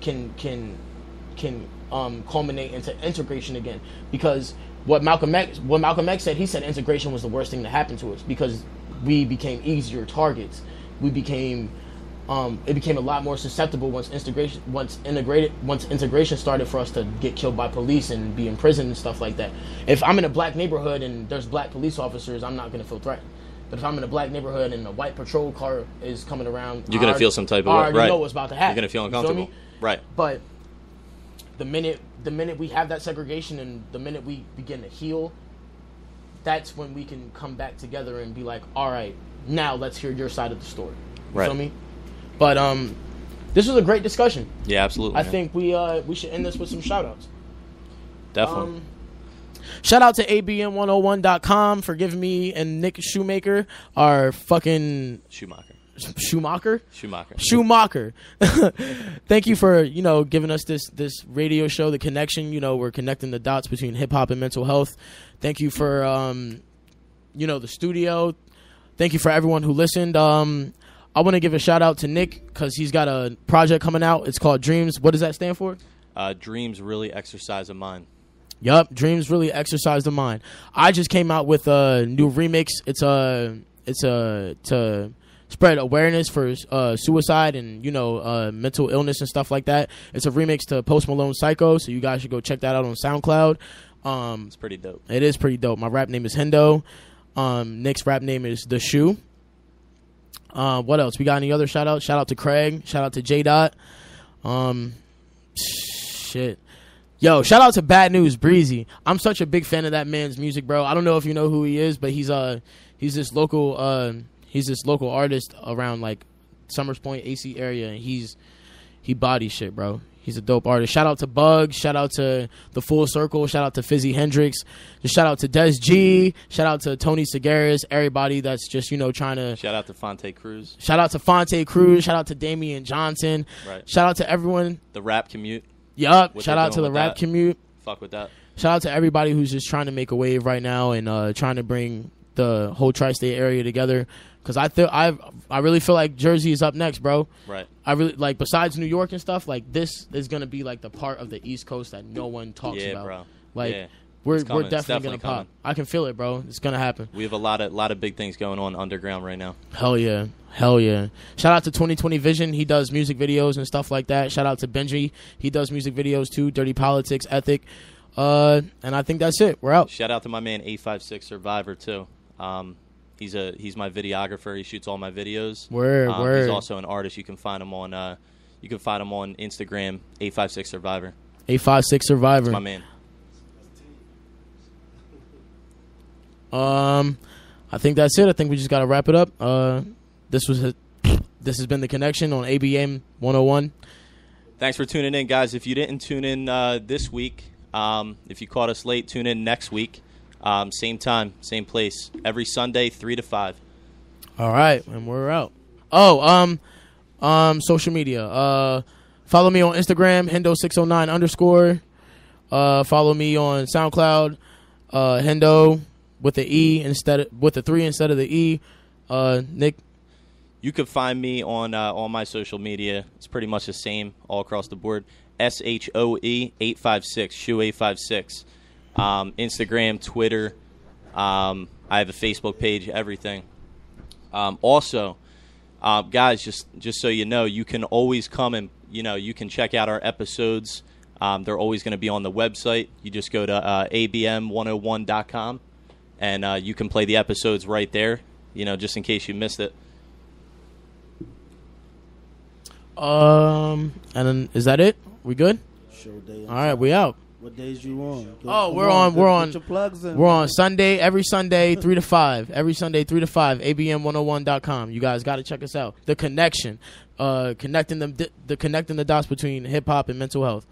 culminate into integration again. Because what Malcolm X said, he said integration was the worst thing to happen to us because we became easier targets. We became it became a lot more susceptible once integration started for us to get killed by police and be in prison and stuff like that. If I'm in a black neighborhood and there's black police officers, I'm not going to feel threatened. But if I'm in a black neighborhood and a white patrol car is coming around, you're going to feel some type of way. I already know what's about to happen. You're going to feel uncomfortable. Right. But the minute we have that segregation and the minute we begin to heal, that's when we can come back together and be like, all right, now let's hear your side of the story. You feel me? But this was a great discussion. Yeah, absolutely. I think we should end this with some shout outs. Definitely. Shout out to abn101.com for giving me and Nick Shoemaker our fucking Schumacher. Thank you for, you know, giving us this radio show, The Connection. You know, we're connecting the dots between hip hop and mental health. Thank you for you know, the studio. Thank you for everyone who listened. I want to give a shout out to Nick because he's got a project coming out. It's called Dreams. What does that stand for? Dreams Really Exercise a Mind. Yup, Dreams Really Exercise the Mind. I just came out with a new remix. It's to spread awareness for suicide and, you know, mental illness and stuff like that. It's a remix to Post Malone Psycho, so you guys should go check that out on SoundCloud. It's pretty dope. It is pretty dope. My rap name is Hendo. Nick's rap name is The Shoe. What else? We got any other shout outs? Shout out to Craig. Shout out to J Dot. Shit. Yo, shout out to Bad News Breezy. I'm such a big fan of that man's music, bro. I don't know if you know who he is, but he's this local artist around like Summers Point, AC area, and he bodies shit, bro. He's a dope artist. Shout out to Bugs. Shout out to The Full Circle. Shout out to Fizzy Hendrix. Just shout out to Des G. Shout out to Tony Segaris. Everybody that's just, you know, trying to... Shout out to Fonte Cruz. Shout out to Fonte Cruz. Shout out to Damian Johnson. Right. Shout out to everyone. The Rap Commute. Yup. Shout out to the Rap Commute. Fuck with that. Shout out to everybody who's just trying to make a wave right now and trying to bring the whole tri-state area together. Because I really feel like Jersey is up next, bro. Right. I really, like, besides New York and stuff, like, this is going to be, like, the part of the East Coast that no one talks about. Bro. Like, yeah. we're definitely going to pop. I can feel it, bro. It's going to happen. We have a lot of big things going on underground right now. Hell yeah. Hell yeah. Shout out to 2020 Vision. He does music videos and stuff like that. Shout out to Benji. He does music videos, too. Dirty Politics, Ethic. And I think that's it. We're out. Shout out to my man 856 Survivor, too. He's my videographer. He shoots all my videos. Word. He's also an artist. You can find him on Instagram, 856 Survivor. 856 Survivor. That's my man. I think that's it. I think we just got to wrap it up. This has been The Connection on ABM 101. Thanks for tuning in, guys. If you didn't tune in this week, if you caught us late, tune in next week. Same time, same place. Every Sunday, 3 to 5. All right, and we're out. Social media. Follow me on Instagram, Hendo609 _ follow me on SoundCloud, Hendo with the with the 3 instead of the E. Nick. You could find me on all my social media. It's pretty much the same all across the board. SHOE 856, Shoe 856. Instagram, Twitter. I have a Facebook page, everything. Also, guys, just so you know, you can always come and you can check out our episodes. They're always going to be on the website. You just go to abm101.com, and you can play the episodes right there. Just in case you missed it. And then, is that it? We good? Show day. All right, we out. What days you on? We're on Put your plugs in. We're on Sunday, every Sunday 3 to 5. Every Sunday 3 to 5. abm101.com. You guys got to check us out. The Connection, connecting the dots between hip hop and mental health.